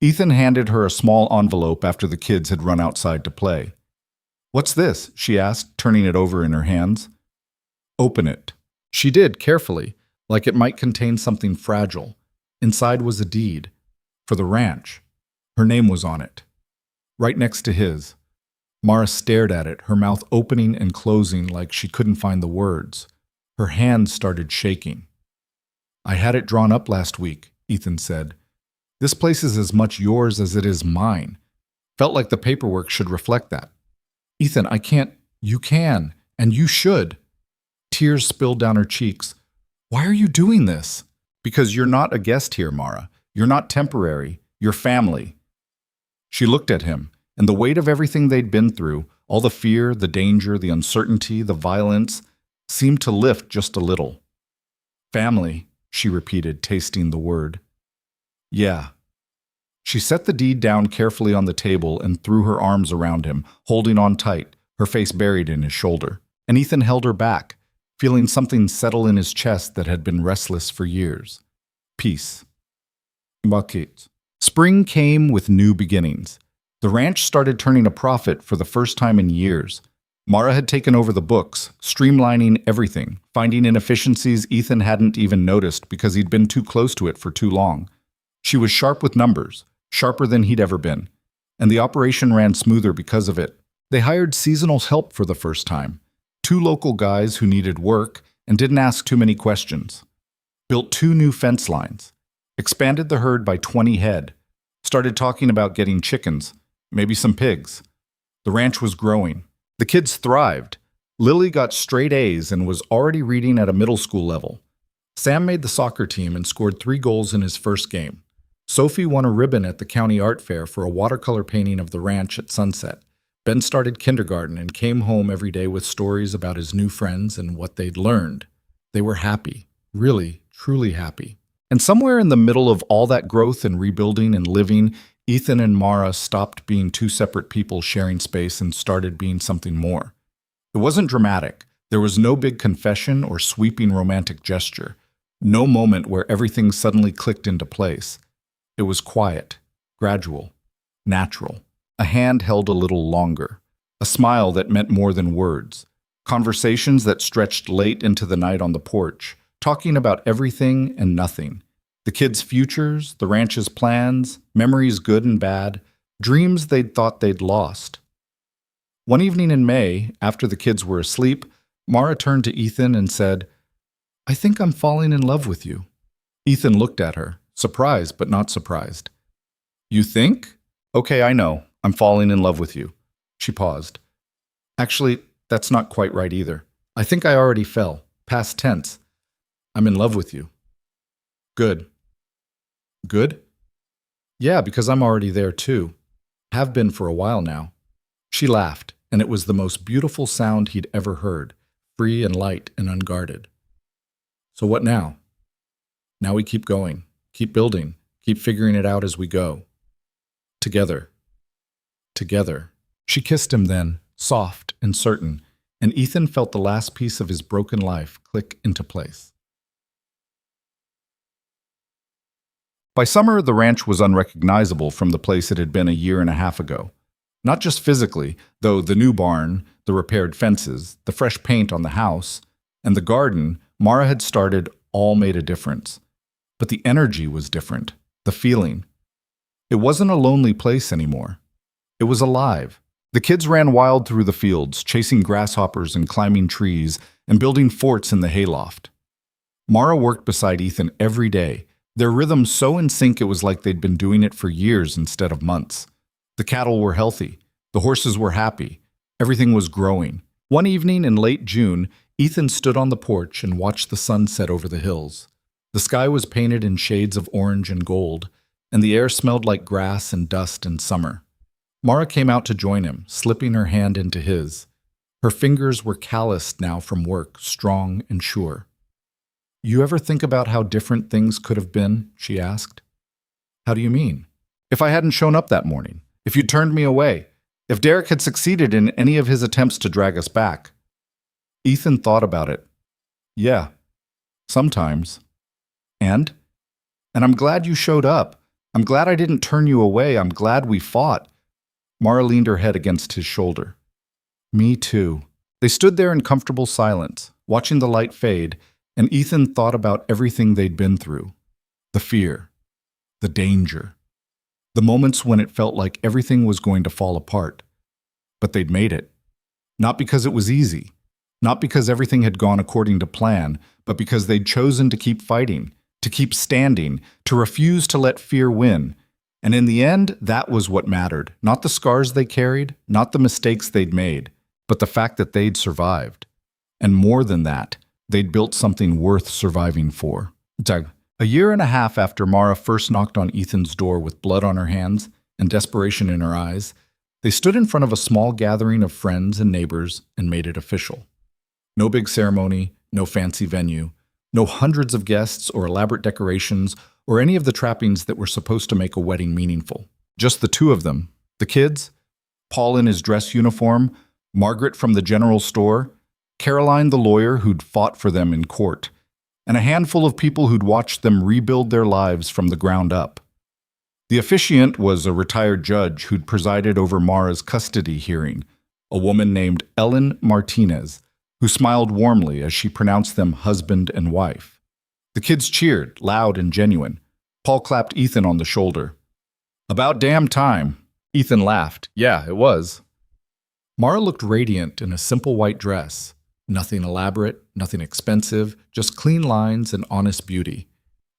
Ethan handed her a small envelope after the kids had run outside to play. "What's this?" she asked, turning it over in her hands. "Open it." She did, carefully, like it might contain something fragile. Inside was a deed. For the ranch. Her name was on it. Right next to his. Mara stared at it, her mouth opening and closing like she couldn't find the words. Her hands started shaking. "I had it drawn up last week," Ethan said. "This place is as much yours as it is mine. Felt like the paperwork should reflect that." "Ethan, I can't." "You can, and you should." Tears spilled down her cheeks. "Why are you doing this?" "Because you're not a guest here, Mara. You're not temporary. You're family." She looked at him, and the weight of everything they'd been through, all the fear, the danger, the uncertainty, the violence, seemed to lift just a little. "Family," she repeated, tasting the word. "Yeah." She set the deed down carefully on the table and threw her arms around him, holding on tight, her face buried in his shoulder. And Ethan held her back, feeling something settle in his chest that had been restless for years. Peace. Bucket. Spring came with new beginnings. The ranch started turning a profit for the first time in years. Mara had taken over the books, streamlining everything, finding inefficiencies Ethan hadn't even noticed because he'd been too close to it for too long. She was sharp with numbers, sharper than he'd ever been, and the operation ran smoother because of it. They hired seasonal help for the first time, 2 local guys who needed work and didn't ask too many questions. Built 2 new fence lines, expanded the herd by 20 head, started talking about getting chickens, maybe some pigs. The ranch was growing. The kids thrived. Lily got straight A's and was already reading at a middle school level. Sam made the soccer team and scored 3 goals in his first game. Sophie won a ribbon at the county art fair for a watercolor painting of the ranch at sunset. Ben started kindergarten and came home every day with stories about his new friends and what they'd learned. They were happy, really, truly happy. And somewhere in the middle of all that growth and rebuilding and living, Ethan and Mara stopped being 2 separate people sharing space and started being something more. It wasn't dramatic. There was no big confession or sweeping romantic gesture. No moment where everything suddenly clicked into place. It was quiet, gradual, natural. A hand held a little longer. A smile that meant more than words. Conversations that stretched late into the night on the porch, talking about everything and nothing. The kids' futures, the ranch's plans, memories good and bad, dreams they'd thought they'd lost. One evening in May, after the kids were asleep, Mara turned to Ethan and said, "I think I'm falling in love with you." Ethan looked at her, surprised but not surprised. "You think? Okay, I know. I'm falling in love with you." She paused. "Actually, that's not quite right either. I think I already fell. Past tense. I'm in love with you." "Good." "Good?" "Yeah, because I'm already there too. Have been for a while now." She laughed, and it was the most beautiful sound he'd ever heard, free and light and unguarded. "So what now?" "Now we keep going, keep building, Keep figuring it out as we go. Together. Together. She kissed him then, soft and certain, and Ethan felt the last piece of his broken life click into place. By summer, the ranch was unrecognizable from the place it had been a year and a half ago. Not just physically, though the new barn, the repaired fences, the fresh paint on the house, and the garden Mara had started all made a difference. But the energy was different, the feeling. It wasn't a lonely place anymore. It was alive. The kids ran wild through the fields, chasing grasshoppers and climbing trees and building forts in the hayloft. Mara worked beside Ethan every day, their rhythm so in sync it was like they'd been doing it for years instead of months. The cattle were healthy. The horses were happy. Everything was growing. One evening in late June, Ethan stood on the porch and watched the sun set over the hills. The sky was painted in shades of orange and gold, and the air smelled like grass and dust in summer. Mara came out to join him, slipping her hand into his. Her fingers were calloused now from work, strong and sure. "You ever think about how different things could have been?" she asked. "How do you mean?" "If I hadn't shown up that morning, if you'd turned me away, if Derek had succeeded in any of his attempts to drag us back." Ethan thought about it. "Yeah, sometimes. And I'm glad you showed up. I'm glad I didn't turn you away. I'm glad we fought." Mara leaned her head against his shoulder. "Me too." They stood there in comfortable silence, watching the light fade, and Ethan thought about everything they'd been through. The fear, the danger, the moments when it felt like everything was going to fall apart. But they'd made it. Not because it was easy, not because everything had gone according to plan, but because they'd chosen to keep fighting, to keep standing, to refuse to let fear win. And in the end, that was what mattered. Not the scars they carried, not the mistakes they'd made, but the fact that they'd survived. And more than that, they'd built something worth surviving for. A year and a half after Mara first knocked on Ethan's door with blood on her hands and desperation in her eyes, they stood in front of a small gathering of friends and neighbors and made it official. No big ceremony, no fancy venue, no hundreds of guests or elaborate decorations or any of the trappings that were supposed to make a wedding meaningful. Just the two of them, the kids, Paul in his dress uniform, Margaret from the general store, Caroline the lawyer who'd fought for them in court, and a handful of people who'd watched them rebuild their lives from the ground up. The officiant was a retired judge who'd presided over Mara's custody hearing, a woman named Ellen Martinez, who smiled warmly as she pronounced them husband and wife. The kids cheered, loud and genuine. Paul clapped Ethan on the shoulder. "About damn time." Ethan laughed. "Yeah, it was." Mara looked radiant in a simple white dress. Nothing elaborate, nothing expensive, just clean lines and honest beauty.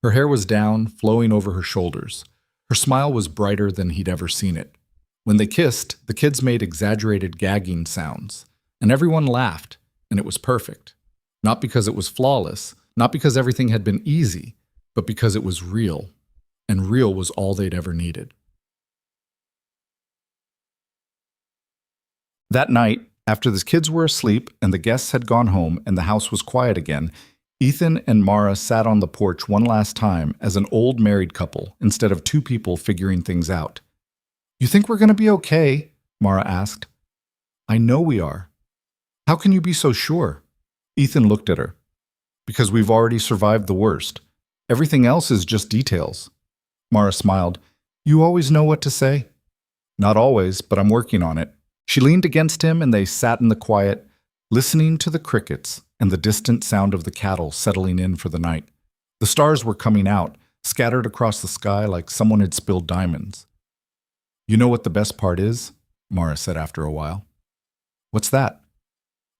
Her hair was down, flowing over her shoulders. Her smile was brighter than he'd ever seen it. When they kissed, the kids made exaggerated gagging sounds, and everyone laughed, and it was perfect. Not because it was flawless, not because everything had been easy, but because it was real, and real was all they'd ever needed. That night, after the kids were asleep and the guests had gone home and the house was quiet again, Ethan and Mara sat on the porch one last time as an old married couple instead of two people figuring things out. "You think we're going to be okay?" Mara asked. "I know we are." "How can you be so sure?" Ethan looked at her. "Because we've already survived the worst. Everything else is just details." Mara smiled. "You always know what to say?" "Not always, but I'm working on it." She leaned against him and they sat in the quiet, listening to the crickets and the distant sound of the cattle settling in for the night. The stars were coming out, scattered across the sky like someone had spilled diamonds. "You know what the best part is?" Mara said after a while. "What's that?"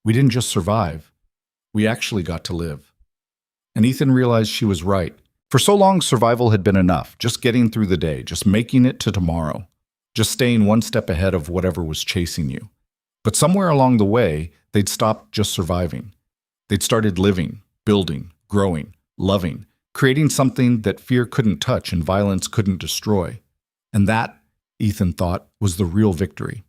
"We didn't just survive. We actually got to live." And Ethan realized she was right. For so long, survival had been enough, just getting through the day, just making it to tomorrow, just staying one step ahead of whatever was chasing you. But somewhere along the way, they'd stopped just surviving. They'd started living, building, growing, loving, creating something that fear couldn't touch and violence couldn't destroy. And that, Ethan thought, was the real victory.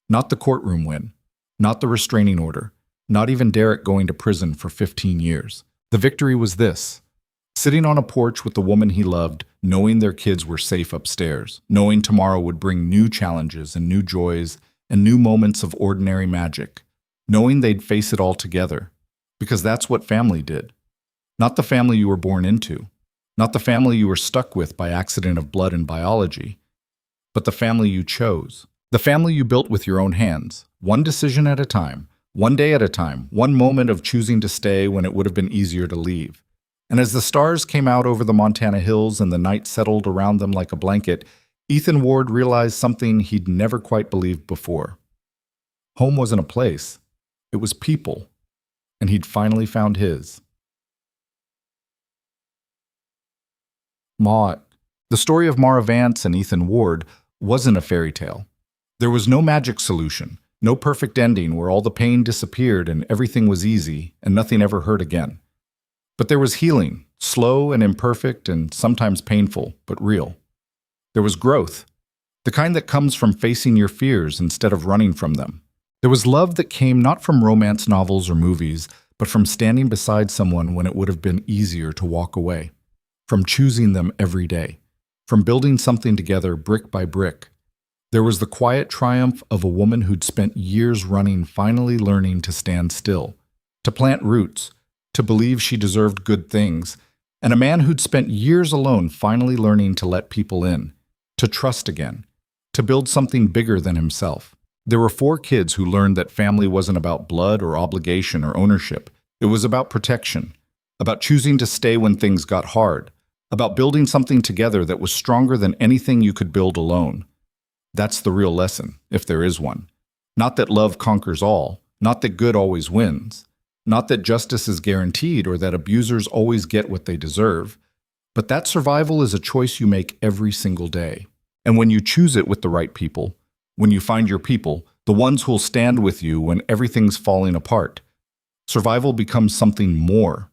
Not the courtroom win, not the restraining order, not even Derek going to prison for 15 years. The victory was this: Sitting on a porch with the woman he loved, knowing their kids were safe upstairs, knowing tomorrow would bring new challenges and new joys and new moments of ordinary magic, knowing they'd face it all together. Because that's what family did. Not the family you were born into, not the family you were stuck with by accident of blood and biology, but the family you chose. The family you built with your own hands, one decision at a time, one day at a time, one moment of choosing to stay when it would have been easier to leave. And as the stars came out over the Montana hills and the night settled around them like a blanket, Ethan Ward realized something he'd never quite believed before. Home wasn't a place, it was people, and he'd finally found his. The story of Mara Vance and Ethan Ward wasn't a fairy tale. There was no magic solution, no perfect ending where all the pain disappeared and everything was easy and nothing ever hurt again. But there was healing, slow and imperfect and sometimes painful, but real. There was growth, the kind that comes from facing your fears instead of running from them. There was love that came not from romance novels or movies, but from standing beside someone when it would have been easier to walk away, from choosing them every day, from building something together brick by brick. There was the quiet triumph of a woman who'd spent years running finally learning to stand still, to plant roots, to believe she deserved good things, and a man who'd spent years alone finally learning to let people in, to trust again, to build something bigger than himself. There were 4 kids who learned that family wasn't about blood or obligation or ownership. It was about protection, about choosing to stay when things got hard, about building something together that was stronger than anything you could build alone. That's the real lesson, if there is one. Not that love conquers all, not that good always wins, not that justice is guaranteed or that abusers always get what they deserve, but that survival is a choice you make every single day. And when you choose it with the right people, when you find your people, the ones who'll stand with you when everything's falling apart, survival becomes something more.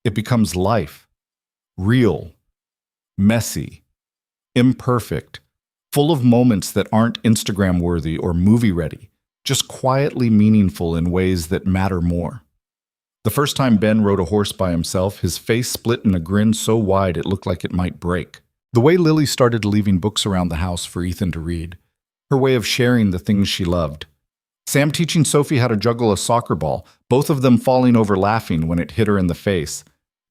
It becomes life. Real, messy, imperfect, full of moments that aren't Instagram-worthy or movie-ready, just quietly meaningful in ways that matter more. The first time Ben rode a horse by himself, his face split in a grin so wide it looked like it might break. The way Lily started leaving books around the house for Ethan to read, her way of sharing the things she loved. Sam teaching Sophie how to juggle a soccer ball, both of them falling over laughing when it hit her in the face.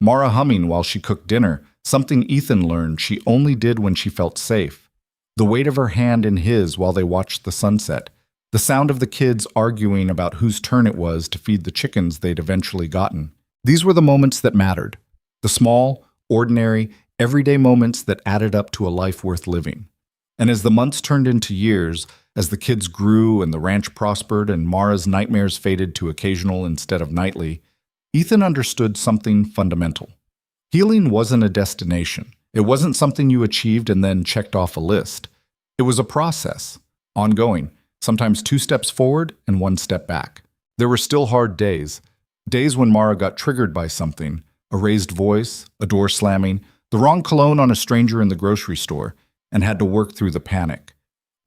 Mara humming while she cooked dinner, something Ethan learned she only did when she felt safe. The weight of her hand in his while they watched the sunset. The sound of the kids arguing about whose turn it was to feed the chickens they'd eventually gotten. These were the moments that mattered. The small, ordinary, everyday moments that added up to a life worth living. And as the months turned into years, as the kids grew and the ranch prospered and Mara's nightmares faded to occasional instead of nightly, Ethan understood something fundamental. Healing wasn't a destination. It wasn't something you achieved and then checked off a list. It was a process, ongoing, sometimes 2 steps forward and 1 step back. There were still hard days, days when Mara got triggered by something, a raised voice, a door slamming, the wrong cologne on a stranger in the grocery store, and had to work through the panic.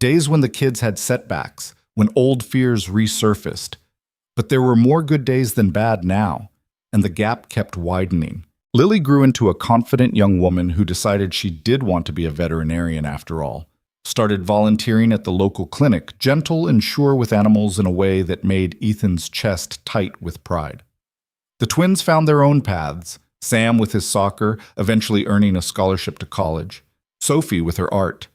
Days when the kids had setbacks, when old fears resurfaced. But there were more good days than bad now, and the gap kept widening. Lily grew into a confident young woman who decided she did want to be a veterinarian after all. Started volunteering at the local clinic, gentle and sure with animals in a way that made Ethan's chest tight with pride. The twins found their own paths, Sam with his soccer, eventually earning a scholarship to college, Sophie with her art,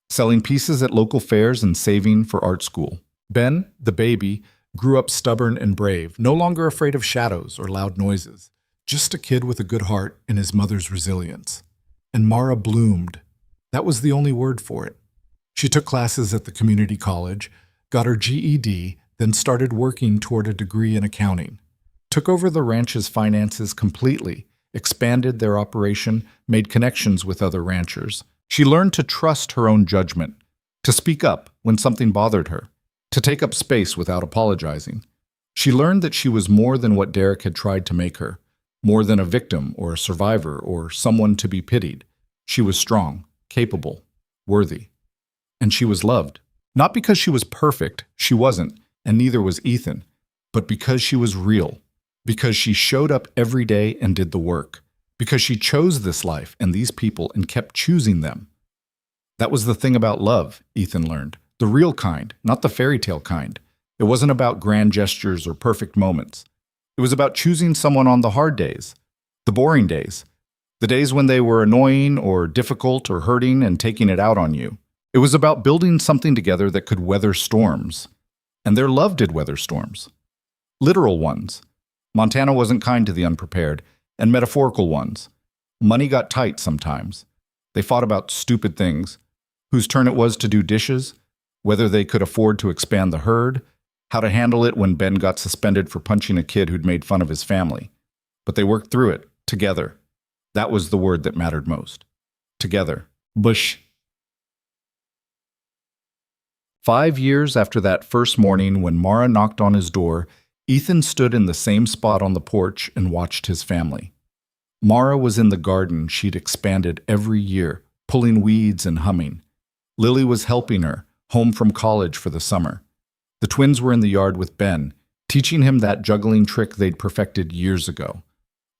selling pieces at local fairs and saving for art school. Ben, the baby, grew up stubborn and brave, no longer afraid of shadows or loud noises, just a kid with a good heart and his mother's resilience. And Mara bloomed. That was the only word for it. She took classes at the community college, got her GED, then started working toward a degree in accounting. Took over the ranch's finances completely, expanded their operation, made connections with other ranchers. She learned to trust her own judgment, to speak up when something bothered her, to take up space without apologizing. She learned that she was more than what Derek had tried to make her, more than a victim or a survivor or someone to be pitied. She was strong, capable, worthy. And she was loved. Not because she was perfect, she wasn't, and neither was Ethan, but because she was real, because she showed up every day and did the work, because she chose this life and these people and kept choosing them. That was the thing about love, Ethan learned. The real kind, not the fairy tale kind. It wasn't about grand gestures or perfect moments. It was about choosing someone on the hard days, the boring days, the days when they were annoying or difficult or hurting and taking it out on you. It was about building something together that could weather storms. And their love did weather storms. Literal ones. Montana wasn't kind to the unprepared, and metaphorical ones. Money got tight sometimes. They fought about stupid things. Whose turn it was to do dishes, whether they could afford to expand the herd, how to handle it when Ben got suspended for punching a kid who'd made fun of his family. But they worked through it, together. That was the word that mattered most. Together. Bush. 5 years after that first morning when Mara knocked on his door, Ethan stood in the same spot on the porch and watched his family. Mara was in the garden she'd expanded every year, pulling weeds and humming. Lily was helping her, home from college for the summer. The twins were in the yard with Ben, teaching him that juggling trick they'd perfected years ago.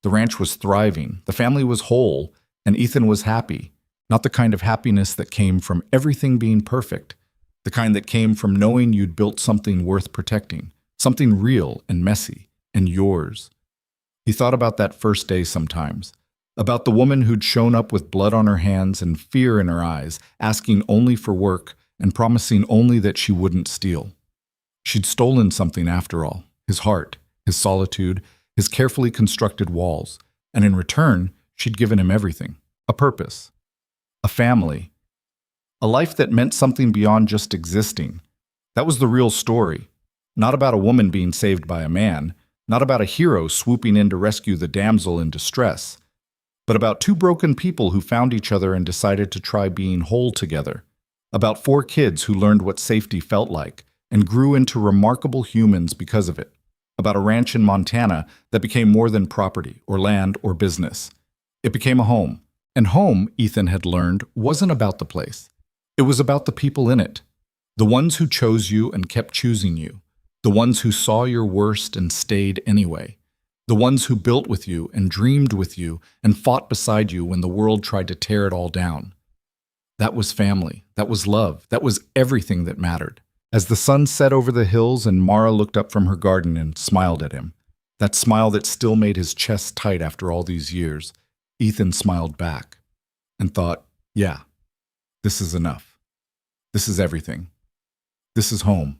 The ranch was thriving, the family was whole, and Ethan was happy. Not the kind of happiness that came from everything being perfect, the kind that came from knowing you'd built something worth protecting, something real and messy, and yours. He thought about that first day sometimes, about the woman who'd shown up with blood on her hands and fear in her eyes, asking only for work and promising only that she wouldn't steal. She'd stolen something after all, his heart, his solitude, his carefully constructed walls, and in return, she'd given him everything, a purpose, a family, a life that meant something beyond just existing. That was the real story, not about a woman being saved by a man, not about a hero swooping in to rescue the damsel in distress, but about two broken people who found each other and decided to try being whole together, about 4 kids who learned what safety felt like and grew into remarkable humans because of it, about a ranch in Montana that became more than property or land or business. It became a home. And home, Ethan had learned, wasn't about the place. It was about the people in it, the ones who chose you and kept choosing you, the ones who saw your worst and stayed anyway, the ones who built with you and dreamed with you and fought beside you when the world tried to tear it all down. That was family. That was love. That was everything that mattered. As the sun set over the hills and Mara looked up from her garden and smiled at him, that smile that still made his chest tight after all these years, Ethan smiled back and thought, yeah, this is enough. This is everything. This is home.